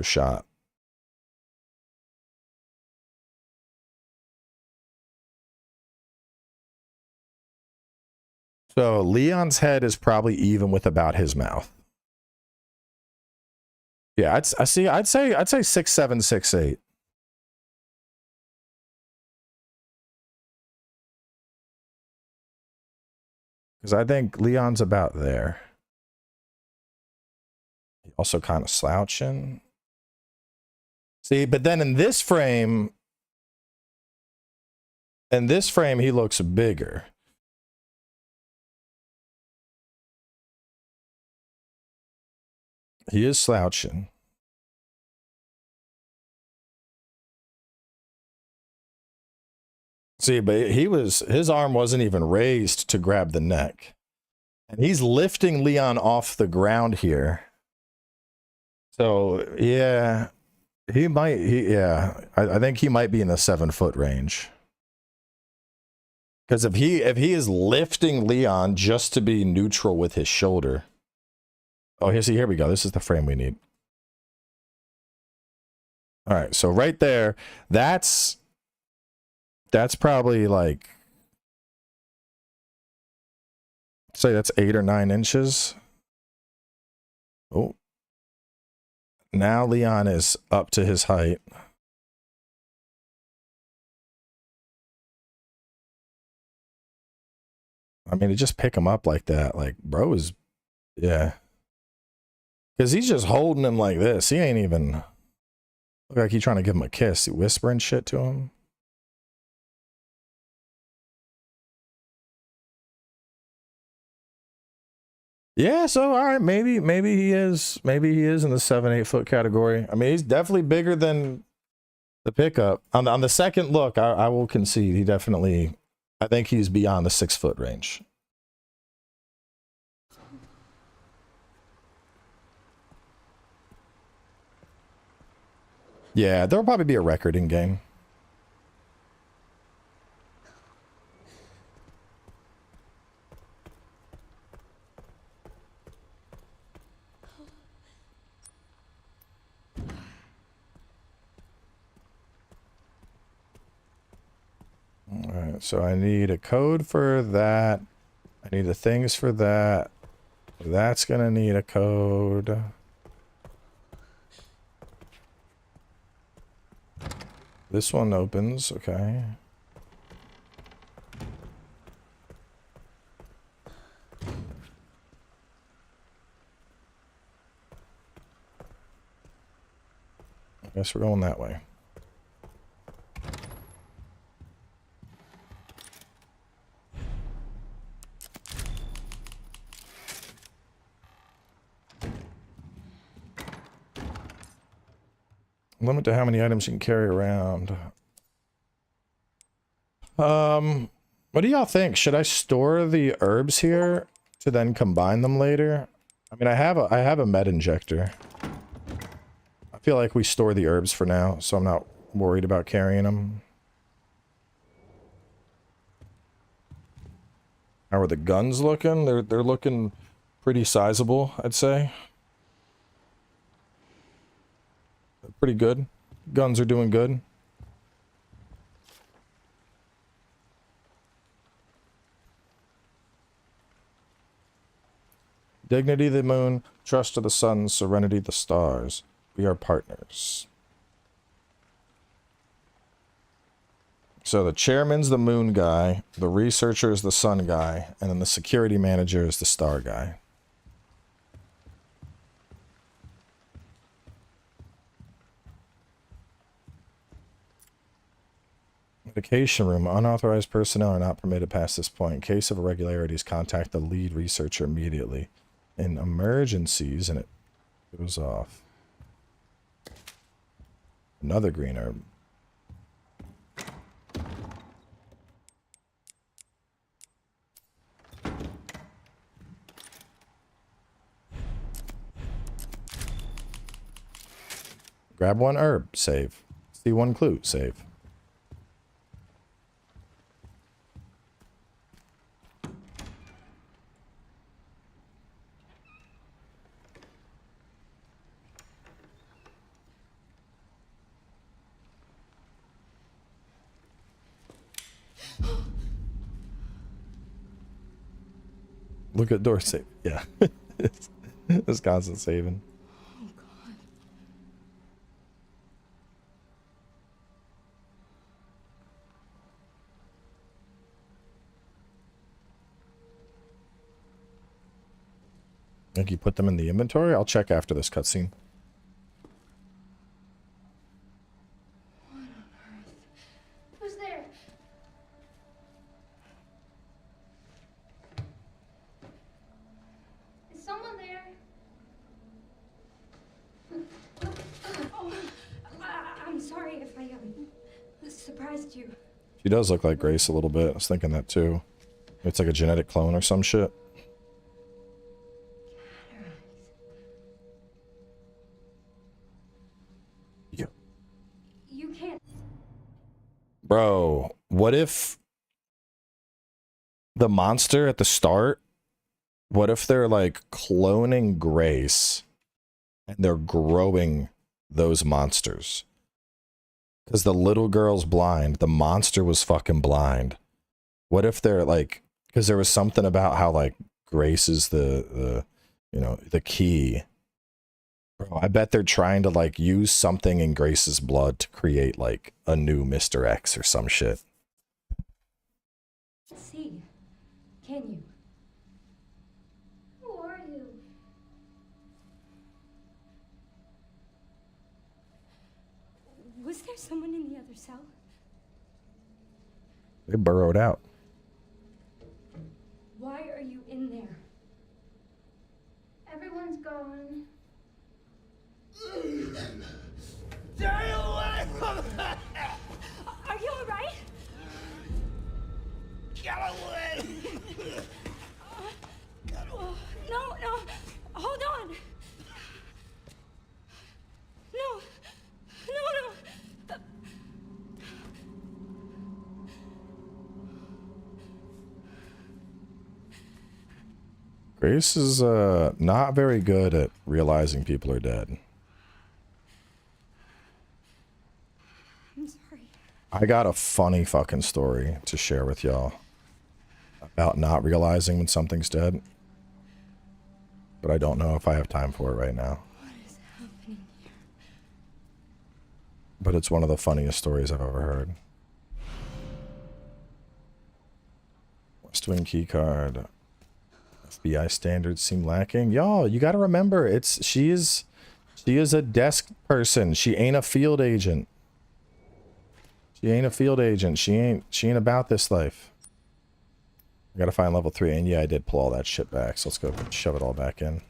shot. So Leon's head is probably even with about his mouth. Yeah, I'd say 6'7", 6'8". Because I think Leon's about there. Also kind of slouching. See, but then in this frame, he looks bigger. He is slouching. See, but his arm wasn't even raised to grab the neck. And he's lifting Leon off the ground here. So, yeah, I think he might be in the 7-foot range. Because if he is lifting Leon just to be neutral with his shoulder. Oh, here we go. This is the frame we need. All right, so right there, that's probably like, say that's 8 or 9 inches. Oh. Now Leon is up to his height. I mean, to just pick him up like that, like, bro is, yeah. Because he's just holding him like this. He ain't even, look like he's trying to give him a kiss. He whispering shit to him. Yeah, so all right, maybe he is in the 7-8 foot category. I mean, he's definitely bigger than the pickup. On the second look, I will concede he definitely, I think he's beyond the 6 foot range. Yeah, there'll probably be a record in game. So I need a code for that. I need the things for that. That's gonna need a code. This one opens, okay. I guess we're going that way. Limit to how many items you can carry around. What do y'all think? Should I store the herbs here to then combine them later? I mean, I have a med injector. I feel like we store the herbs for now, so I'm not worried about carrying them. How are the guns looking? They're looking pretty sizable, I'd say. They're pretty good. Guns are doing good. Dignity the moon, trust to the sun, serenity the stars. We are partners. So the chairman's the moon guy, the researcher is the sun guy, and then the security manager is the star guy. Medication room. Unauthorized personnel are not permitted past this point. In case of irregularities, contact the lead researcher immediately. In emergencies, and it goes off. Another green herb. Grab one herb, save. See one clue, save. Look at door save. Yeah. It's constant saving. Oh, God. Think you put them in the inventory? I'll check after this cutscene. What on earth? Who's there? Is someone there? Oh, I'm sorry if I surprised you. She does look like Grace a little bit. I was thinking that too. It's like a genetic clone or some shit. You can't. Bro, what if the monster at the start, what if they're like cloning Grace and they're growing those monsters? Because the little girl's blind, the monster was fucking blind. What if they're like, because there was something about how like Grace is the you know, the key. Bro, I bet they're trying to like use something in Grace's blood to create like a new Mr. X or some shit. See, can you? Who are you? Was there someone in the other cell? They burrowed out. Why are you in there? Everyone's gone. Stay away from me! Are you alright? Get away! No, hold on. No. Grace is not very good at realizing people are dead. I'm sorry. I got a funny fucking story to share with y'all about not realizing when something's dead. But I don't know if I have time for it right now. What is happening here? But it's one of the funniest stories I've ever heard. West Wing keycard. FBI standards seem lacking. Y'all, you gotta remember, she is a desk person. She ain't a field agent. She ain't a field agent. She ain't about this life. I gotta find level 3, and yeah, I did pull all that shit back, so let's go shove it all back in.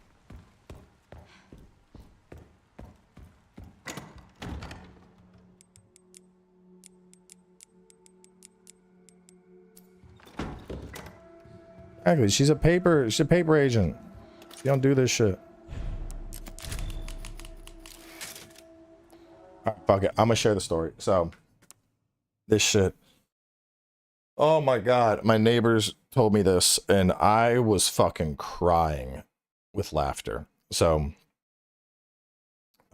Exactly, she's a paper agent. She don't do this shit. Alright, fuck it. I'm gonna share the story. So, this shit. Oh my god, my neighbors told me this, and I was fucking crying with laughter. So,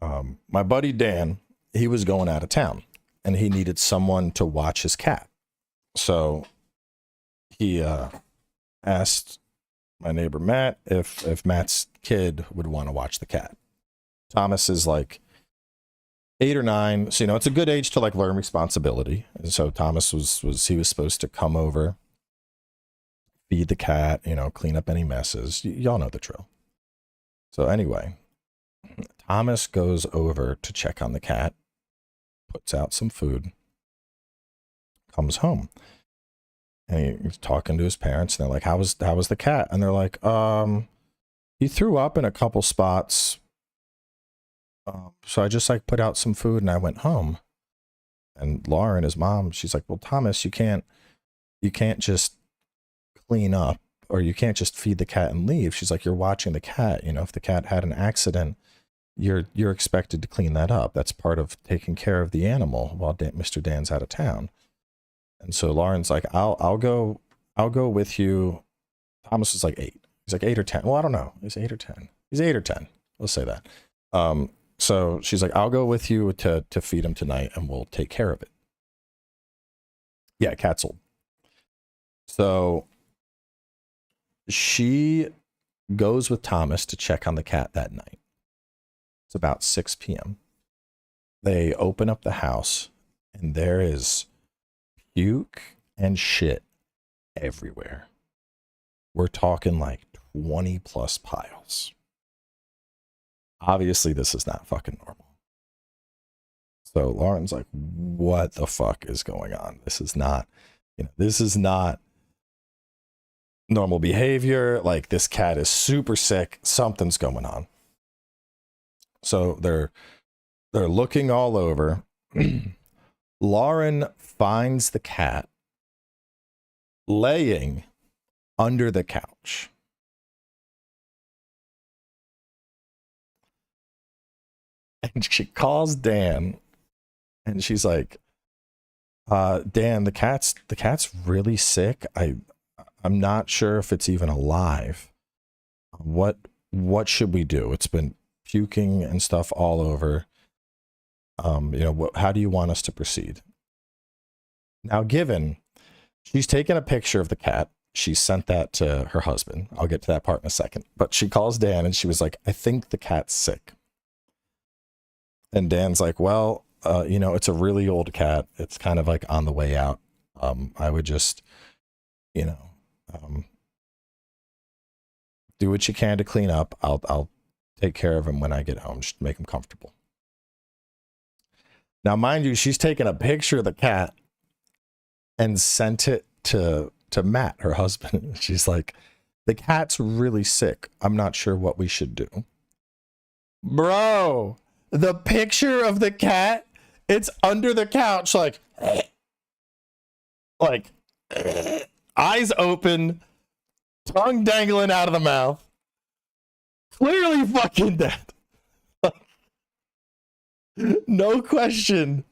my buddy Dan, he was going out of town, and he needed someone to watch his cat. So, he asked my neighbor Matt if Matt's kid would want to watch the cat. Thomas is like 8 or 9, so it's a good age to like learn responsibility. And so Thomas was supposed to come over, feed the cat, clean up any messes. Y'all know the drill. So anyway, Thomas goes over to check on the cat, puts out some food, comes home, and he's talking to his parents, and they're like, how was the cat? And they're like, he threw up in a couple spots. So I just like put out some food and I went home. And Lauren, his mom, she's like, well, Thomas, you can't just clean up, or you can't just feed the cat and leave. She's like, you're watching the cat. If the cat had an accident, you're expected to clean that up. That's part of taking care of the animal while Mr. Dan's out of town. And so Lauren's like, I'll go with you. Thomas is like 8. He's like 8 or 10. Well, I don't know. He's 8 or 10. He's 8 or 10. Let's say that. So she's like, I'll go with you to feed him tonight, and we'll take care of it. Yeah, cat's old. So she goes with Thomas to check on the cat that night. It's about 6 p.m. They open up the house, and there is puke and shit everywhere. We're talking like 20 plus piles. Obviously, this is not fucking normal. So Lauren's like, what the fuck is going on? This is not normal behavior. Like, this cat is super sick. Something's going on. So they're looking all over. Lauren finds the cat laying under the couch. And she calls Dan, and she's like, Dan, the cat's really sick. I'm not sure if it's even alive. What should we do? It's been puking and stuff all over. How do you want us to proceed? Now, given she's taken a picture of the cat, she sent that to her husband. I'll get to that part in a second. But she calls Dan, and she was like, I think the cat's sick. And Dan's like, well, it's a really old cat. It's kind of like on the way out. I would just, do what you can to clean up. I'll take care of him when I get home. Just make him comfortable. Now, mind you, she's taken a picture of the cat and sent it to Matt, her husband. She's like, the cat's really sick. I'm not sure what we should do. Bro, the picture of the cat, it's under the couch, like eyes open, tongue dangling out of the mouth, clearly fucking dead. No question,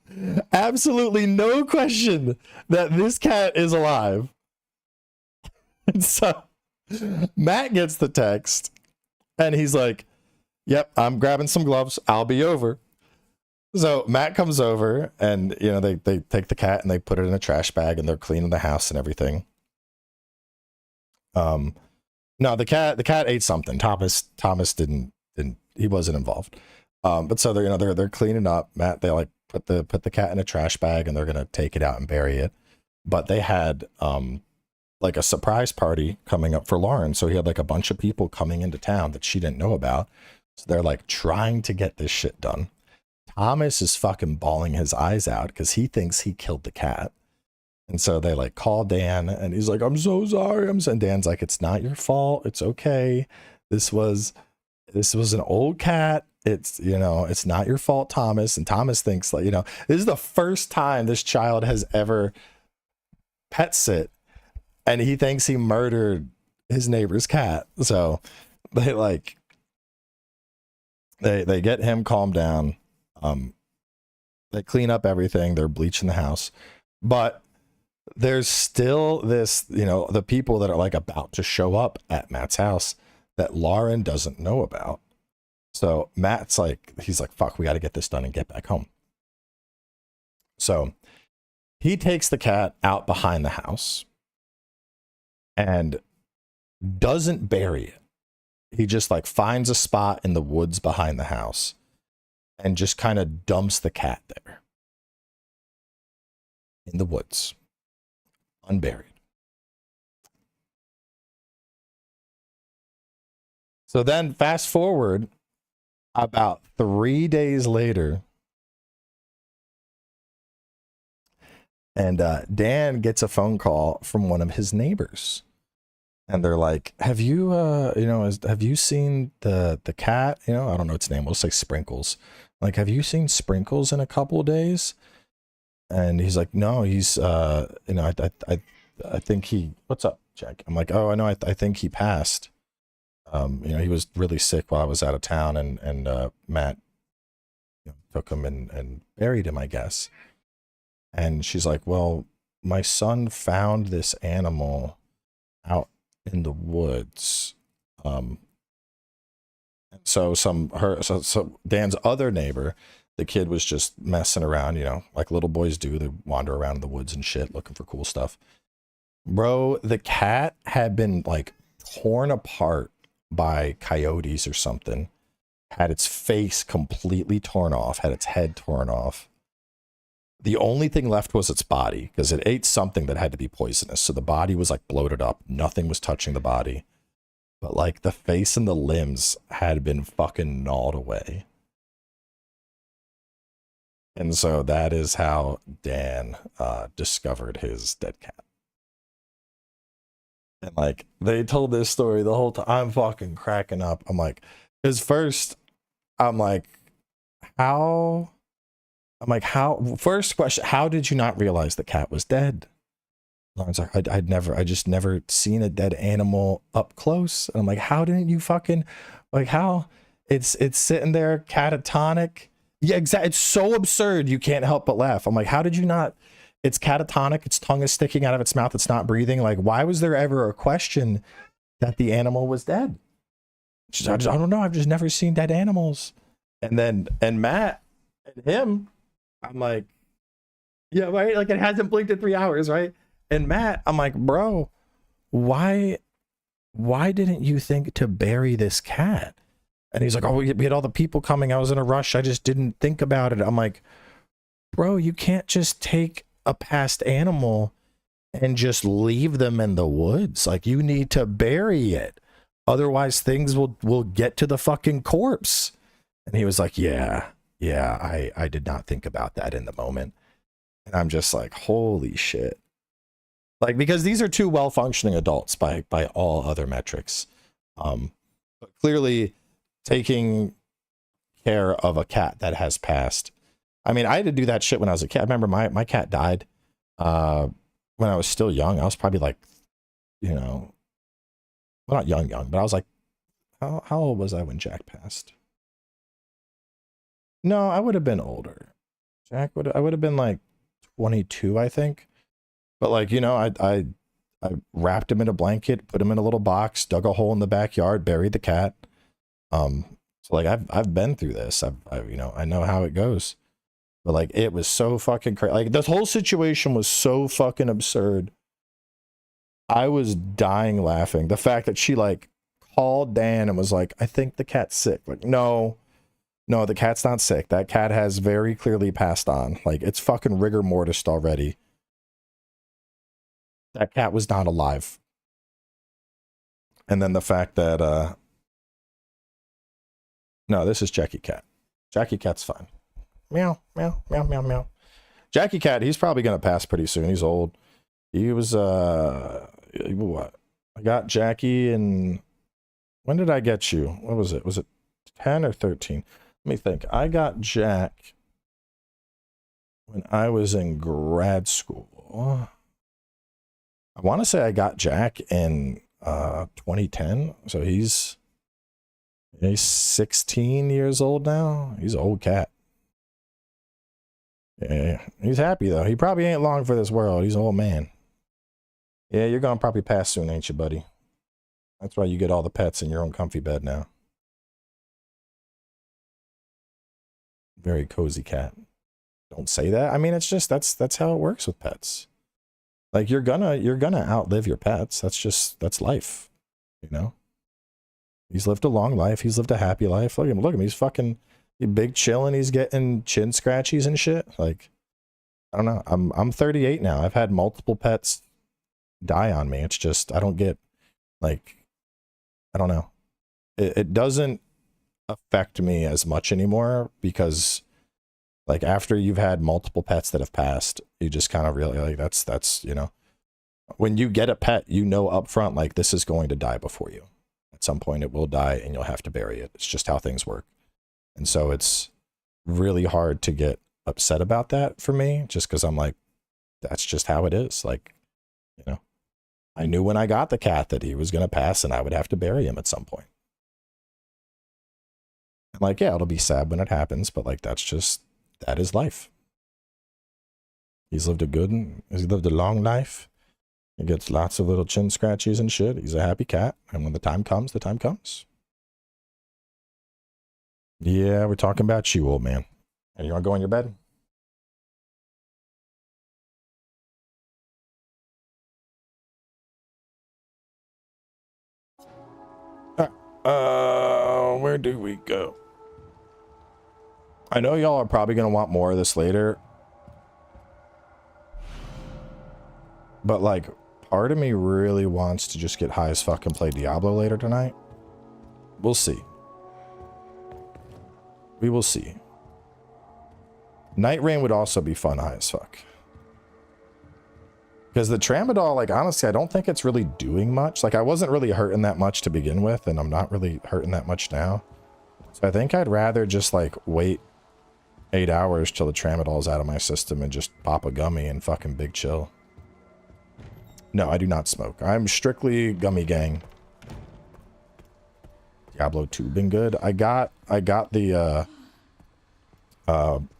absolutely no question that this cat is alive. And so Matt gets the text, and he's like, yep, I'm grabbing some gloves. I'll be over. So Matt comes over and, you know, they take the cat and they put it in a trash bag and they're cleaning the house and everything. No, the cat ate something. Thomas didn't he wasn't involved. But so they're, you know, they're cleaning up. Matt, they like put the cat in a trash bag and they're gonna take it out and bury it. But they had like a surprise party coming up for Lauren. So he had like a bunch of people coming into town that she didn't know about. So they're like trying to get this shit done. Thomas is fucking bawling his eyes out because he thinks he killed the cat. And so they like call Dan and he's like, I'm so sorry. And Dan's like, it's not your fault. It's okay. This was an old cat. It's, you know, it's not your fault, Thomas. And Thomas thinks like, you know, this is the first time this child has ever pet sit. And he thinks he murdered his neighbor's cat. So they like, they get him calmed down. They clean up everything. They're bleaching the house. But there's still this, you know, the people that are like about to show up at Matt's house that Lauren doesn't know about. So Matt's like, he's like, fuck, we got to get this done and get back home. So he takes the cat out behind the house and doesn't bury it. He just like finds a spot in the woods behind the house and just kind of dumps the cat there in the woods, unburied. So then fast forward about 3 days later, and Dan gets a phone call from one of his neighbors. And they're like, have you, have you seen the cat? You know, I don't know its name. We'll say Sprinkles. Like, have you seen Sprinkles in a couple of days? And he's like, no, he's, I think he, what's up, Jack? I'm like, oh, I know. I think he passed. He was really sick while I was out of town and Matt took him and buried him, I guess. And she's like, well, my son found this animal out in the woods. So Dan's other neighbor, the kid was just messing around, you know, like little boys do. They wander around in the woods and shit looking for cool stuff. Bro, the cat had been like torn apart by coyotes or something, had its face completely torn off, had its head torn off. The only thing left was its body because it ate something that had to be poisonous. So the body was like bloated up. Nothing was touching the body. But like the face and the limbs had been fucking gnawed away. And so that is how Dan discovered his dead cat. And like they told this story the whole time. I'm fucking cracking up. I'm like, because first I'm like, first question, how did you not realize the cat was dead? Lauren's like, I just never seen a dead animal up close. And I'm like, how didn't you fucking, like, how it's sitting there catatonic. Yeah, exactly. It's so absurd. You can't help but laugh. I'm like, how did you not? It's catatonic. Its tongue is sticking out of its mouth. It's not breathing. Like, why was there ever a question that the animal was dead? She's, I don't know. I've just never seen dead animals. And Matt and him, I'm like, yeah, right. Like it hasn't blinked in 3 hours, right? And Matt, I'm like, bro, why didn't you think to bury this cat? And he's like, oh, we had all the people coming. I was in a rush. I just didn't think about it. I'm like, bro, you can't just take a past animal and just leave them in the woods. Like you need to bury it. Otherwise things will get to the fucking corpse. And he was like, yeah, I did not think about that in the moment. And I'm just like, holy shit. Like, because these are two well-functioning adults by all other metrics. But clearly taking care of a cat that has passed. I mean, I had to do that shit when I was a kid. I remember my cat died when I was still young. I was probably like, you know, well, not young, but I was like, how old was I when Jack passed? No, I would have been older. I would have been like 22, I think. But like, you know, I wrapped him in a blanket, put him in a little box, dug a hole in the backyard, buried the cat. So like I've been through this. I know how it goes. But like, it was so fucking crazy. Like, this whole situation was so fucking absurd. I was dying laughing. The fact that she like called Dan and was like, I think the cat's sick. Like, no, the cat's not sick. That cat has very clearly passed on. Like, it's fucking rigor mortis already. That cat was not alive. And then the fact that, no, this is Jackie Cat. Jackie Cat's fine. Meow, meow, meow, meow, meow. Jackie Cat, he's probably going to pass pretty soon. He's old. He was, what? I got Jackie in, when did I get you? What was it? Was it 10 or 13? Let me think. I got Jack when I was in grad school. I want to say I got Jack in 2010. So he's 16 years old now. He's an old cat. Yeah, he's happy though. He probably ain't long for this world. He's an old man. Yeah, you're gonna probably pass soon, ain't you, buddy? That's why you get all the pets in your own comfy bed now. Very cozy cat. Don't say that. I mean, it's just that's how it works with pets. Like, you're gonna outlive your pets. That's life, you know. He's lived a long life. He's lived a happy life. Look at him. He's fucking big chilling. He's getting chin scratchies and shit. Like, I don't know. I'm 38 now. I've had multiple pets die on me. It's just, I don't get, like, I don't know. It doesn't affect me as much anymore because, like, after you've had multiple pets that have passed, you just kind of really, like, that's, you know, when you get a pet, you know up front, like, this is going to die before you. At some point it will die and you'll have to bury it. It's just how things work. And so it's really hard to get upset about that for me, just because I'm like, that's just how it is. Like, you know, I knew when I got the cat that he was going to pass and I would have to bury him at some point. And like, yeah, it'll be sad when it happens, but like, that is life. He's lived a long life. He gets lots of little chin scratchies and shit. He's a happy cat. And when the time comes, the time comes. Yeah, we're talking about you, old man. And you want to go in your bed? Where do we go? I know y'all are probably going to want more of this later. But like, part of me really wants to just get high as fuck and play Diablo later tonight. We'll see. We will see. Night Rain would also be fun high as fuck. Because the tramadol, like, honestly, I don't think it's really doing much. Like, I wasn't really hurting that much to begin with, and I'm not really hurting that much now. So I think I'd rather just, like, wait 8 hours till the tramadol's out of my system and just pop a gummy and fucking big chill. No, I do not smoke. I'm strictly gummy gang. Diablo 2 been good. I got the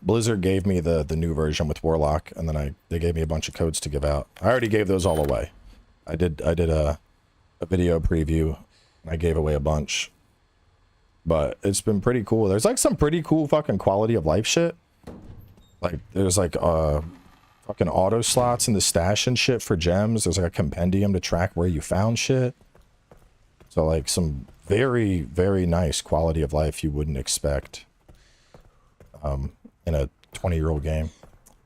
Blizzard gave me the new version with Warlock, and then they gave me a bunch of codes to give out. I already gave those all away. I did a video preview and I gave away a bunch. But it's been pretty cool. There's like some pretty cool fucking quality of life shit. Like there's like fucking auto slots in the stash and shit for gems. There's like a compendium to track where you found shit. So like some very, very nice quality of life you wouldn't expect in a 20-year-old game.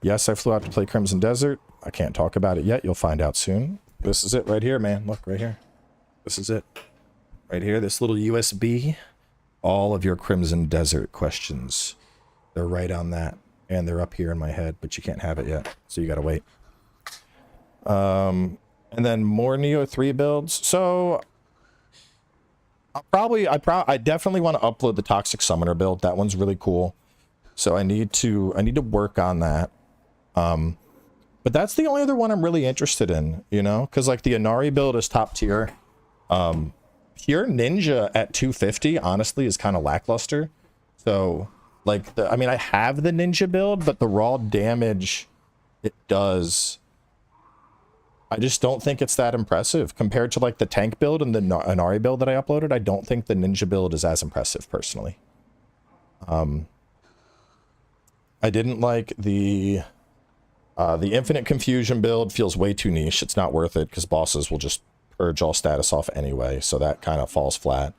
Yes, I flew out to play Crimson Desert. I can't talk about it yet. You'll find out soon. This is it right here, man. Look, right here. This is it. Right here, this little USB. All of your Crimson Desert questions. They're right on that. And they're up here in my head, but you can't have it yet. So you gotta wait. And then more Neo 3 builds. So I definitely want to upload the Toxic Summoner build. That one's really cool. So I need to work on that. But that's the only other one I'm really interested in, you know, because like the Inari build is top tier. Pure Ninja at 250 honestly is kind of lackluster. So like I mean I have the Ninja build, but the raw damage it does, I just don't think it's that impressive compared to like the tank build and the Inari build that I uploaded. I don't think the Ninja build is as impressive personally. I didn't like the infinite confusion build. Feels way too niche. It's not worth it because bosses will just purge all status off anyway, so that kind of falls flat.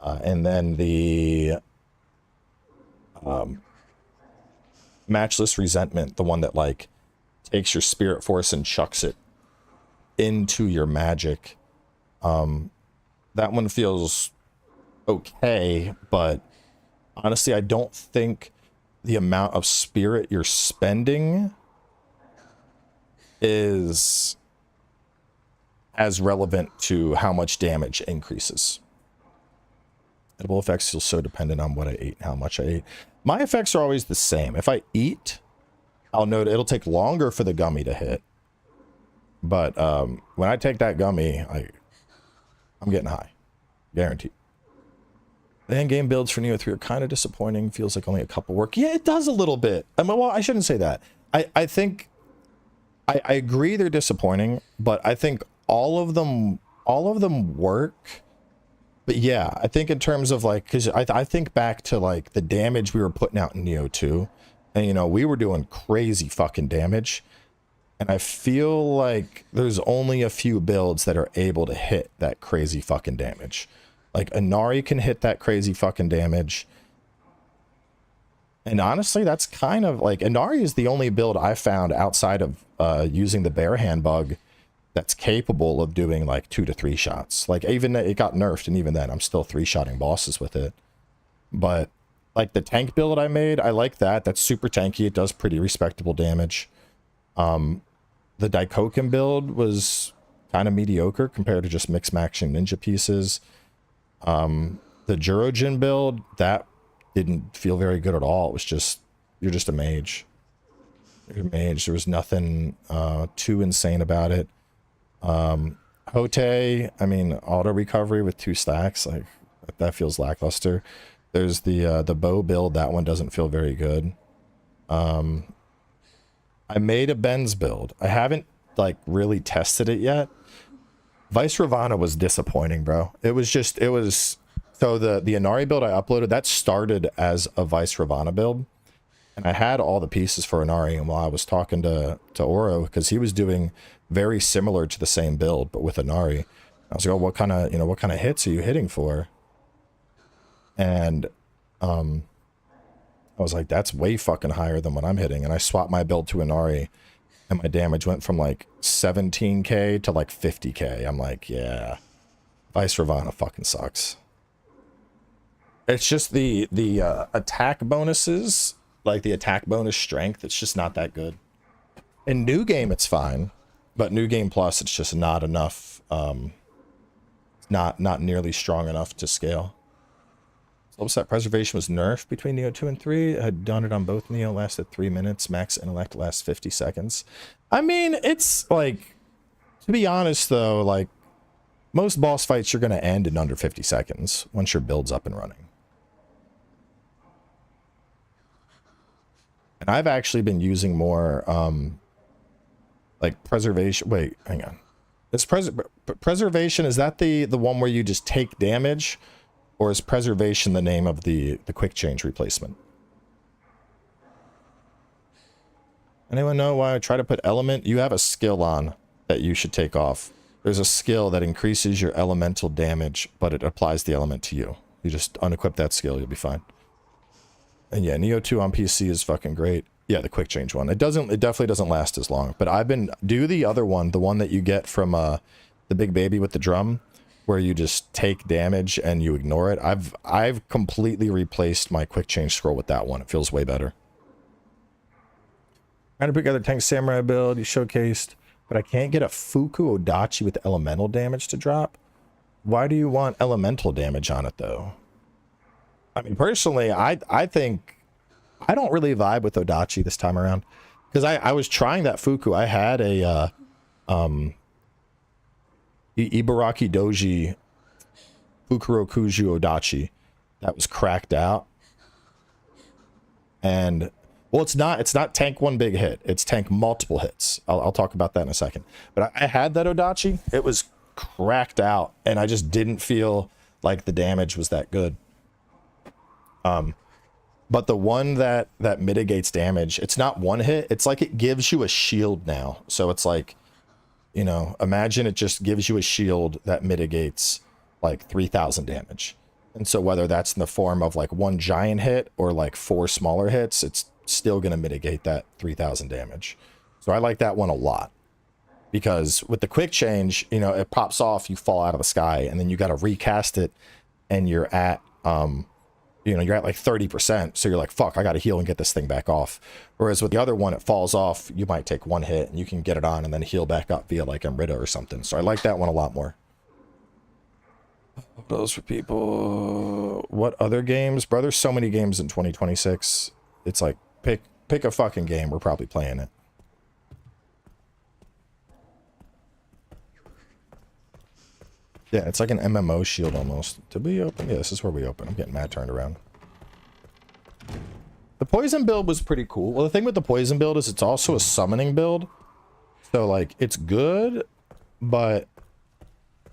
And then the matchless resentment, the one that like takes your spirit force and chucks it into your magic. That one feels okay, but honestly, I don't think the amount of spirit you're spending is as relevant to how much damage increases. Edible effects feel so dependent on what I ate and how much I ate. My effects are always the same. If I eat, I'll note it'll take longer for the gummy to hit. But when I take that gummy, I'm getting high. Guaranteed. The end-game builds for Neo 3 are kind of disappointing. Feels like only a couple work. Yeah, it does a little bit. I mean, well, I shouldn't say that. I think... I agree they're disappointing, but I think all of them work. But yeah, I think in terms of like, because I think back to like the damage we were putting out in Neo 2, and you know, we were doing crazy fucking damage, and I feel like there's only a few builds that are able to hit that crazy fucking damage. Like Inari can hit that crazy fucking damage. And honestly, that's kind of like, Inari is the only build I found outside of using the bare hand bug that's capable of doing like 2 to 3 shots. Like even it got nerfed, and even then I'm still 3-shotting bosses with it. But like the tank build I made, I like that. That's super tanky. It does pretty respectable damage. The Daikoken build was kind of mediocre compared to just mix matching ninja pieces. The Jurojin build, that didn't feel very good at all. It was just, you're just a mage. You're a mage. There was nothing too insane about it. Hote, I mean, auto recovery with 2 stacks, like that feels lackluster. There's the bow build. That one doesn't feel very good. I made a Benz build. I haven't like really tested it yet. Vice Ravana was disappointing, bro. It was so the Inari build I uploaded, that started as a Vice Ravana build, and I had all the pieces for Inari. And while I was talking to Oro, because he was doing very similar to the same build but with Inari, I was like, oh, what kind of hits are you hitting for? And I was like, that's way fucking higher than what I'm hitting. And I swapped my build to Inari, and my damage went from like 17k to like 50k. I'm like, yeah, Vice Ravana fucking sucks. It's just the attack bonuses, like the attack bonus strength, it's just not that good. In New Game, it's fine, but New Game Plus, it's just not enough. Not nearly strong enough to scale. Subset preservation was nerfed between Neo 2 and 3. I had done it on both. Neo lasted 3 minutes. Max intellect lasts 50 seconds. I mean, it's like, to be honest though, like most boss fights you're going to end in under 50 seconds once your build's up and running. And I've actually been using more like preservation. Wait, hang on. Is preservation, is that the one where you just take damage, or is preservation the name of the quick change replacement? Anyone know why I try to put element? You have a skill on that you should take off. There's a skill that increases your elemental damage, but it applies the element to you. You just unequip that skill, you'll be fine. And yeah, Neo 2 on PC is fucking great. Yeah, the quick change one. It definitely doesn't last as long. But I've been do the other one, the one that you get from the big baby with the drum, where you just take damage and you ignore it. I've completely replaced my quick change scroll with that one. It feels way better. Trying to put together tank samurai build you showcased, but I can't get a Fuku Odachi with elemental damage to drop. Why do you want elemental damage on it though? I mean, personally, I think I don't really vibe with Odachi this time around, because I was trying that Fuku. I had a Ibaraki Doji Fukuro Kuju Odachi that was cracked out, and well, it's not tank one big hit, it's tank multiple hits. I'll talk about that in a second. But I had that Odachi, it was cracked out, and I just didn't feel like the damage was that good. But the one that mitigates damage, it's not one hit. It's like it gives you a shield now. So it's like, you know, imagine it just gives you a shield that mitigates like 3,000 damage. And so whether that's in the form of like one giant hit or like 4 smaller hits, it's still going to mitigate that 3,000 damage. So I like that one a lot. Because with the quick change, you know, it pops off, you fall out of the sky, and then you got to recast it, and you're at, you know, you're at like 30%. So you're like, fuck, I got to heal and get this thing back off. Whereas with the other one, it falls off, you might take 1 hit, and you can get it on and then heal back up via like Amrita or something. So I like that one a lot more. What else for people? What other games? Bro, there's so many games in 2026. It's like, pick a fucking game. We're probably playing it. Yeah, it's like an MMO shield almost. Did we open? Yeah, this is where we open. I'm getting mad turned around. The poison build was pretty cool. Well, the thing with the poison build is it's also a summoning build. So, like, it's good, but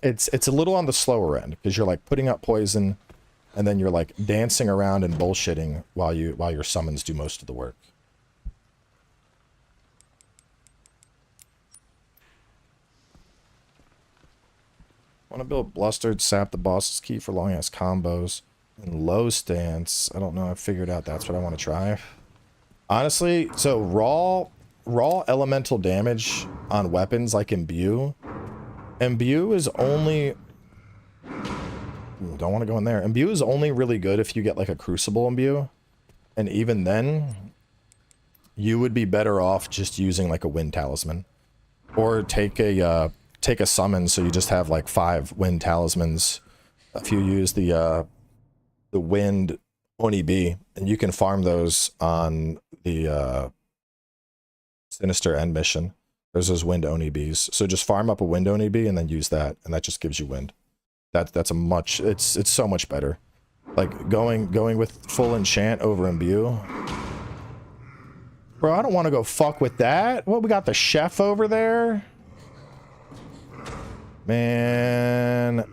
it's a little on the slower end because you're, like, putting up poison and then you're, like, dancing around and bullshitting while your summons do most of the work. Want to build blustered, sap the boss's key for long ass combos, and low stance. I don't know. I figured out that's what I want to try. Honestly, so raw elemental damage on weapons like imbue. Imbue is only. Ooh, don't want to go in there. Imbue is only really good if you get like a crucible imbue, and even then, you would be better off just using like a wind talisman, or take a summon, so you just have like 5 wind talismans. If you use the wind Oni-B, and you can farm those on the Sinister End mission. There's those wind Oni-Bs. So just farm up a wind Oni-B and then use that, and that just gives you wind. That's a much, it's so much better. Like going with full enchant over imbue. Bro, I don't want to go fuck with that. What, we got the chef over there? Man.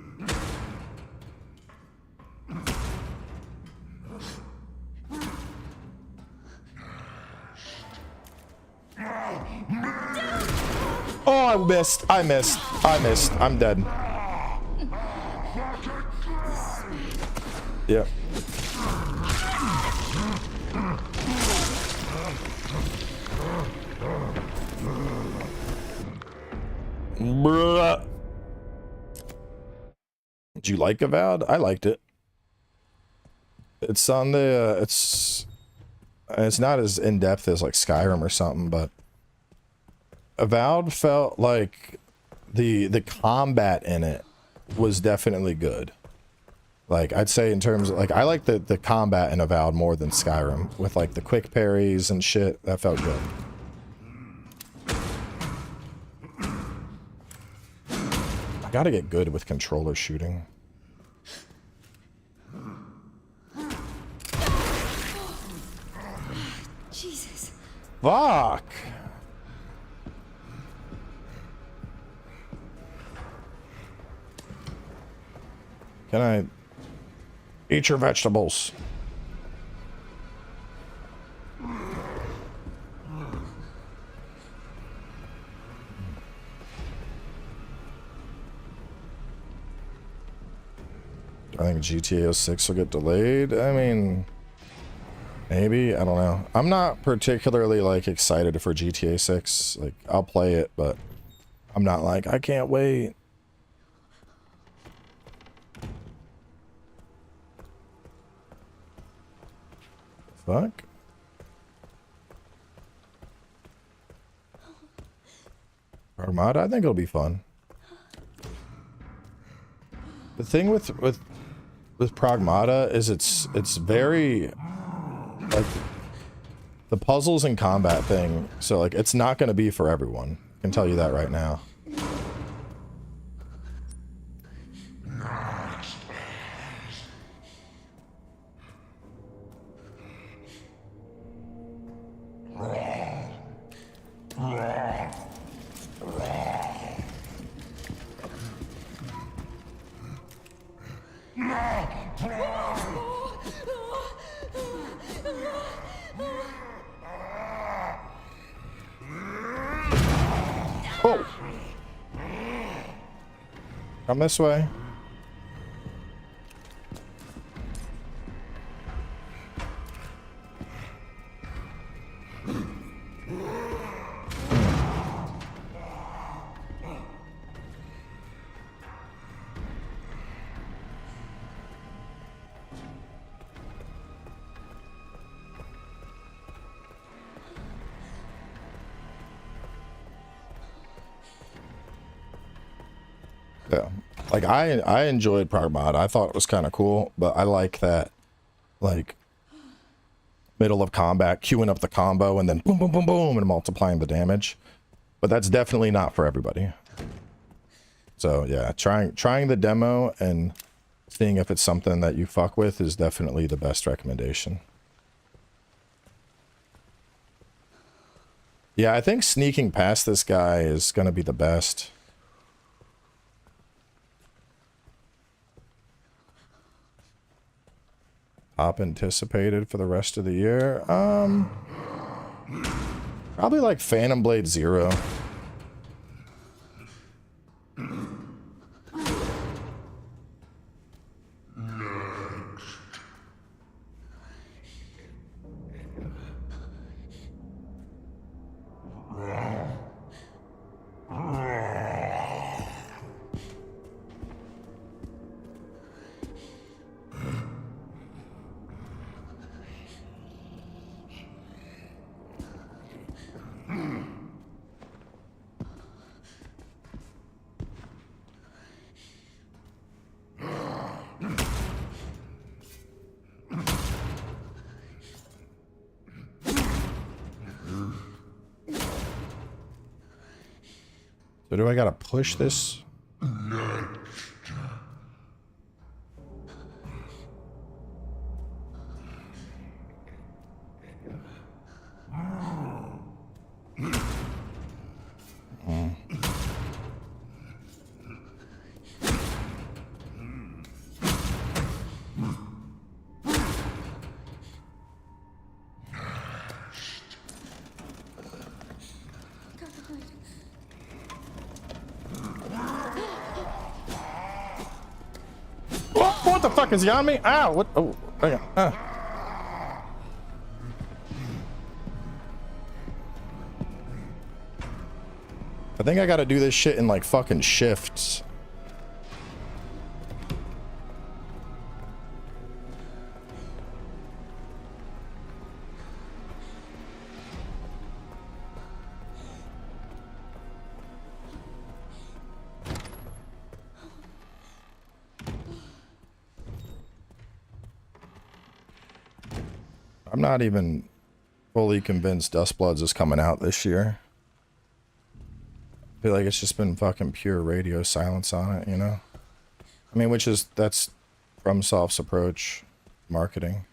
Oh, I missed. I'm dead. Yep. Bruh. Did you like Avowed? I liked it. It's on the it's not as in-depth as like Skyrim or something, but Avowed felt like the combat in it was definitely good. Like, I'd say in terms of like, I like the combat in Avowed more than Skyrim, with like the quick parries and shit. That felt good. I gotta get good with controller shooting. Jesus. Fuck. Can I eat your vegetables? I think GTA 6 will get delayed. I mean, maybe. I don't know. I'm not particularly like excited for GTA 6. Like, I'll play it, but I'm not like, I can't wait. Fuck. Armada, I think it'll be fun. The thing with Pragmata is it's very like the puzzles and combat thing, so like it's not going to be for everyone. I can tell you that right now. Oh! Come this way. Yeah, like I enjoyed Prog Mod. I thought it was kind of cool, but I like that, like, middle of combat, queuing up the combo and then boom, boom, boom, boom, and multiplying the damage. But that's definitely not for everybody. So yeah, trying the demo and seeing if it's something that you fuck with is definitely the best recommendation. Yeah, I think sneaking past this guy is gonna be the best. Top anticipated for the rest of the year. Probably like Phantom Blade 0. So do I gotta push this? What the fuck is he on me? Ow! What? Oh, hang on. I think I gotta do this shit in like fucking shifts. I'm not even fully convinced Dustbloods is coming out this year. I feel like it's just been fucking pure radio silence on it, you know? I mean, that's FromSoft's approach, marketing.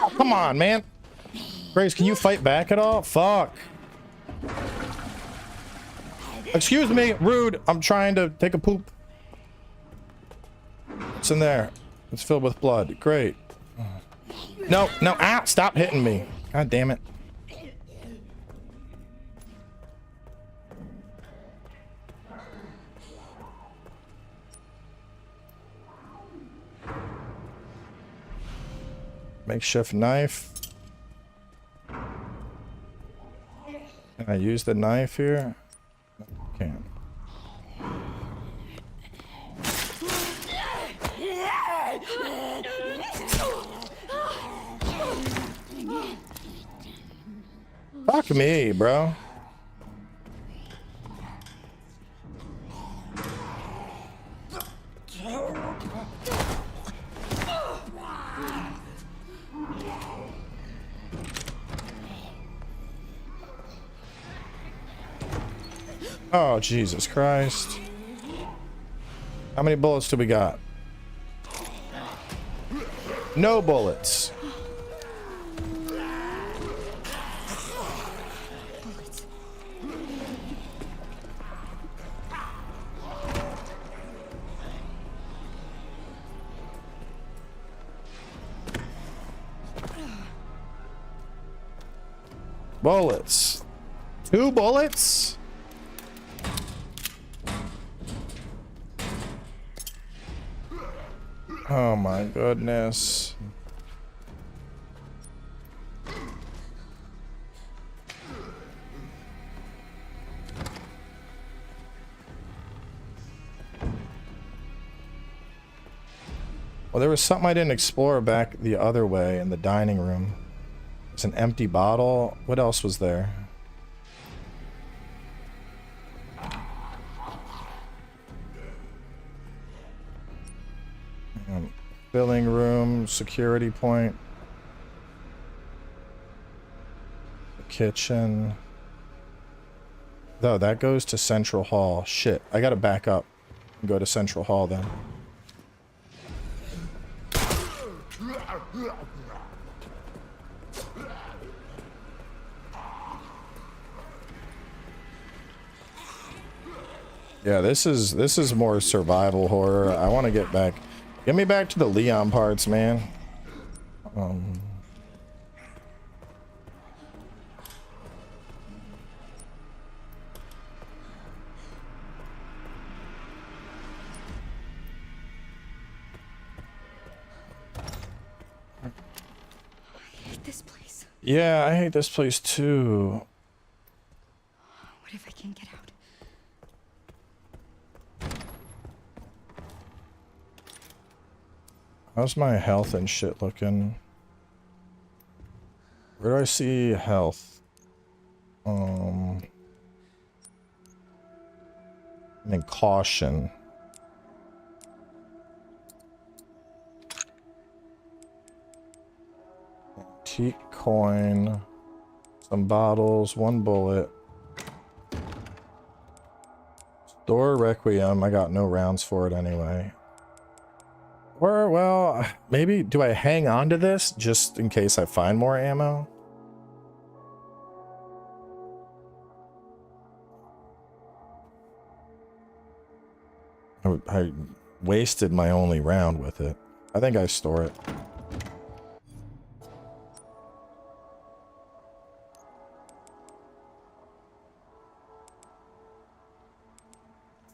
Oh, come on, man. Grace, can you fight back at all? Fuck. Excuse me, rude. I'm trying to take a poop. What's in there? It's filled with blood. Great. No, no, ah, stop hitting me. God damn it. Makeshift knife. Can I use the knife here? Can't. Fuck me, bro. Oh, Jesus Christ. How many bullets do we got? No bullets. Bullets. 2 bullets? Oh my goodness. Well, there was something I didn't explore back the other way in the dining room. It's an empty bottle. What else was there? Filling room, security point. The kitchen. No, that goes to Central Hall. Shit, I gotta back up and go to Central Hall then. Yeah, this is more survival horror. I want to get back. Get me back to the Leon parts, man. I hate this place. Yeah, I hate this place too. What if I can't get out? How's my health and shit looking? Where do I see health? And then caution. Antique coin. Some bottles, 1 bullet. Store Requiem. I got no rounds for it anyway. Or, well, maybe, do I hang on to this just in case I find more ammo? I wasted my only round with it. I think I store it.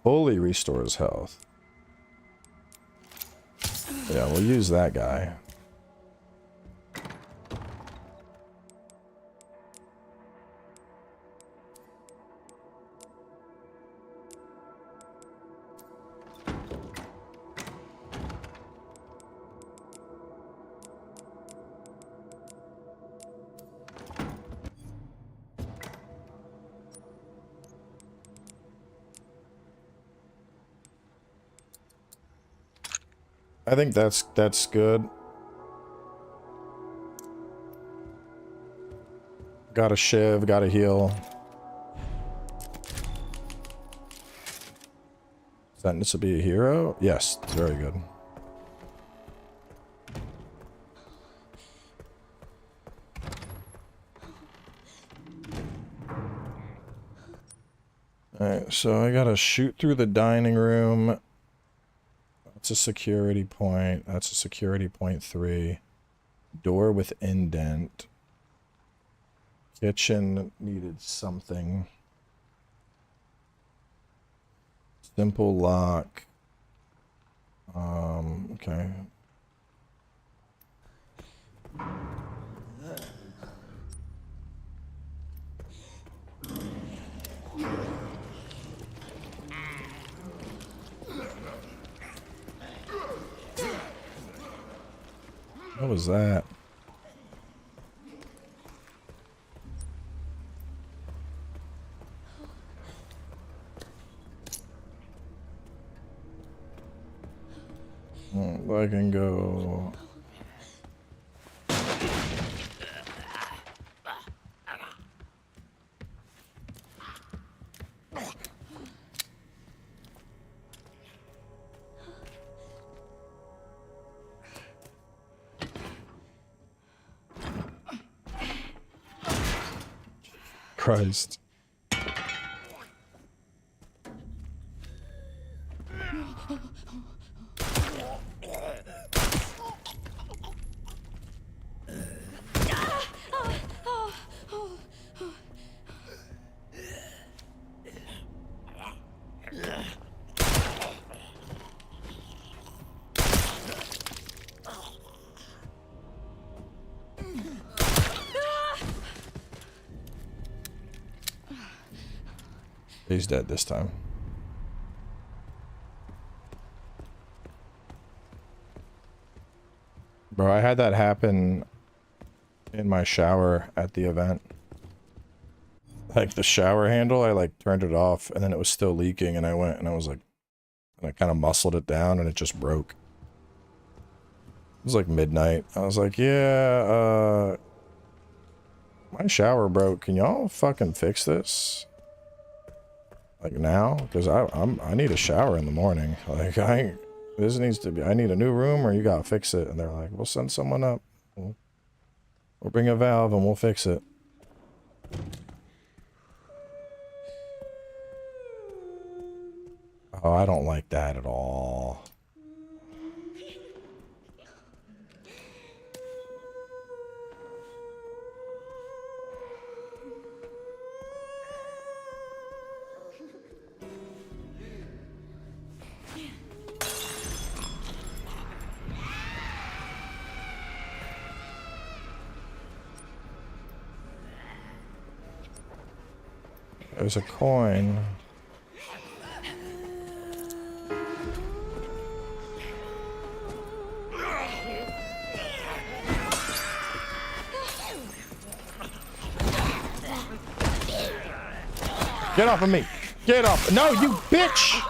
Fully restores health. Yeah, we'll use that guy. I think that's good. Got a shiv, got a heal. Is that this to be a hero? Yes, it's very good. Alright, so I gotta shoot through the dining room. That's a security point. That's a security point 3. Door with indent. Kitchen needed something. Simple lock. Okay. What was that? I can go. Christ. He's dead this time. Bro, I had that happen in my shower at the event. Like the shower handle, I like turned it off and then it was still leaking and I went and I was like, and I kind of muscled it down and it just broke. It was like midnight. I was like, yeah, my shower broke. Can y'all fucking fix this? Like now? Because I need a shower in the morning. Like this needs to be, I need a new room or you gotta fix it. And they're like, we'll send someone up. We'll bring a valve and we'll fix it. Oh, I don't like that at all. There's a coin. Get off of me! Get off! No, you bitch!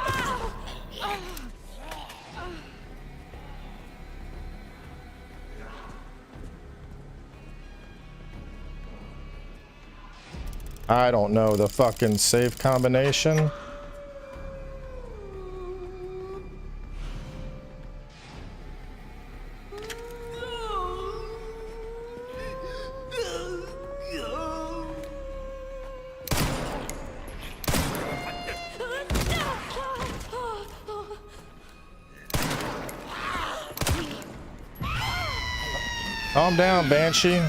I don't know the fucking save combination. Calm down, Banshee. I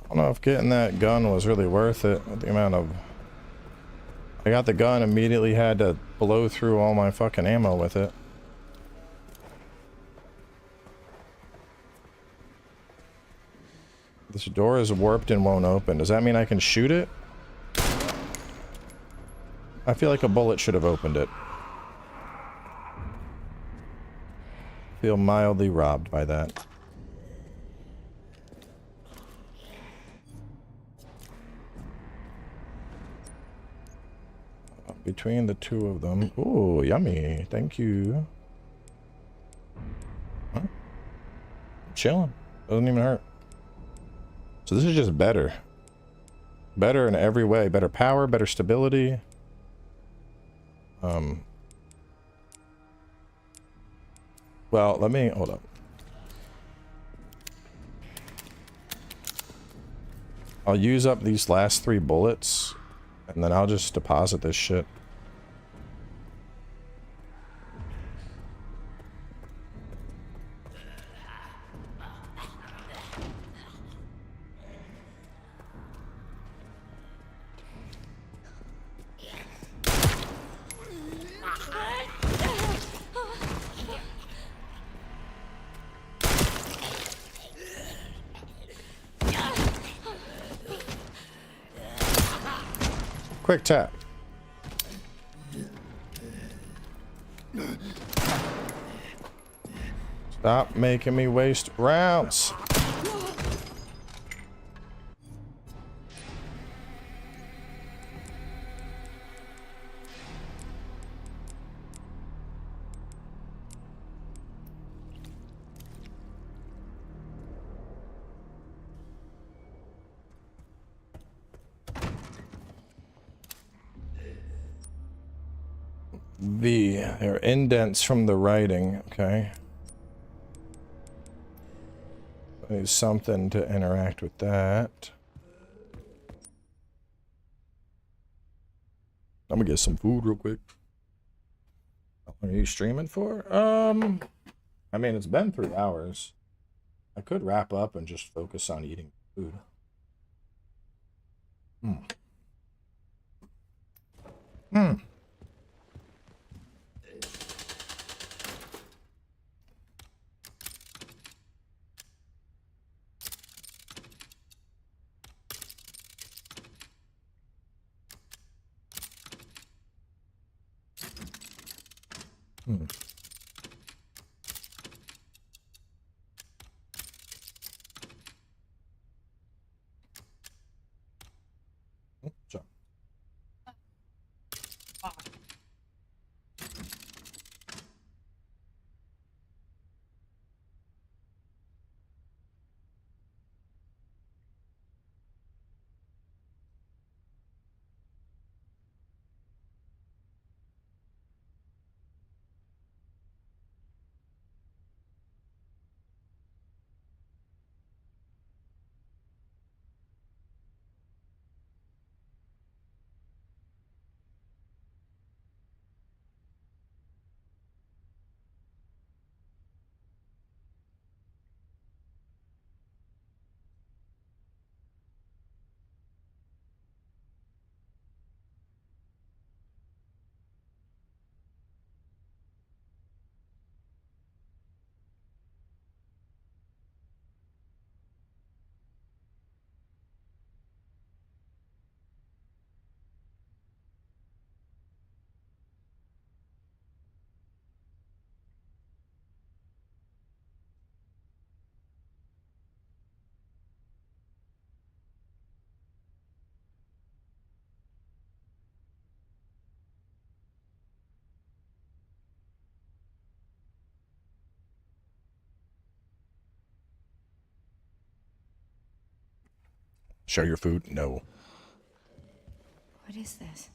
don't know if getting that gun was really worth it. The amount of... I got the gun, immediately had to blow through all my fucking ammo with it. This door is warped and won't open. Does that mean I can shoot it? I feel like a bullet should have opened it. Feel mildly robbed by that. Between the two of them. Ooh, yummy. Thank you. Huh? Chilling. Doesn't even hurt. So this is just better. Better in every way. Better power, better stability. Well, let me hold up. I'll use up these last 3 bullets, and then I'll just deposit this shit. Quick tap. Stop making me waste rounds. There are indents from the writing, okay. There's something to interact with that. I'm gonna get some food real quick. How long are you streaming for? I mean, it's been 3 hours. I could wrap up and just focus on eating food. So. Share your food? No. What is this?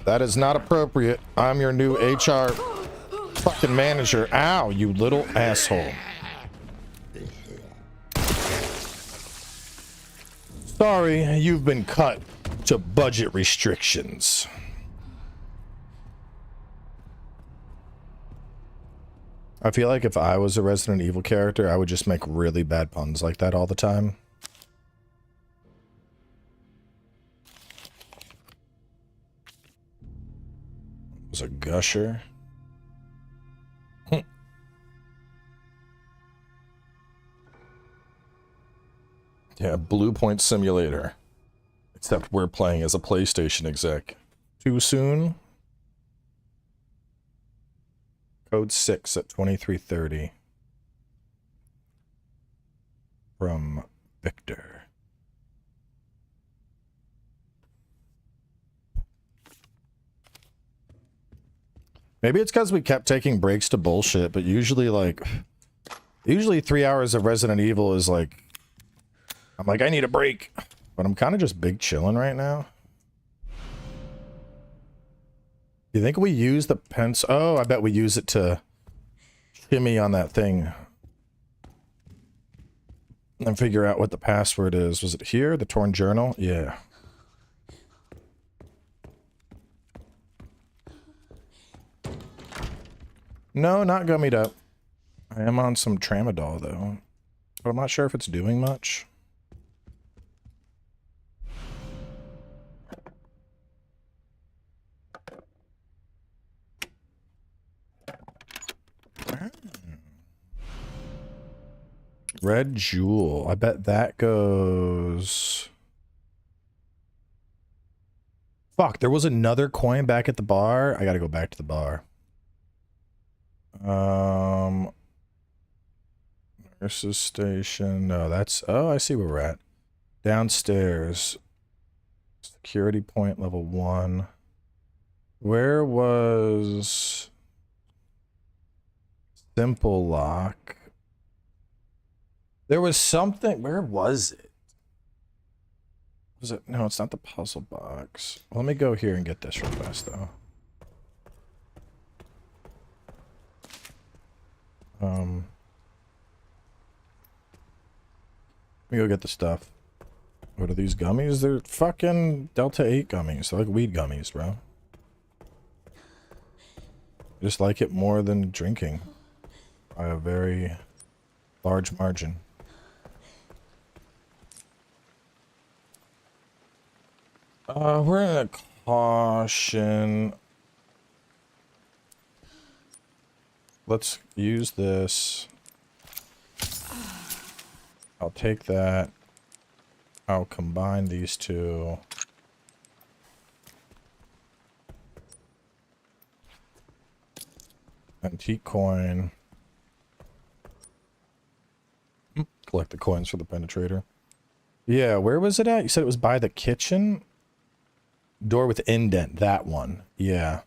That is not appropriate. I'm your new HR fucking manager. Ow, you little asshole. Sorry, you've been cut to budget restrictions. I feel like if I was a Resident Evil character, I would just make really bad puns like that all the time. It was a gusher. Yeah, Blue Point Simulator. Except we're playing as a PlayStation exec. Too soon? Code 6 at 2330. From Victor. Maybe it's because we kept taking breaks to bullshit, but usually, like... Usually 3 hours of Resident Evil is like... I'm like, I need a break. But I'm kind of just big chilling right now. You think we use the pence? Oh, I bet we use it to shimmy on that thing. And figure out what the password is. Was it here? The torn journal? Yeah. No, not gummied up. I am on some tramadol though. But I'm not sure if it's doing much. Red Jewel. I bet that goes... Fuck, there was another coin back at the bar. I gotta go back to the bar. Nurse's station. No, that's... Oh, I see where we're at. Downstairs. Security point level 1. Where was... Simple lock? There was something. Where was it? Was it? No, it's not the puzzle box. Let me go here and get this real fast, though. Let me go get the stuff. What are these gummies? They're fucking Delta 8 gummies. They're like weed gummies, bro. I just like it more than drinking. By a very large margin. We're in a caution. Let's use this. I'll take that. I'll combine these two. Antique coin. Collect the coins for the penetrator. Yeah, where was it at? You said it was by the kitchen? Door with indent, that one. Yeah.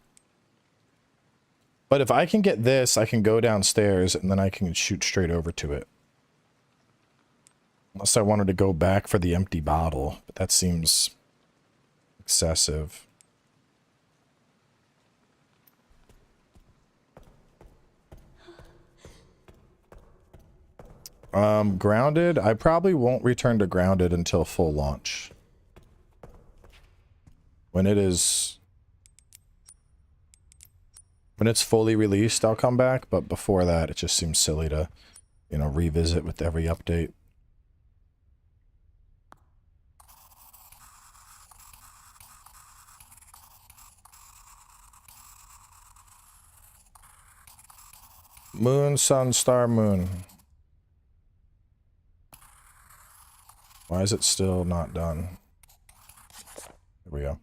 But if I can get this, I can go downstairs and then I can shoot straight over to it. Unless I wanted to go back for the empty bottle, but that seems excessive. Grounded, I probably won't return to Grounded until full launch. When it's fully released, I'll come back, but before that, it just seems silly to, you know, revisit with every update. Moon, sun, star, moon. Why is it still not done? Here we go.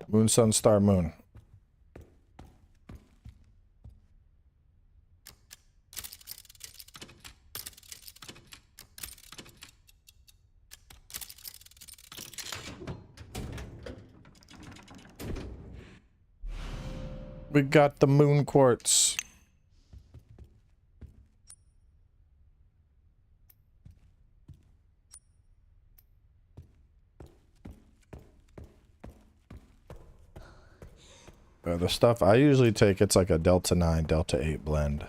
Moon, sun, star, moon. We got the moon quartz. The stuff I usually take, it's like a Delta 9, Delta 8 blend.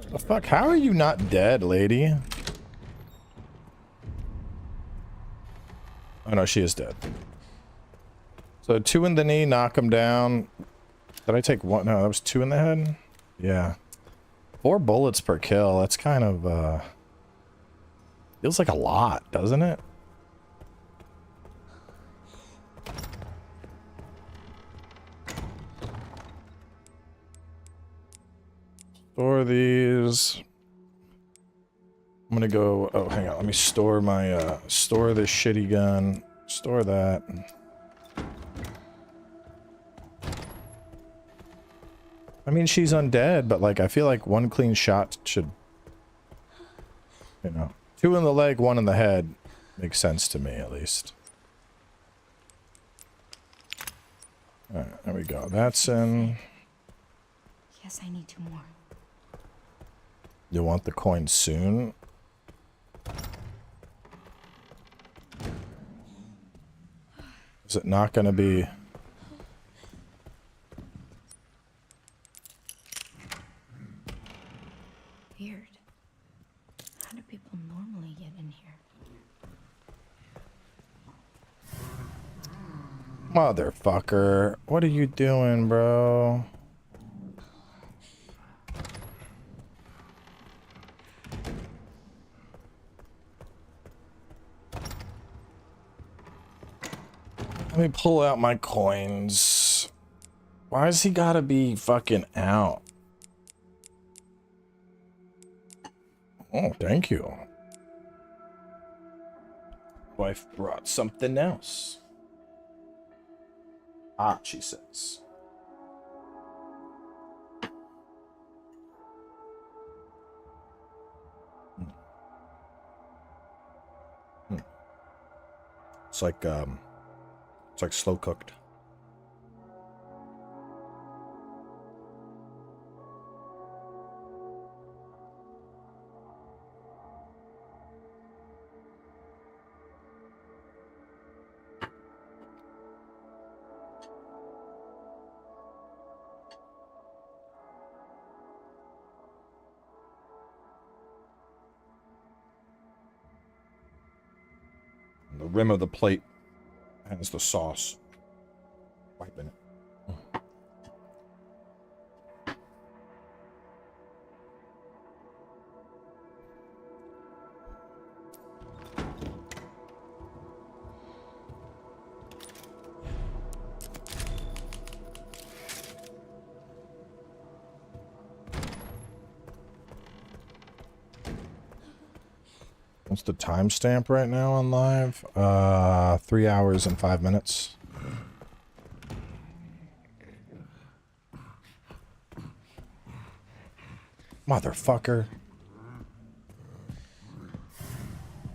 The fuck? How are you not dead, lady? Oh no, she is dead. So 2 in the knee, knock him down. Did I take 1? No, that was 2 in the head? Yeah. 4 bullets per kill. That's kind of, feels like a lot, doesn't it? Store these. I'm gonna go, oh, hang on. Let me store my, store this shitty gun. Store that. I mean, she's undead, but like, I feel like one clean shot should, you know, 2 in the leg, 1 in the head makes sense to me, at least. All right, there we go. That's in. Yes, I need 2 more. You want the coin soon? Is it not going to be? Weird. How do people normally get in here? Motherfucker. What are you doing, bro? Let me pull out my coins. Why has he gotta be fucking out? Oh, thank you. Wife brought something else. Ah, she says. It's like slow cooked. The rim of the plate has the sauce. Wiping it. What's the timestamp right now on live? 3 hours and 5 minutes. Motherfucker.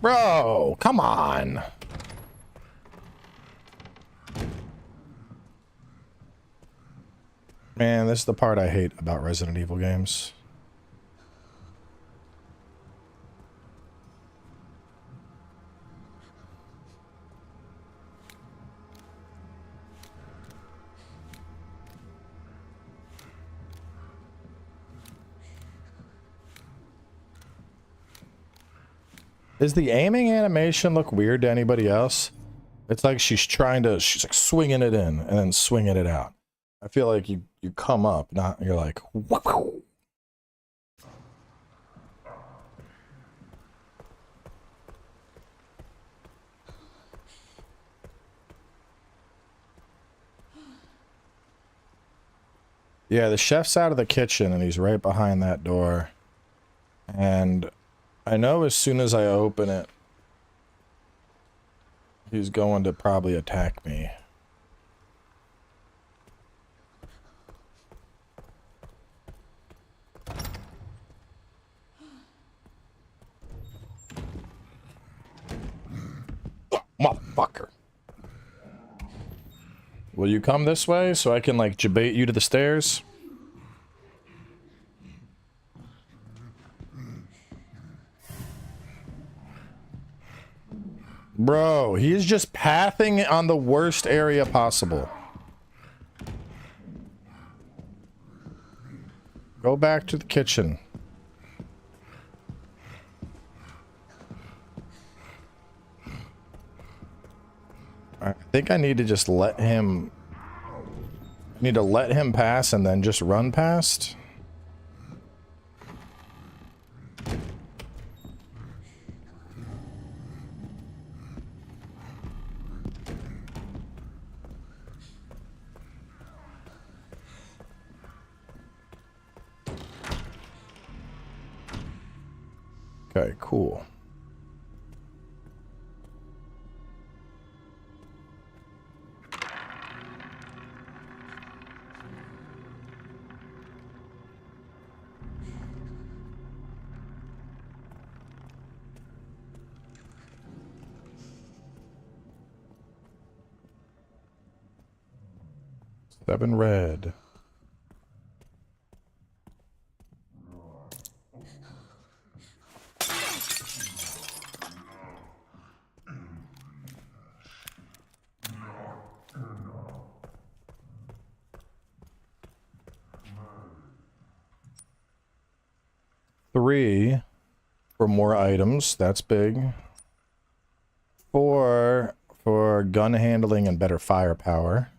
Bro, come on. Man, this is the part I hate about Resident Evil games. Does the aiming animation look weird to anybody else? It's like she's like swinging it in and then swinging it out. I feel like you come up, not you're like, wow. Yeah, the chef's out of the kitchen and he's right behind that door. And I know as soon as I open it, he's going to probably attack me. Oh, motherfucker. Will you come this way so I can like jabate you to the stairs? Bro, he is just pathing on the worst area possible. Go back to the kitchen. I think I need to just let him... I need to let him pass and then just run past. Okay, cool. 7 red. Three for more items. That's big. 4 for gun handling and better firepower.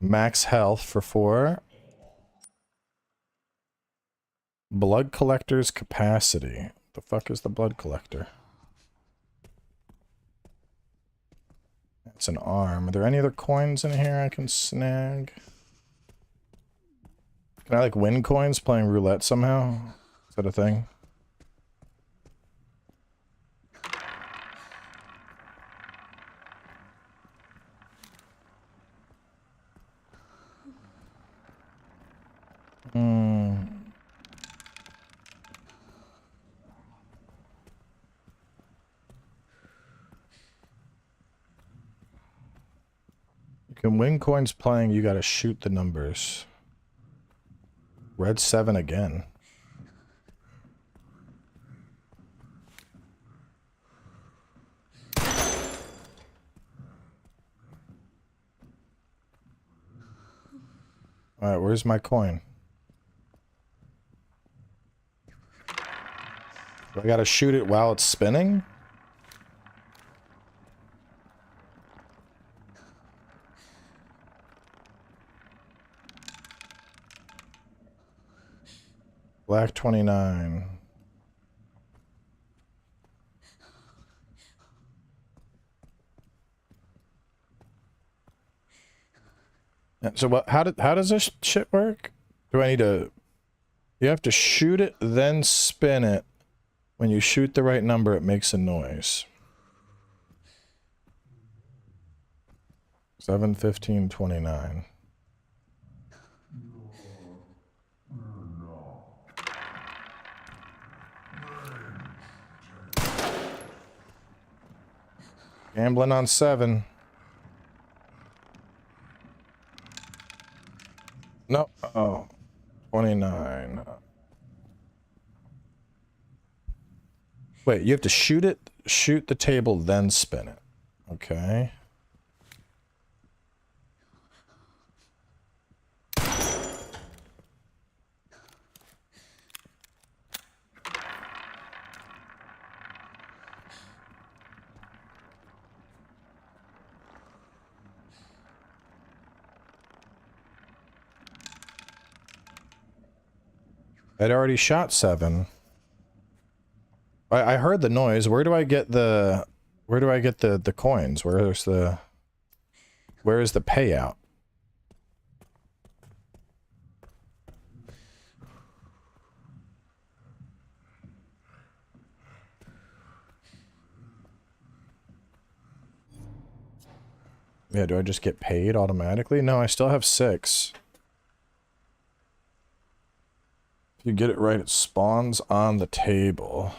Max health for 4. Blood collector's capacity. The fuck is the blood collector? That's an arm. Are there any other coins in here I can snag? Can I like win coins playing roulette somehow? Is that a thing? You can win coins playing, you gotta shoot the numbers. Red 7 again. Alright, where's my coin? Do I gotta shoot it while it's spinning? Black 29. So what? How does this shit work? Do I need to? You have to shoot it, then spin it. When you shoot the right number, it makes a noise. 7, 15, 29. Gambling on 7. No. Oh. 29. Wait, you have to shoot it, shoot the table, then spin it. Okay. I'd already shot 7. I heard the noise. Where do I get the coins? Where is the payout? Yeah, do I just get paid automatically? No, I still have 6. If you get it right, it spawns on the table.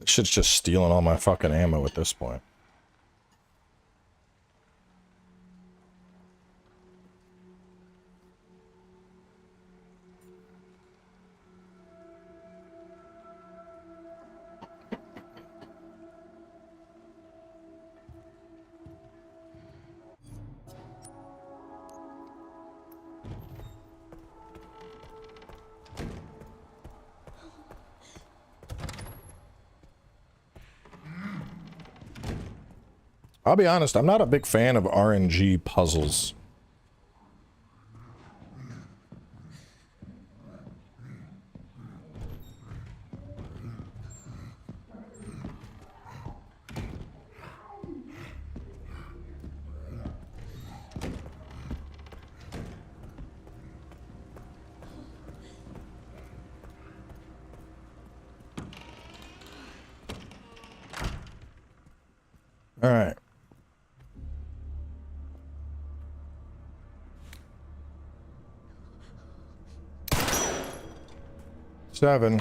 This shit's just stealing all my fucking ammo at this point. I'll be honest, I'm not a big fan of RNG puzzles. All right. 7.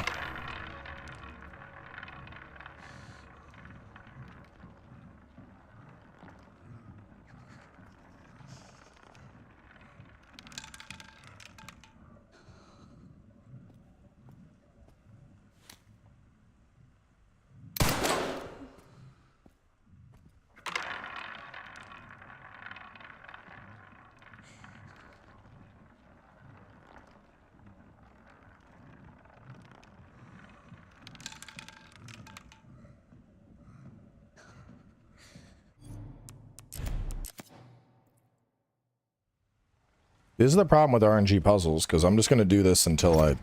This is the problem with RNG puzzles, because I'm just gonna do this until I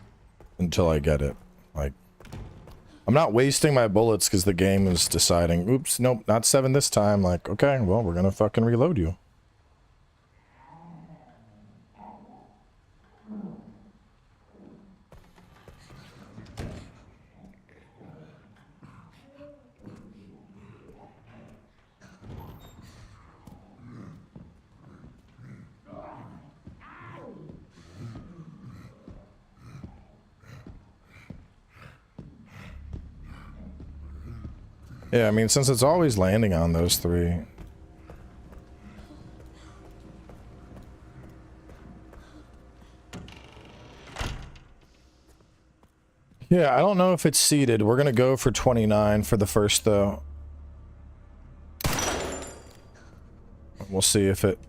get it. Like, I'm not wasting my bullets because the game is deciding, oops, nope, not 7 this time. Like, okay, well, we're gonna fucking reload you. Yeah, I mean, since it's always landing on those 3. Yeah, I don't know if it's seated. We're gonna go for 29 for the first, though. We'll see if it...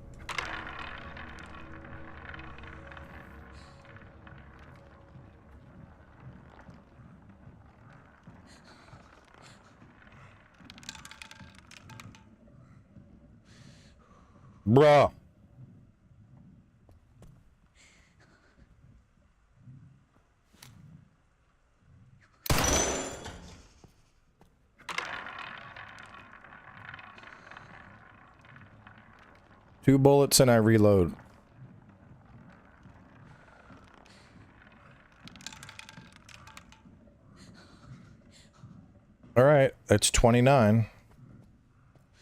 Bruh. Two bullets and I reload. All right, that's 29.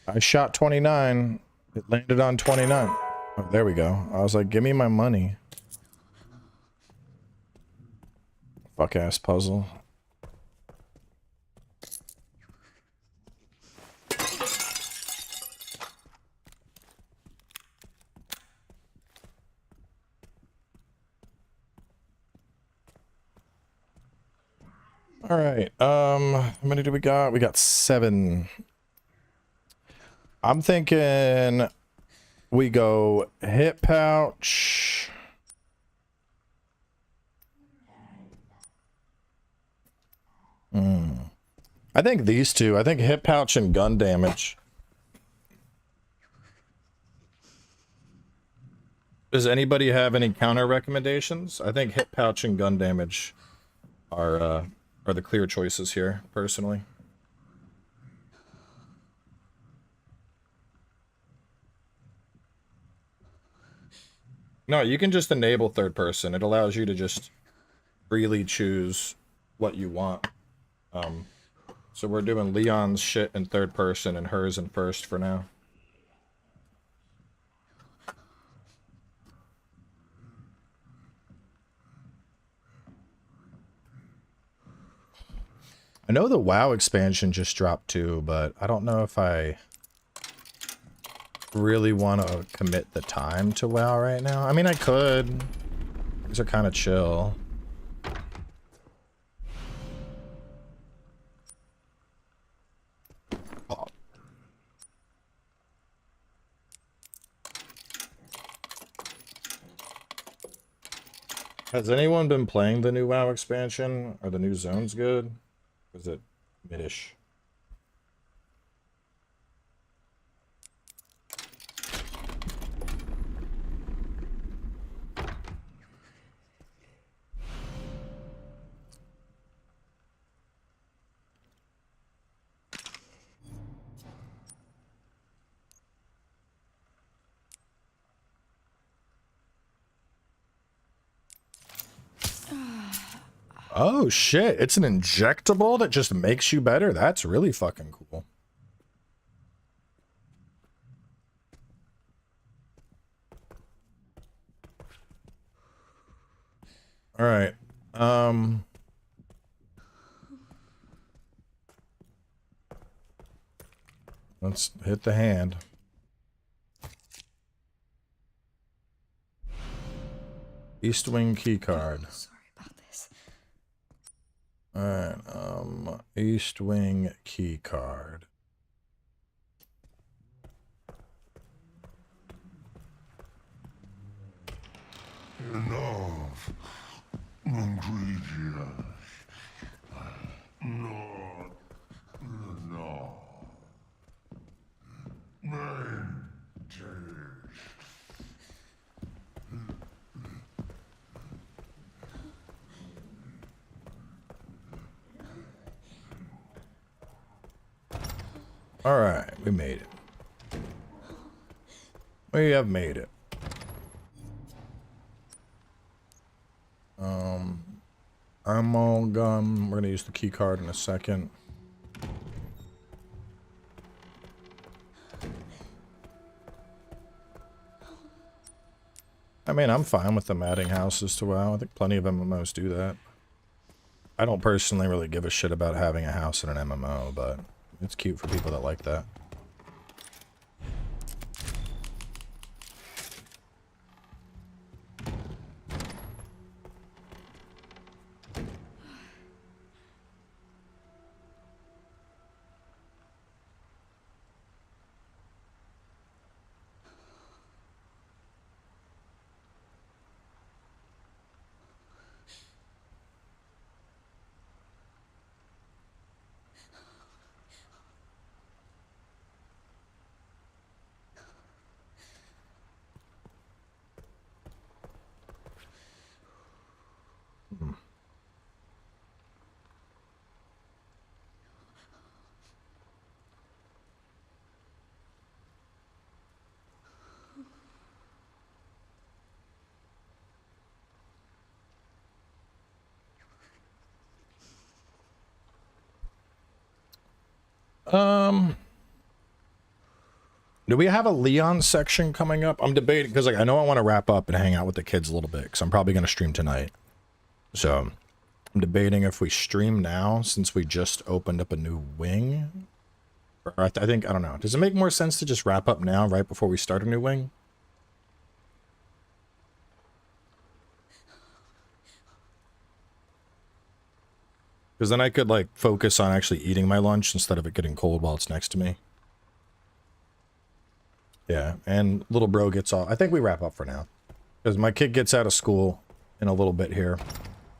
I shot 29. It landed on 29. Oh, there we go. I was like, give me my money. Fuck ass puzzle. All right. How many do we got? We got 7. I'm thinking we go hip pouch. I think these two. I think hip pouch and gun damage. Does anybody have any counter recommendations? I think hip pouch and gun damage are the clear choices here, personally. No, you can just enable third person. It allows you to just freely choose what you want. So we're doing Leon's shit in third person and hers in first for now. I know the WoW expansion just dropped too, but I don't know if I really want to commit the time to WoW right now. I mean, I could. These are kind of chill. Has anyone been playing the new WoW expansion? Are the new zones good? Or is it mid-ish? Oh shit, it's an injectable that just makes you better? That's really fucking cool. All right. Let's hit the hand. East Wing key card. Sorry about this. All right. East Wing key card. Enough ingredients. Not enough. Main dish. All right, we made it. We have made it. Ammo gun. We're gonna use the key card in a second. I mean, I'm fine with them adding houses to WoW. I think plenty of MMOs do that. I don't personally really give a shit about having a house in an MMO, but it's cute for people that like that. Do we have a Leon section coming up? I'm debating because like I know I want to wrap up and hang out with the kids a little bit because I'm probably going to stream tonight. So I'm debating if we stream now since we just opened up a new wing. Or I think, I don't know. Does it make more sense to just wrap up now right before we start a new wing? Because then I could like focus on actually eating my lunch instead of it getting cold while it's next to me. Yeah, and little bro gets off. I think we wrap up for now. Because my kid gets out of school in a little bit here.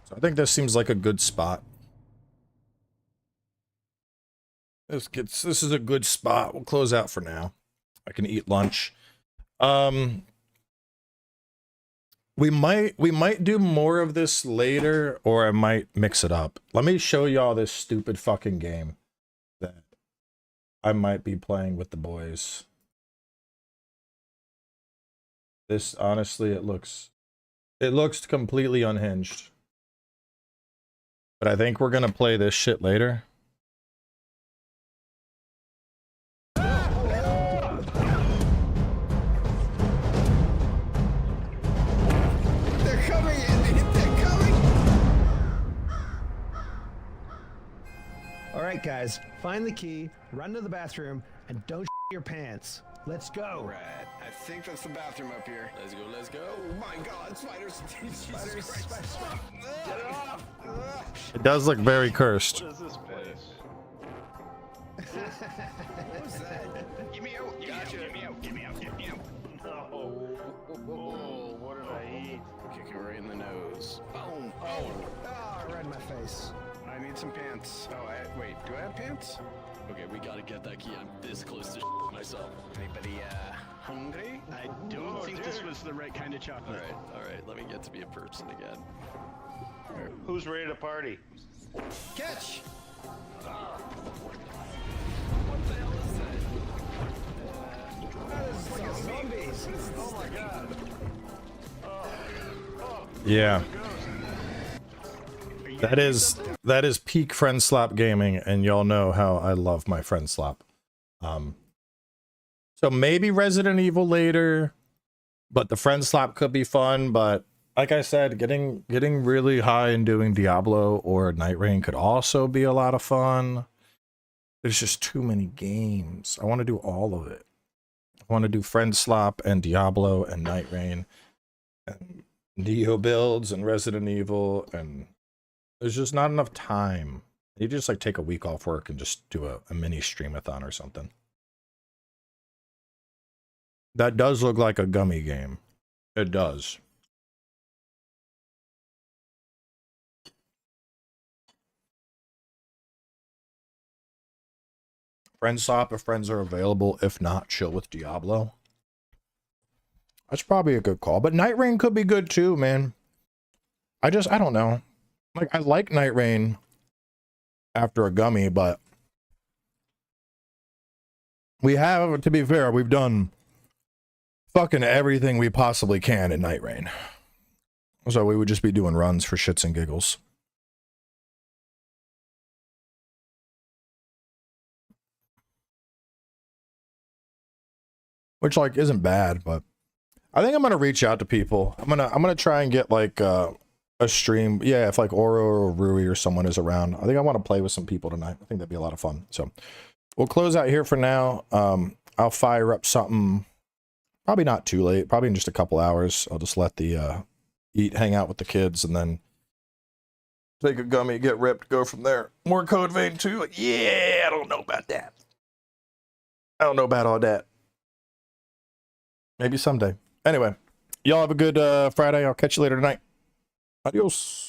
So I think this seems like a good spot. This is a good spot. We'll close out for now. I can eat lunch. We might do more of this later, or I might mix it up. Let me show y'all this stupid fucking game that I might be playing with the boys. This, honestly, it looks completely unhinged. But I think we're gonna play this shit later. Alright guys, find the key, run to the bathroom, and don't shit your pants. Let's go. Right. I think that's the bathroom up here. Let's go, let's go. Oh my god, spiders. Jesus Christ. Get off. It does look very cursed. What is this place? What was that? Get me out. Gotcha. Get me out. Get me out. Get me out. No. Oh, what did I eat? Kick you right in the nose. Boom. Oh. Ah, right in my face. I need some pants. Oh, wait. Do I have pants? Okay, we gotta get that key. I'm this close to myself. Anybody, hungry? I don't think this was the right kind of chocolate. Alright, let me get to be a person again. Right. Who's ready to party? Catch! What the hell is that? That is zombies! Oh my god. Yeah. That is peak friend slap gaming, and y'all know how I love my friend slap. So maybe Resident Evil later, but the friend slap could be fun, but like I said, getting really high and doing Diablo or Night Rain could also be a lot of fun. There's just too many games. I want to do all of it. I want to do Friend Slop and Diablo and Night Rain and Neo builds and Resident Evil, and there's just not enough time. You just like take a week off work and just do a mini streamathon or something. That does look like a gummy game. It does. Friend Slop if friends are available. If not, chill with Diablo. That's probably a good call. But Night Rain could be good too, man. I don't know. Like, I like Night Rain after a gummy, but we have, to be fair, we've done fucking everything we possibly can in Night Rain. So we would just be doing runs for shits and giggles. Which, like, isn't bad, but I think I'm gonna reach out to people. I'm gonna try and get like a stream. Yeah, if like Oro or Rui or someone is around, I think I want to play with some people tonight. I think that'd be a lot of fun. So we'll close out here for now. I'll fire up something probably not too late, probably in just a couple hours. I'll just let the hang out with the kids, and then take a gummy, get ripped, go from there. More Code Vein 2. Like, yeah, I don't know about that. I don't know about all that. Maybe someday. Anyway, y'all have a good Friday. I'll catch you later tonight. Adios.